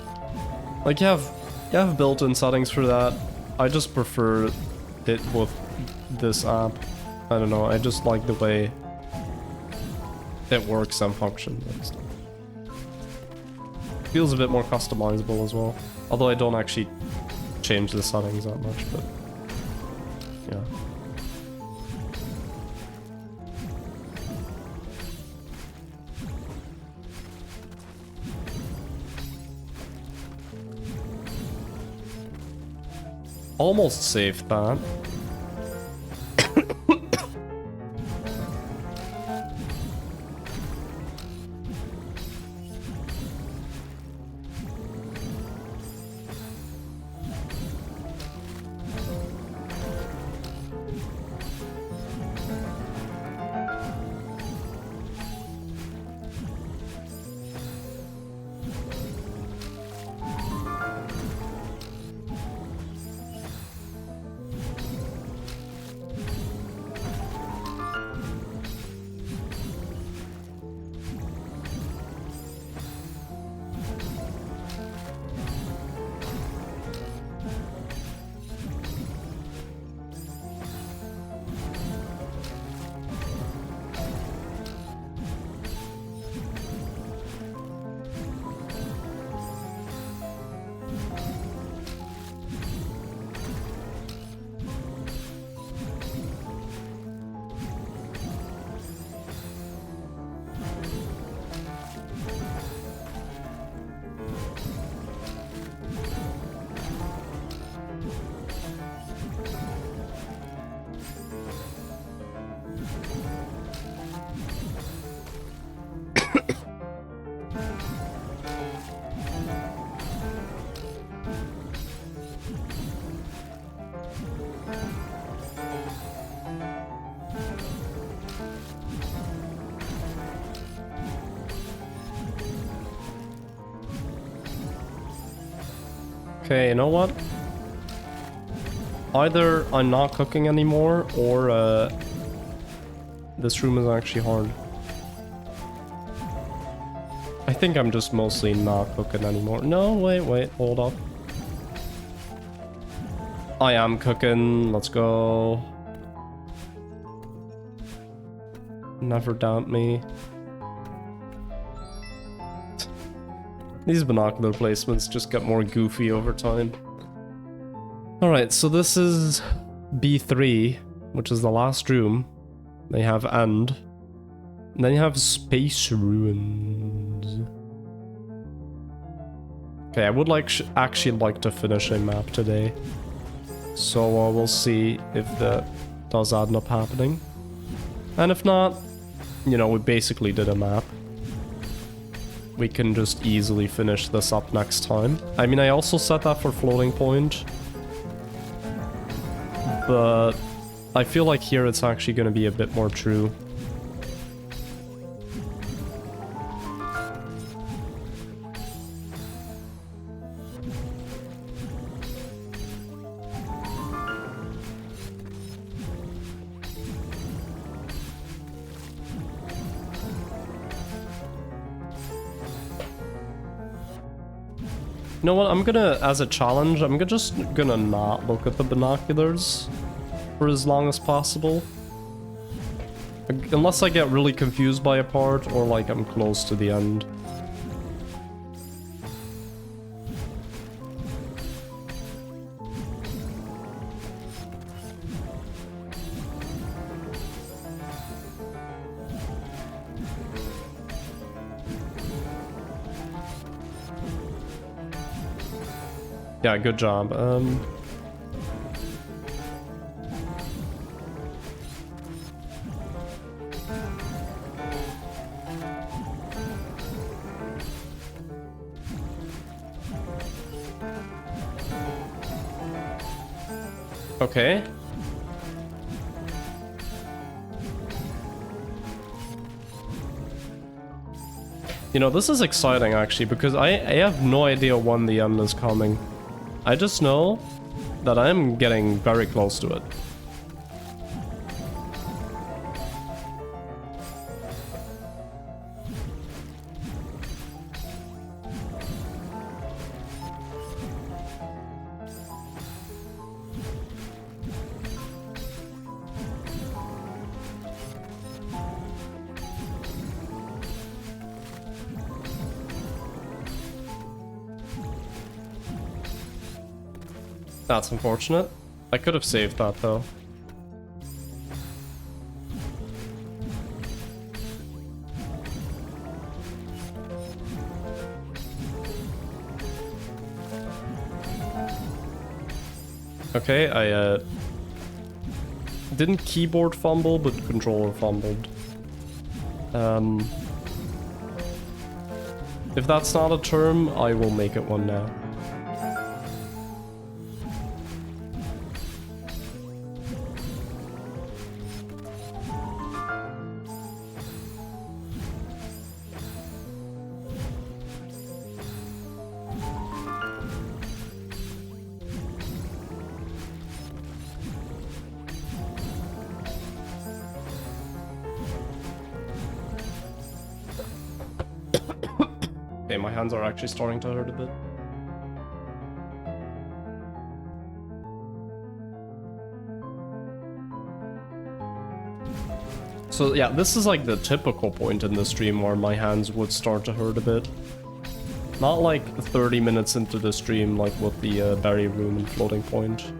like you have built-in settings for that. I just prefer it with this app. I don't know, I just like the way it works and functions and stuff. Feels a bit more customizable as well. Although I don't actually change the settings that much, but yeah. Almost saved that. Okay, you know what? Either I'm not cooking anymore, or this room is actually hard. I think I'm just mostly not cooking anymore. No, wait, hold up. I am cooking, let's go. never doubt me. These binocular placements just get more goofy over time. Alright, so this is B3, which is the last room. They have end. And then you have space ruins. Okay, I would actually like to finish a map today. So we'll see if that does end up happening. And if not, you know, we basically did a map. We can just easily finish this up next time. I mean, I also set that for floating point. But I feel like here it's actually going to be a bit more true. You know what, I'm gonna, as a challenge, I'm just gonna not look at the binoculars for as long as possible. Unless I get really confused by a part, or like I'm close to the end. Yeah, good job. Okay. You know, this is exciting actually, because I have no idea when the end is coming. I just know that I'm getting very close to it. That's unfortunate. I could have saved that though. Okay, I didn't keyboard fumble, but controller fumbled. If that's not a term, I will make it one now. Okay, my hands are actually starting to hurt a bit. So yeah, this is like the typical point in the stream where my hands would start to hurt a bit. Not like 30 minutes into the stream like with the berry room and floating point.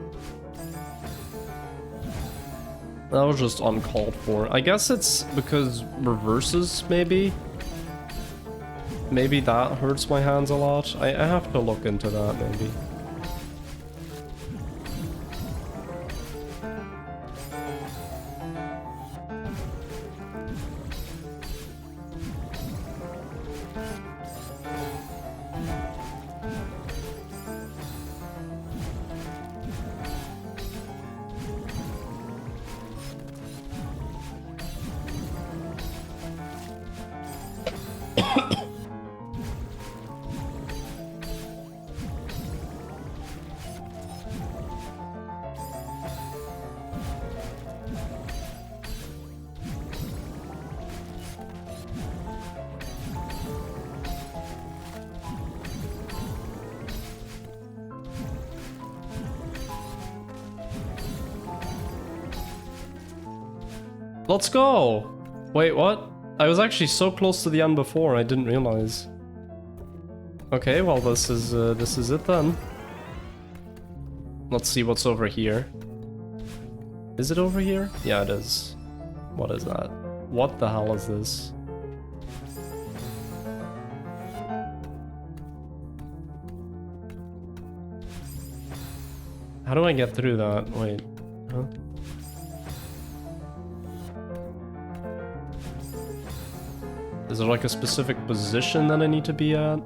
That was just uncalled for. I guess it's because reverses, maybe? Maybe that hurts my hands a lot. I have to look into that, maybe. Let's go! Wait, what? I was actually so close to the end before, I didn't realize. Okay, well this is it then. Let's see what's over here. Is it over here? Yeah, it is. What is that? What the hell is this? How do I get through that? Wait, huh? Is there like a specific position that I need to be at?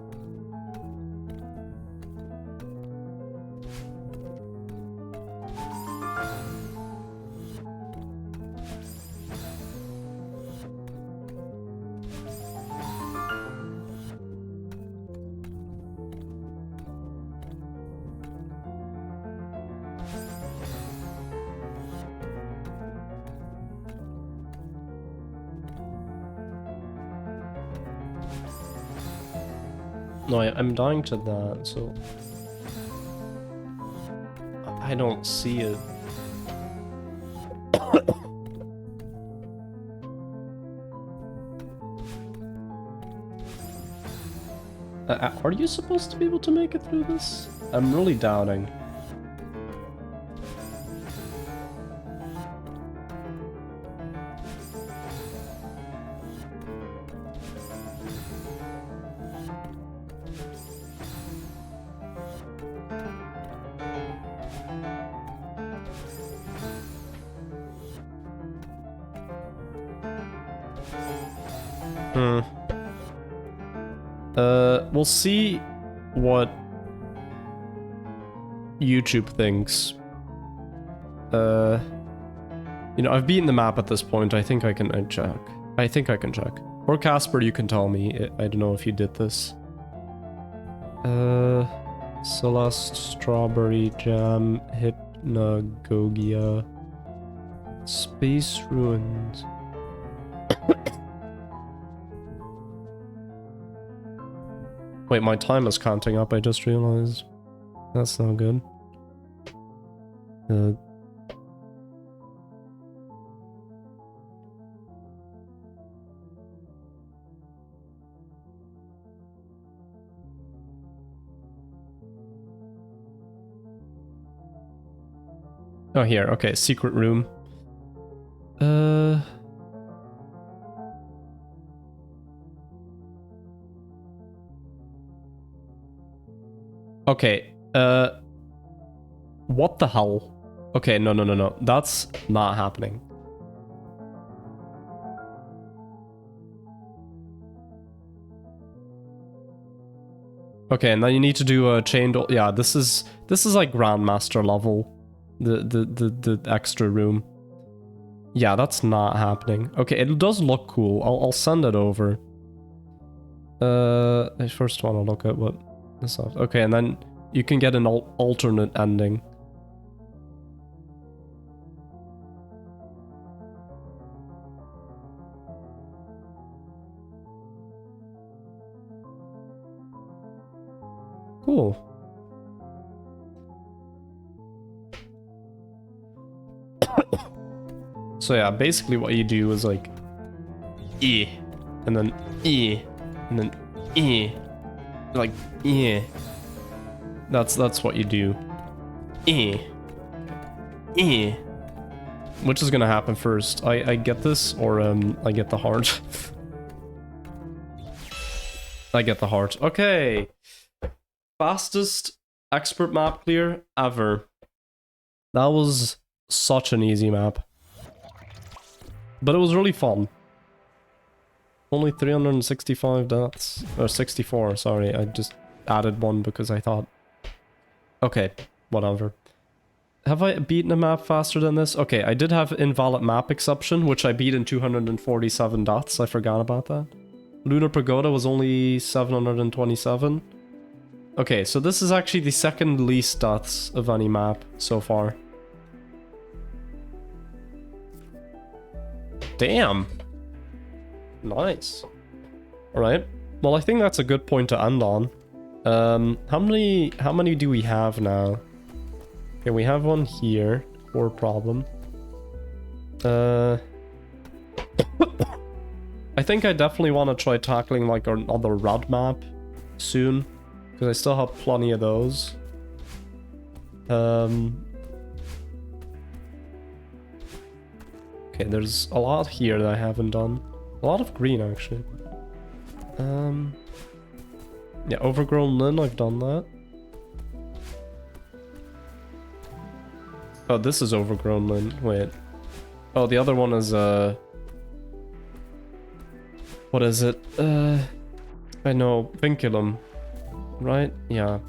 No, I'm dying to that, so... I don't see it. Are you supposed to be able to make it through this? I'm really doubting. We'll see what YouTube thinks. You know, I've beaten the map at this point. I think I can check. I think I can check. Or Casper, you can tell me. I don't know if you did this. Celeste, Strawberry Jam, Hypnagogia, Space Ruins. Wait, my time is counting up, I just realized. That's not good. Oh, here, okay, secret room. Okay, what the hell? Okay, no. That's not happening. Okay, and then you need to do a chain door. Yeah, this is like Grandmaster level. The extra room. Yeah, that's not happening. Okay, it does look cool. I'll send it over. I first want to look at what this is. Okay, and then you can get an alternate ending. Cool. So yeah, basically what you do is like E, and then E, and then E, like E. That's what you do. E, E. Which is gonna happen first? I get this, or I get the heart. I get the heart. Okay. Fastest expert map clear ever. That was such an easy map. But it was really fun. Only 365 deaths. Or 64, sorry. I just added one because I thought... Okay, whatever. Have I beaten a map faster than this? Okay, I did have invalid map exception, which I beat in 247 deaths. I forgot about that. Lunar Pagoda was only 727. Okay, so this is actually the second least deaths of any map so far. Damn. Nice. Alright. Well, I think that's a good point to end on. How many do we have now? Okay, we have one here. Poor problem. I think I definitely want to try tackling like another red map soon, because I still have plenty of those. Okay, there's a lot here that I haven't done. A lot of green, actually. Yeah, overgrown lin, I've done that. Oh, this is overgrown lin. Wait. Oh, the other one is, what is it? I know, vinculum. Right? Yeah.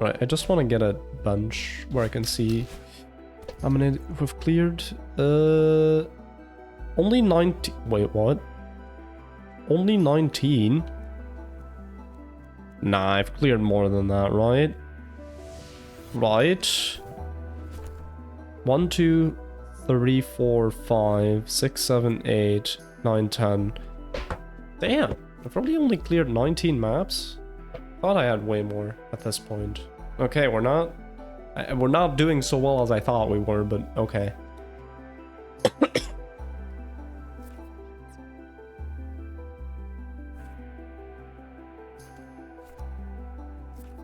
Right, I just want to get a bunch where I can see how many we've cleared. Only 19. Wait, what? Only 19? Nah, I've cleared more than that, right? Right. 1, 2, 3, 4, 5, 6, 7, 8, 9, 10. Damn, I've probably only cleared 19 maps. Thought I had way more at this point. Okay, we're not doing so well as I thought we were, but okay.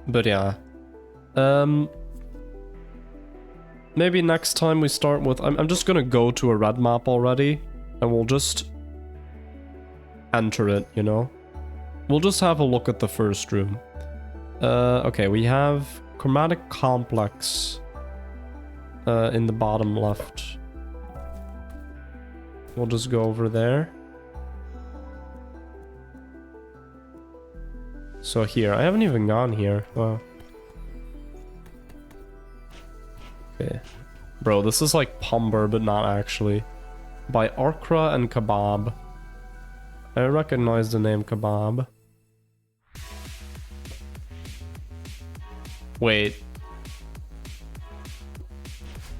But yeah. Maybe next time we start with... I'm just gonna go to a red map already, and we'll just enter it, you know? We'll just have a look at the first room. Okay, we have Chromatic Complex in the bottom left. We'll just go over there. So here, I haven't even gone here. Wow. Okay. Bro, this is like Pumber, but not actually. By Okra and Kebab. I recognize the name Kebab. Wait.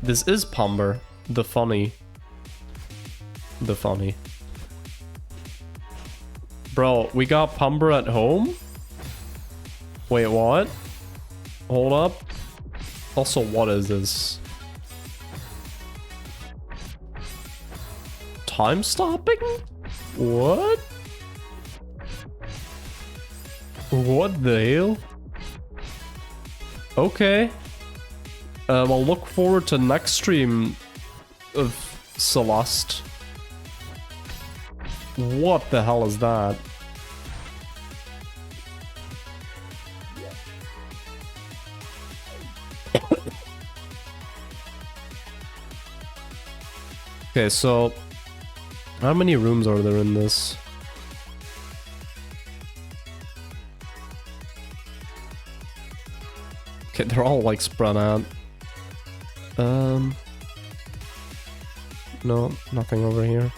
This is Pumber. The funny. The funny. Bro, we got Pumber at home? Wait, what? Hold up. Also, what is this? Time stopping? What? What the hell? Okay. I'll look forward to next stream of Celeste. What the hell is that? Okay, so how many rooms are there in this? Okay, they're all like spread out. No, nothing over here.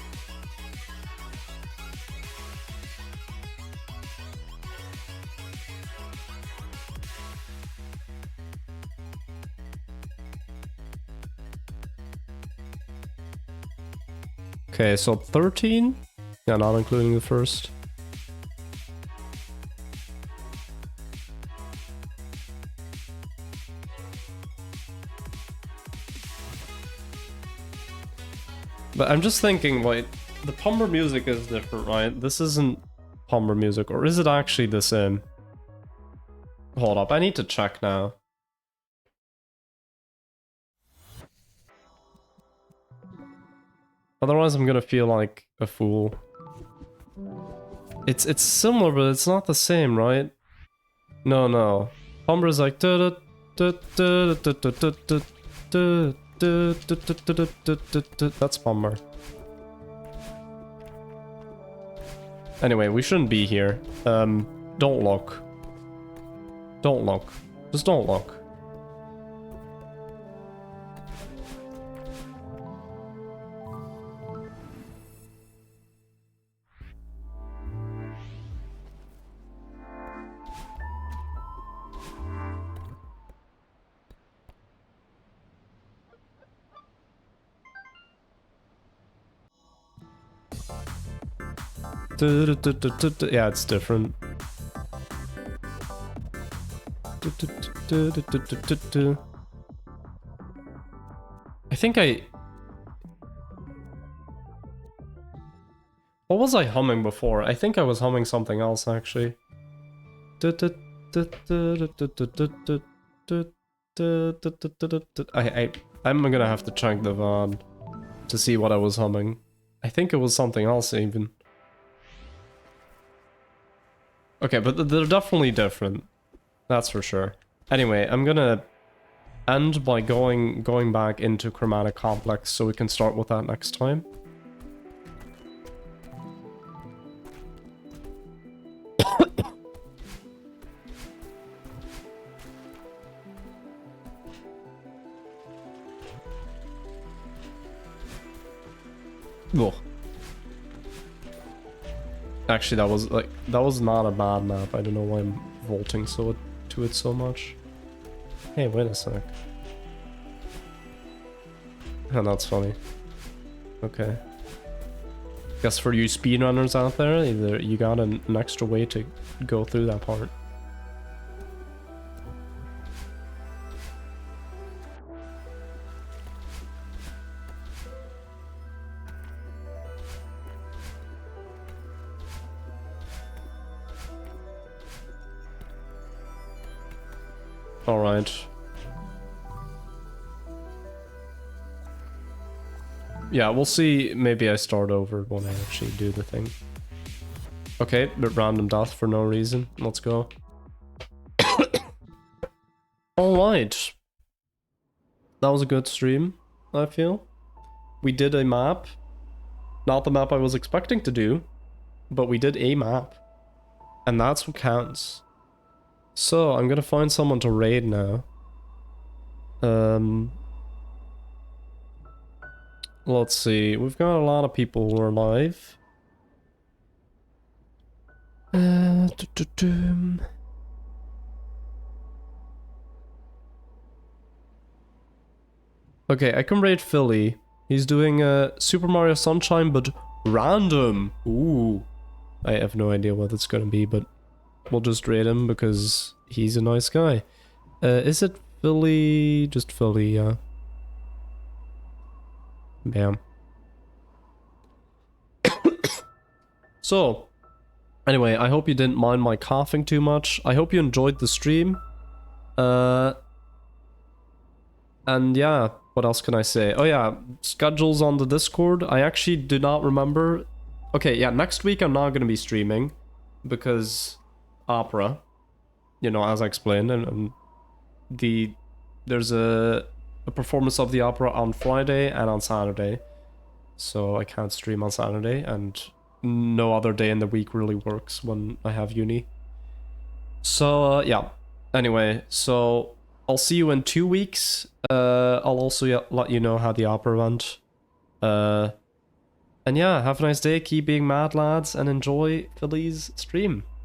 Okay, so 13? Yeah, not including the first. But I'm just thinking, wait, the Pumber music is different, right? This isn't Pumber music, or is it actually the same? Hold up, I need to check now. Otherwise I'm gonna feel like a fool. It's similar, but it's not the same, right? No. Pumber is like that's Pumber. Anyway, we shouldn't be here. Don't look. Don't look. Just don't look. Yeah, it's different. think I... What was I humming before? I think I was humming something else, actually. I'm gonna have to check the VOD to see what I was humming. I think it was something else, even. Okay, but they're definitely different. That's for sure. Anyway, I'm gonna end by going back into Chromatic Complex so we can start with that next time. Ugh. Actually, that was not a bad map. I don't know why I'm vaulting to it so much. Hey, wait a sec. And that's funny. Okay. Guess for you speedrunners out there, either you got an extra way to go through that part. Alright. Yeah, we'll see. Maybe I start over when I actually do the thing. Okay, but random death for no reason. Let's go. Alright. That was a good stream, I feel. We did a map. Not the map I was expecting to do, but we did a map. And that's what counts. So, I'm gonna find someone to raid now. Let's see. We've got a lot of people who are live. Okay, I can raid Philly. He's doing Super Mario Sunshine, but random. Ooh. I have no idea what it's gonna be, but we'll just raid him because he's a nice guy. Is it Philly? Just Philly, yeah. Bam. So, anyway, I hope you didn't mind my coughing too much. I hope you enjoyed the stream. And yeah, what else can I say? Oh yeah, schedules on the Discord. I actually do not remember. Okay, yeah, next week I'm not going to be streaming because opera, you know, as I explained, and there's a performance of the opera on Friday and on Saturday, so I can't stream on Saturday, and no other day in the week really works when I have uni. So yeah, anyway, so I'll see you in 2 weeks. I'll also let you know how the opera went. And yeah, have a nice day, keep being mad lads, and enjoy Philly's stream.